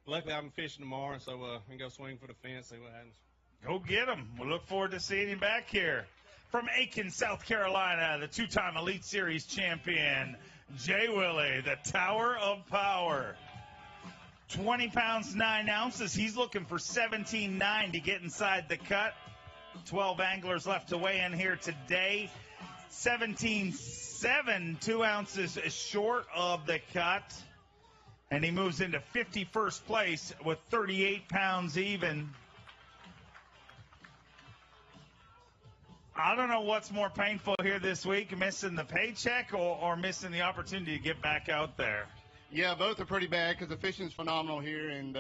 luckily I'm fishing tomorrow, so we can go swing for the fence, see what happens. Go get him. We'll look forward to seeing him back here. From Aiken, South Carolina, the 2-time Elite Series champion, Jay Willie, the Tower of Power. 20 pounds, 9 ounces. He's looking for 17-9 to get inside the cut. 12 anglers left to weigh in here today. 17-7, 2 ounces short of the cut. And he moves into 51st place with 38 pounds even. I don't know what's more painful here this week, missing the paycheck or missing the opportunity to get back out there. Yeah, both are pretty bad because the fishing's phenomenal here, and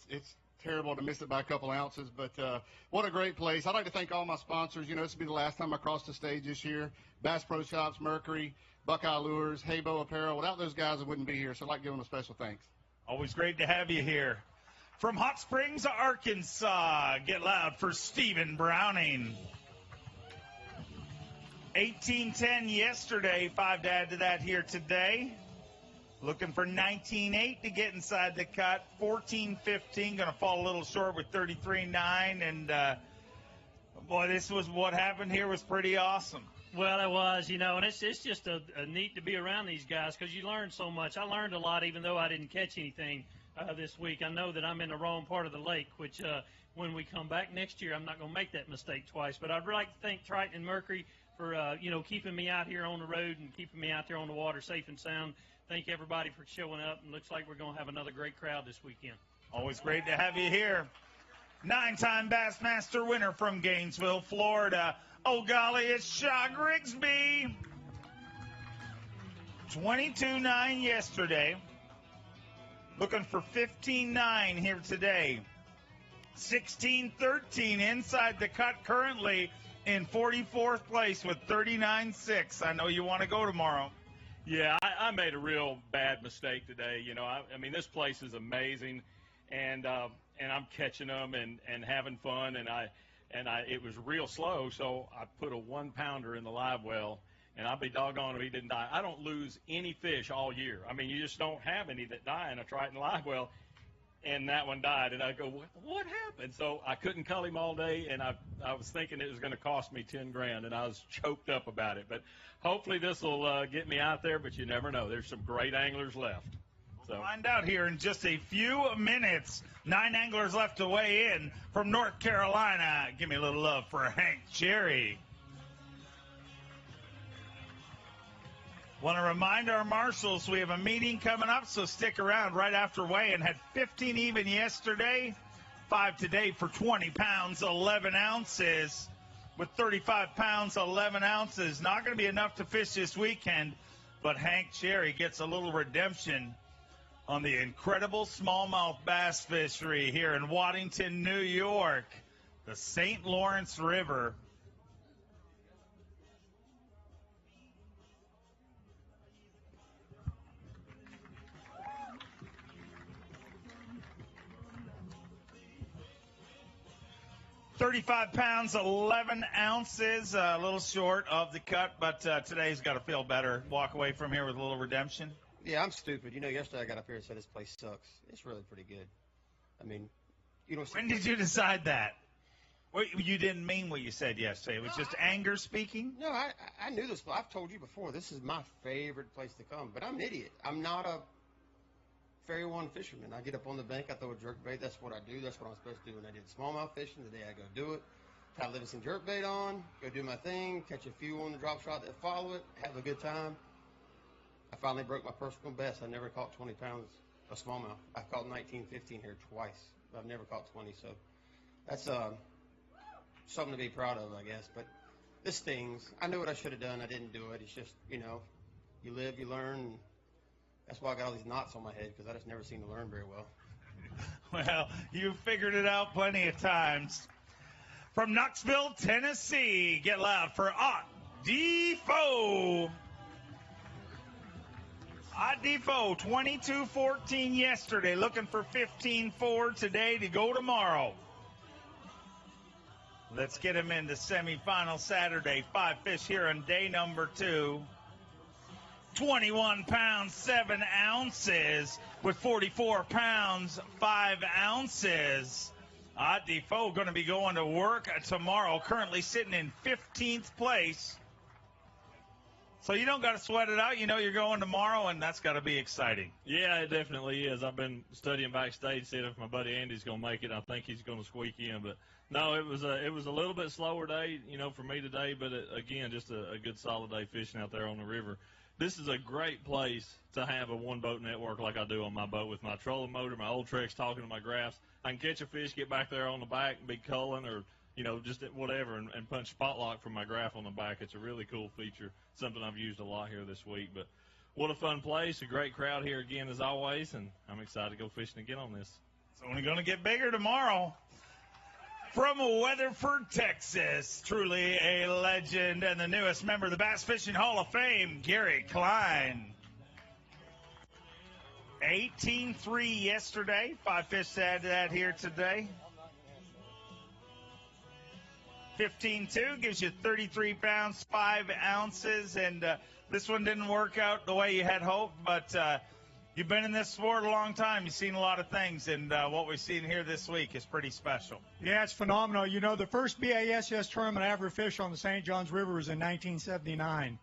it's terrible to miss it by a couple ounces. But what a great place. I'd like to thank all my sponsors. This will be the last time I cross the stage this year. Bass Pro Shops, Mercury, Buckeye Lures, Haybo Apparel. Without those guys, I wouldn't be here, so I'd like to give them a special thanks. Always great to have you here. From Hot Springs, Arkansas, get loud for Stephen Browning. 18-10 yesterday, 5 to add to that here today. Looking for 19-8 to get inside the cut. 14-15, going to fall a little short with 33-9. And, boy, this was what happened here was pretty awesome. Well, it was, and it's just a neat to be around these guys because you learn so much. I learned a lot even though I didn't catch anything this week. I know that I'm in the wrong part of the lake, which when we come back next year, I'm not going to make that mistake twice. But I'd like to thank Triton and Mercury for, keeping me out here on the road and keeping me out there on the water safe and sound. Thank everybody for showing up, and looks like we're going to have another great crowd this weekend. Always great to have you here. 9-time Bassmaster winner from Gainesville, Florida. Oh, golly, it's Shaw Grigsby. 22-9 yesterday. Looking for 15-9 here today. 16-13 inside the cut, currently in 44th place with 39.6. I know you want to go tomorrow. Yeah, I made a real bad mistake today. You know, I mean, this place is amazing, and I'm catching them and having fun, and it was real slow, so I put a 1-pounder in the live well, and I'll be doggone if he didn't die. I don't lose any fish all year. I mean, you just don't have any that die in a Triton live well, and that one died, and I go, what happened? So I couldn't cull him all day, and I was thinking it was going to cost me $10,000, and I was choked up about it. But hopefully this will get me out there, but you never know. There's some great anglers left. So We'll find out here in just a few minutes. 9 anglers left to weigh in from North Carolina. Give me a little love for Hank Cherry. Want to remind our marshals we have a meeting coming up, so stick around right after weigh-in. Had 15 even yesterday, 5 today for 20 pounds, 11 ounces. With 35 pounds, 11 ounces. Not going to be enough to fish this weekend, but Hank Cherry gets a little redemption on the incredible smallmouth bass fishery here in Waddington, New York, the St. Lawrence River. $35 pounds, 11 ounces, a little short of the cut, but today's got to feel better. Walk away from here with a little redemption. Yeah, I'm stupid. You know, yesterday I got up here and said this place sucks. It's really pretty good. I mean, you know. When did you decide that? Well, you didn't mean what you said yesterday. It was just anger speaking? No, I knew this. I've told you before, this is my favorite place to come. But I'm an idiot. I'm not a Ferry One fisherman. I get up on the bank, I throw a jerkbait. That's what I do. That's what I'm supposed to do when I did smallmouth fishing. The day I go do it, tie Livingston jerkbait on, go do my thing, catch a few on the drop shot that follow it, have a good time. I finally broke my personal best. I never caught 20 pounds of smallmouth. I've caught 19, 15 here twice. I've never caught 20, so that's something to be proud of, I guess. But this stings. I knew what I should have done. I didn't do it. It's just, you know, you live, you learn. And that's why I got all these knots on my head, because I just never seem to learn very well. Well, you figured it out plenty of times. From Knoxville, Tennessee, get loud for Ott Defoe. Ott Defoe, 22-14 yesterday, looking for 15-4 today to go tomorrow. Let's get him into semifinal Saturday. 5 fish here on day number 2. 21 pounds, 7 ounces with 44 pounds, 5 ounces. Ott Defoe going to be going to work tomorrow, currently sitting in 15th place. So you don't got to sweat it out. You know you're going tomorrow, and that's got to be exciting. Yeah, it definitely is. I've been studying backstage, seeing if my buddy Andy's going to make it. I think he's going to squeak in. But, no, it was a little bit slower day, you know, for me today. But, again, just a good solid day fishing out there on the river. This is a great place to have a one-boat network like I do on my boat with my trolling motor, my old tricks, talking to my graphs. I can catch a fish, get back there on the back, and be culling or, you know, just whatever, and punch spot lock from my graph on the back. It's a really cool feature, something I've used a lot here this week. But what a fun place, a great crowd here again as always, and I'm excited to go fishing again on this. It's only going to get bigger tomorrow. From Weatherford, Texas, truly a legend and the newest member of the Bass Fishing Hall of Fame, Gary Klein. 18-3 yesterday. 5 fish to add to that here today. 15-2 gives you 33 pounds, 5 ounces. And this one didn't work out the way you had hoped, but you've been in this sport a long time. You've seen a lot of things, and what we've seen here this week is pretty special. Yeah, it's phenomenal. You know, the first BASS tournament I ever fished on the St. Johns River was in 1979.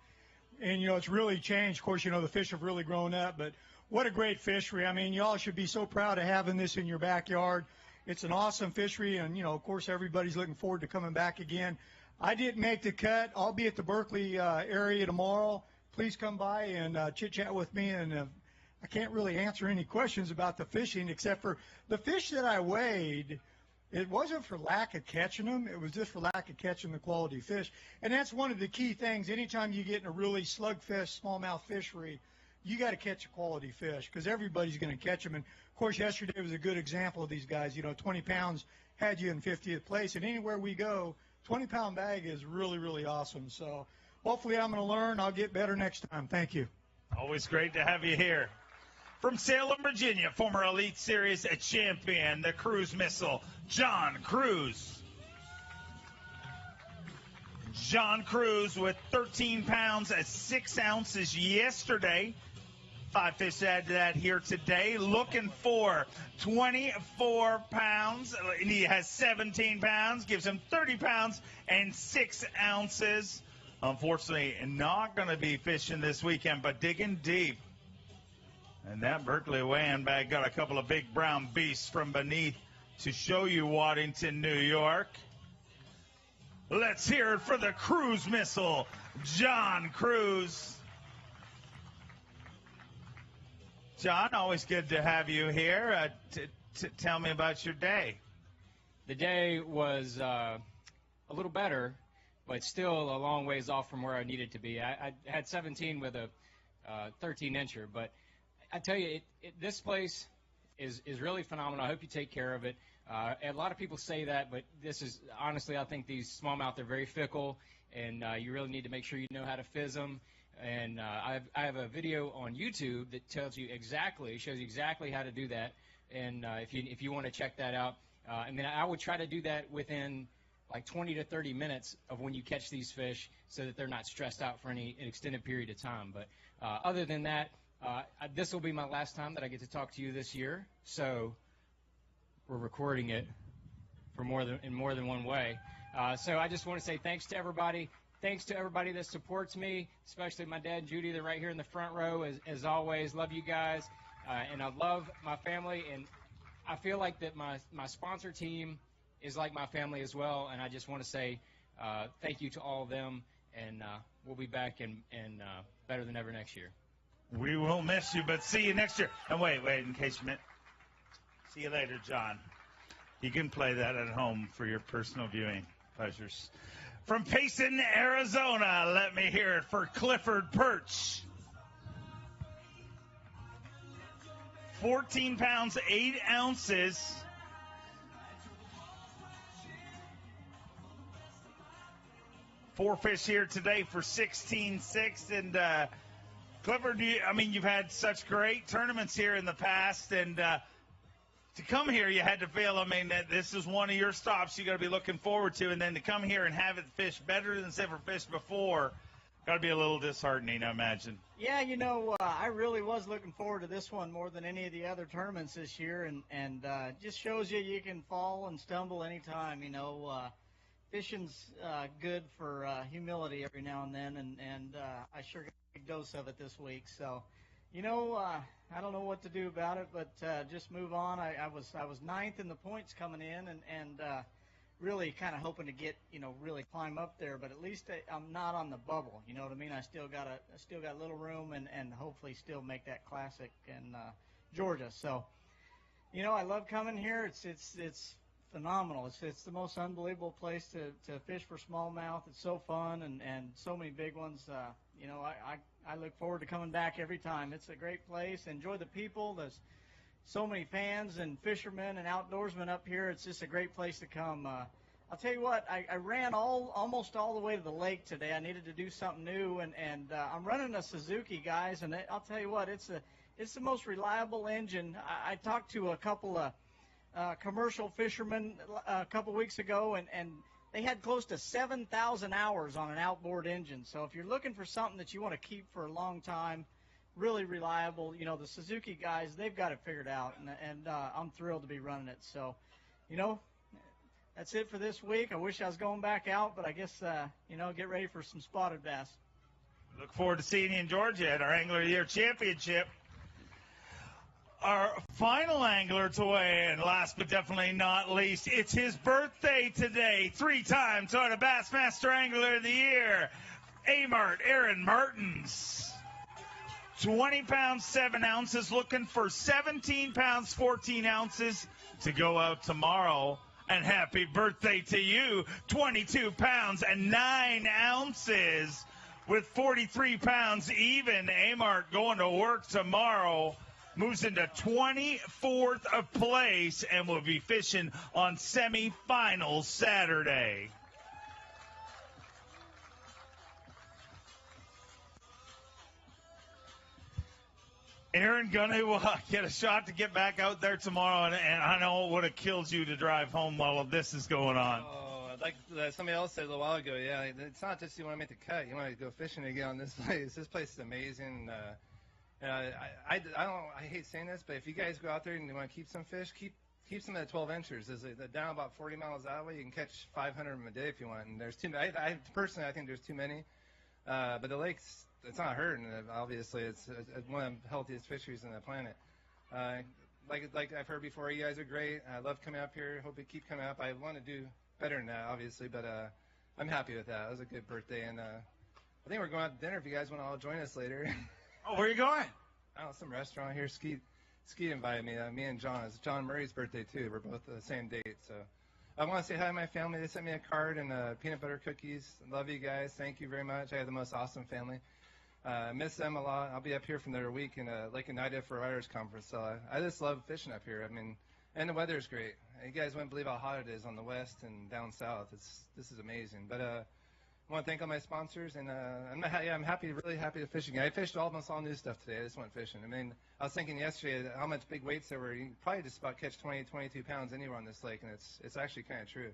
And, you know, it's really changed. Of course, you know, the fish have really grown up, but what a great fishery. I mean, y'all should be so proud of having this in your backyard. It's an awesome fishery, and, you know, of course, everybody's looking forward to coming back again. I didn't make the cut. I'll be at the Berkeley area tomorrow. Please come by and chit-chat with me, and I can't really answer any questions about the fishing except for the fish that I weighed It wasn't for lack of catching them. It was just for lack of catching the quality fish. And that's one of the key things. Anytime you get in a really slugfish, smallmouth fishery, you got to catch a quality fish because everybody's going to catch them. And, of course, yesterday was a good example of these guys. 20 pounds had you in 50th place. And anywhere we go, 20-pound bag is really, really awesome. So hopefully I'm going to learn. I'll get better next time. Thank you. Always great to have you here. From Salem, Virginia, former Elite Series champion, the cruise missile, John Cruz. John Cruz with 13 pounds at 6 ounces yesterday. 5 fish to add to that here today. Looking for 24 pounds. He has 17 pounds, gives him 30 pounds and 6 ounces. Unfortunately, not going to be fishing this weekend, but digging deep. And that Berkeley weighing bag got a couple of big brown beasts from beneath to show you Waddington, New York. Let's hear it for the cruise missile, John Cruz. John, always good to have you here. Tell me about your day. The day was a little better, but still a long ways off from where I needed to be. I had 17 with a 13-incher, but I tell you, this place is really phenomenal. I hope you take care of it. A lot of people say that, but this is, honestly, I think these smallmouth are very fickle, and you really need to make sure you know how to fizz them. And I have a video on YouTube that shows you exactly how to do that. And if you want to check that out, and then I would try to do that within like 20 to 30 minutes of when you catch these fish, so that they're not stressed out for an extended period of time. But other than that, this will be my last time that I get to talk to you this year. So we're recording it for in more than one way. So I just want to say thanks to everybody. Thanks to everybody that supports me, especially my dad and Judy. They're right here in the front row, as always. Love you guys, and I love my family. And I feel like that my sponsor team is like my family as well. And I just want to say thank you to all of them, and we'll be back and better than ever next year. We will miss you, but see you next year. And wait, in case you meant. See you later, John. You can play that at home for your personal viewing pleasures. From Payson, Arizona, let me hear it for Clifford Perch. 14 pounds, 8 ounces. Four fish here today for 16.6. And Clifford, you've had such great tournaments here in the past, and to come here, you had to feel, this is one of your stops you got to be looking forward to, and then to come here and have it fish better than it's ever fished before, got to be a little disheartening, I imagine. Yeah, I really was looking forward to this one more than any of the other tournaments this year, and just shows you can fall and stumble anytime. Fishing's good for humility every now and then, and I sure got a big dose of it this week. So, I don't know what to do about it, but just move on. I was ninth in the points coming in, and really kind of hoping to get really climb up there. But at least I'm not on the bubble. You know what I mean? I still got a little room, and hopefully still make that classic in Georgia. So, I love coming here. It's phenomenal. It's the most unbelievable place to fish for smallmouth. It's so fun, and so many big ones. I look forward to coming back every time. It's a great place. Enjoy the people. There's so many fans and fishermen and outdoorsmen up here. It's just a great place to come. I'll tell you what, I ran almost all the way to the lake today. I needed to do something new, and I'm running a Suzuki, guys, and I'll tell you what, it's the most reliable engine. I talked to a couple of commercial fishermen a couple weeks ago, and they had close to 7,000 hours on an outboard engine. So if you're looking for something that you want to keep for a long time, really reliable, the Suzuki guys, they've got it figured out, and I'm thrilled to be running it. So, that's it for this week. I wish I was going back out, but I guess, get ready for some spotted bass. Look forward to seeing you in Georgia at our Angler of the Year Championship. Our final angler to weigh in, last but definitely not least, it's his birthday today. 3-time Toyota Bassmaster Angler of the Year, Aaron Martins. 20 pounds, 7 ounces, looking for 17 pounds, 14 ounces to go out tomorrow. And happy birthday to you, 22 pounds and 9 ounces with 43 pounds even. Amart going to work tomorrow, moves into 24th place and will be fishing on semifinals Saturday. Aaron gonna get a shot to get back out there tomorrow, and I know it would have killed you to drive home while this is going on. Oh, like somebody else said a little while ago, yeah, it's not just you want to make the cut, you want to go fishing again on this place. This place is amazing. I hate saying this, but if you guys go out there and you want to keep some fish, keep some at 12 inches. They're down about 40 miles that way. You can catch 500 of them a day if you want. And there's too many. I personally, I think there's too many. But the lake's, it's not hurting. Obviously, it's one of the healthiest fisheries on the planet. Like I've heard before, you guys are great. I love coming up here. Hope you keep coming up. I want to do better than that, obviously, but I'm happy with that. It was a good birthday, and I think we're going out to dinner if you guys want to all join us later. Oh, where are you going? I don't know, some restaurant here. Ski invited me. Me and John. It's John Murray's birthday too. We're both the same date, so. I want to say hi to my family. They sent me a card and peanut butter cookies. Love you guys. Thank you very much. I have the most awesome family. I miss them a lot. I'll be up here for another week in Lake Oneida for a writers conference. So I just love fishing up here. I mean, and the weather's great. You guys wouldn't believe how hot it is on the west and down south. This is amazing. But I want to thank all my sponsors, and I'm happy, really happy to fish again. I fished almost all new stuff today. I just went fishing. I mean, I was thinking yesterday how much big weights there were. You can probably just about catch 20, 22 pounds anywhere on this lake, and it's actually kind of true.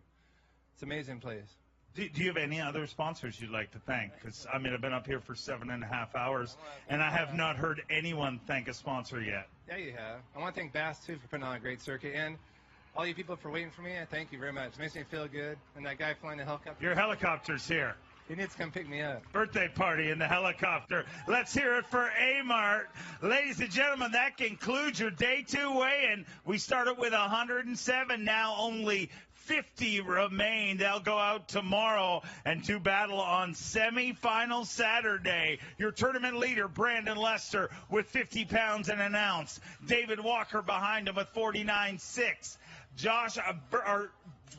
It's an amazing place. Do you have any other sponsors you'd like to thank? Because, I mean, I've been up here for 7.5 hours, and I have not heard anyone thank a sponsor yet. Yeah, you have. I want to thank Bass, too, for putting on a great circuit, and all you people for waiting for me. Thank you very much. It makes me feel good. And that guy flying the helicopter. Your helicopter's here. He needs to come pick me up. Birthday party in the helicopter. Let's hear it for Amart. Ladies and gentlemen, that concludes your day 2 weigh-in. We started with 107. Now only 50 remain. They'll go out tomorrow and to battle on semifinal Saturday. Your tournament leader, Brandon Lester, with 50 pounds and an ounce. David Walker behind him with 49.6. Josh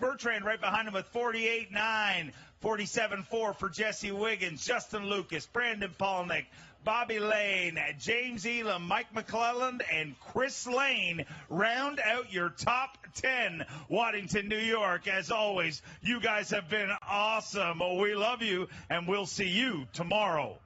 Bertrand right behind him with 48.9. 47.4 for Jesse Wiggins, Justin Lucas, Brandon Polnick, Bobby Lane, James Elam, Mike McClelland, and Chris Lane round out your top 10. Waddington, New York. As always, you guys have been awesome. We love you, and we'll see you tomorrow.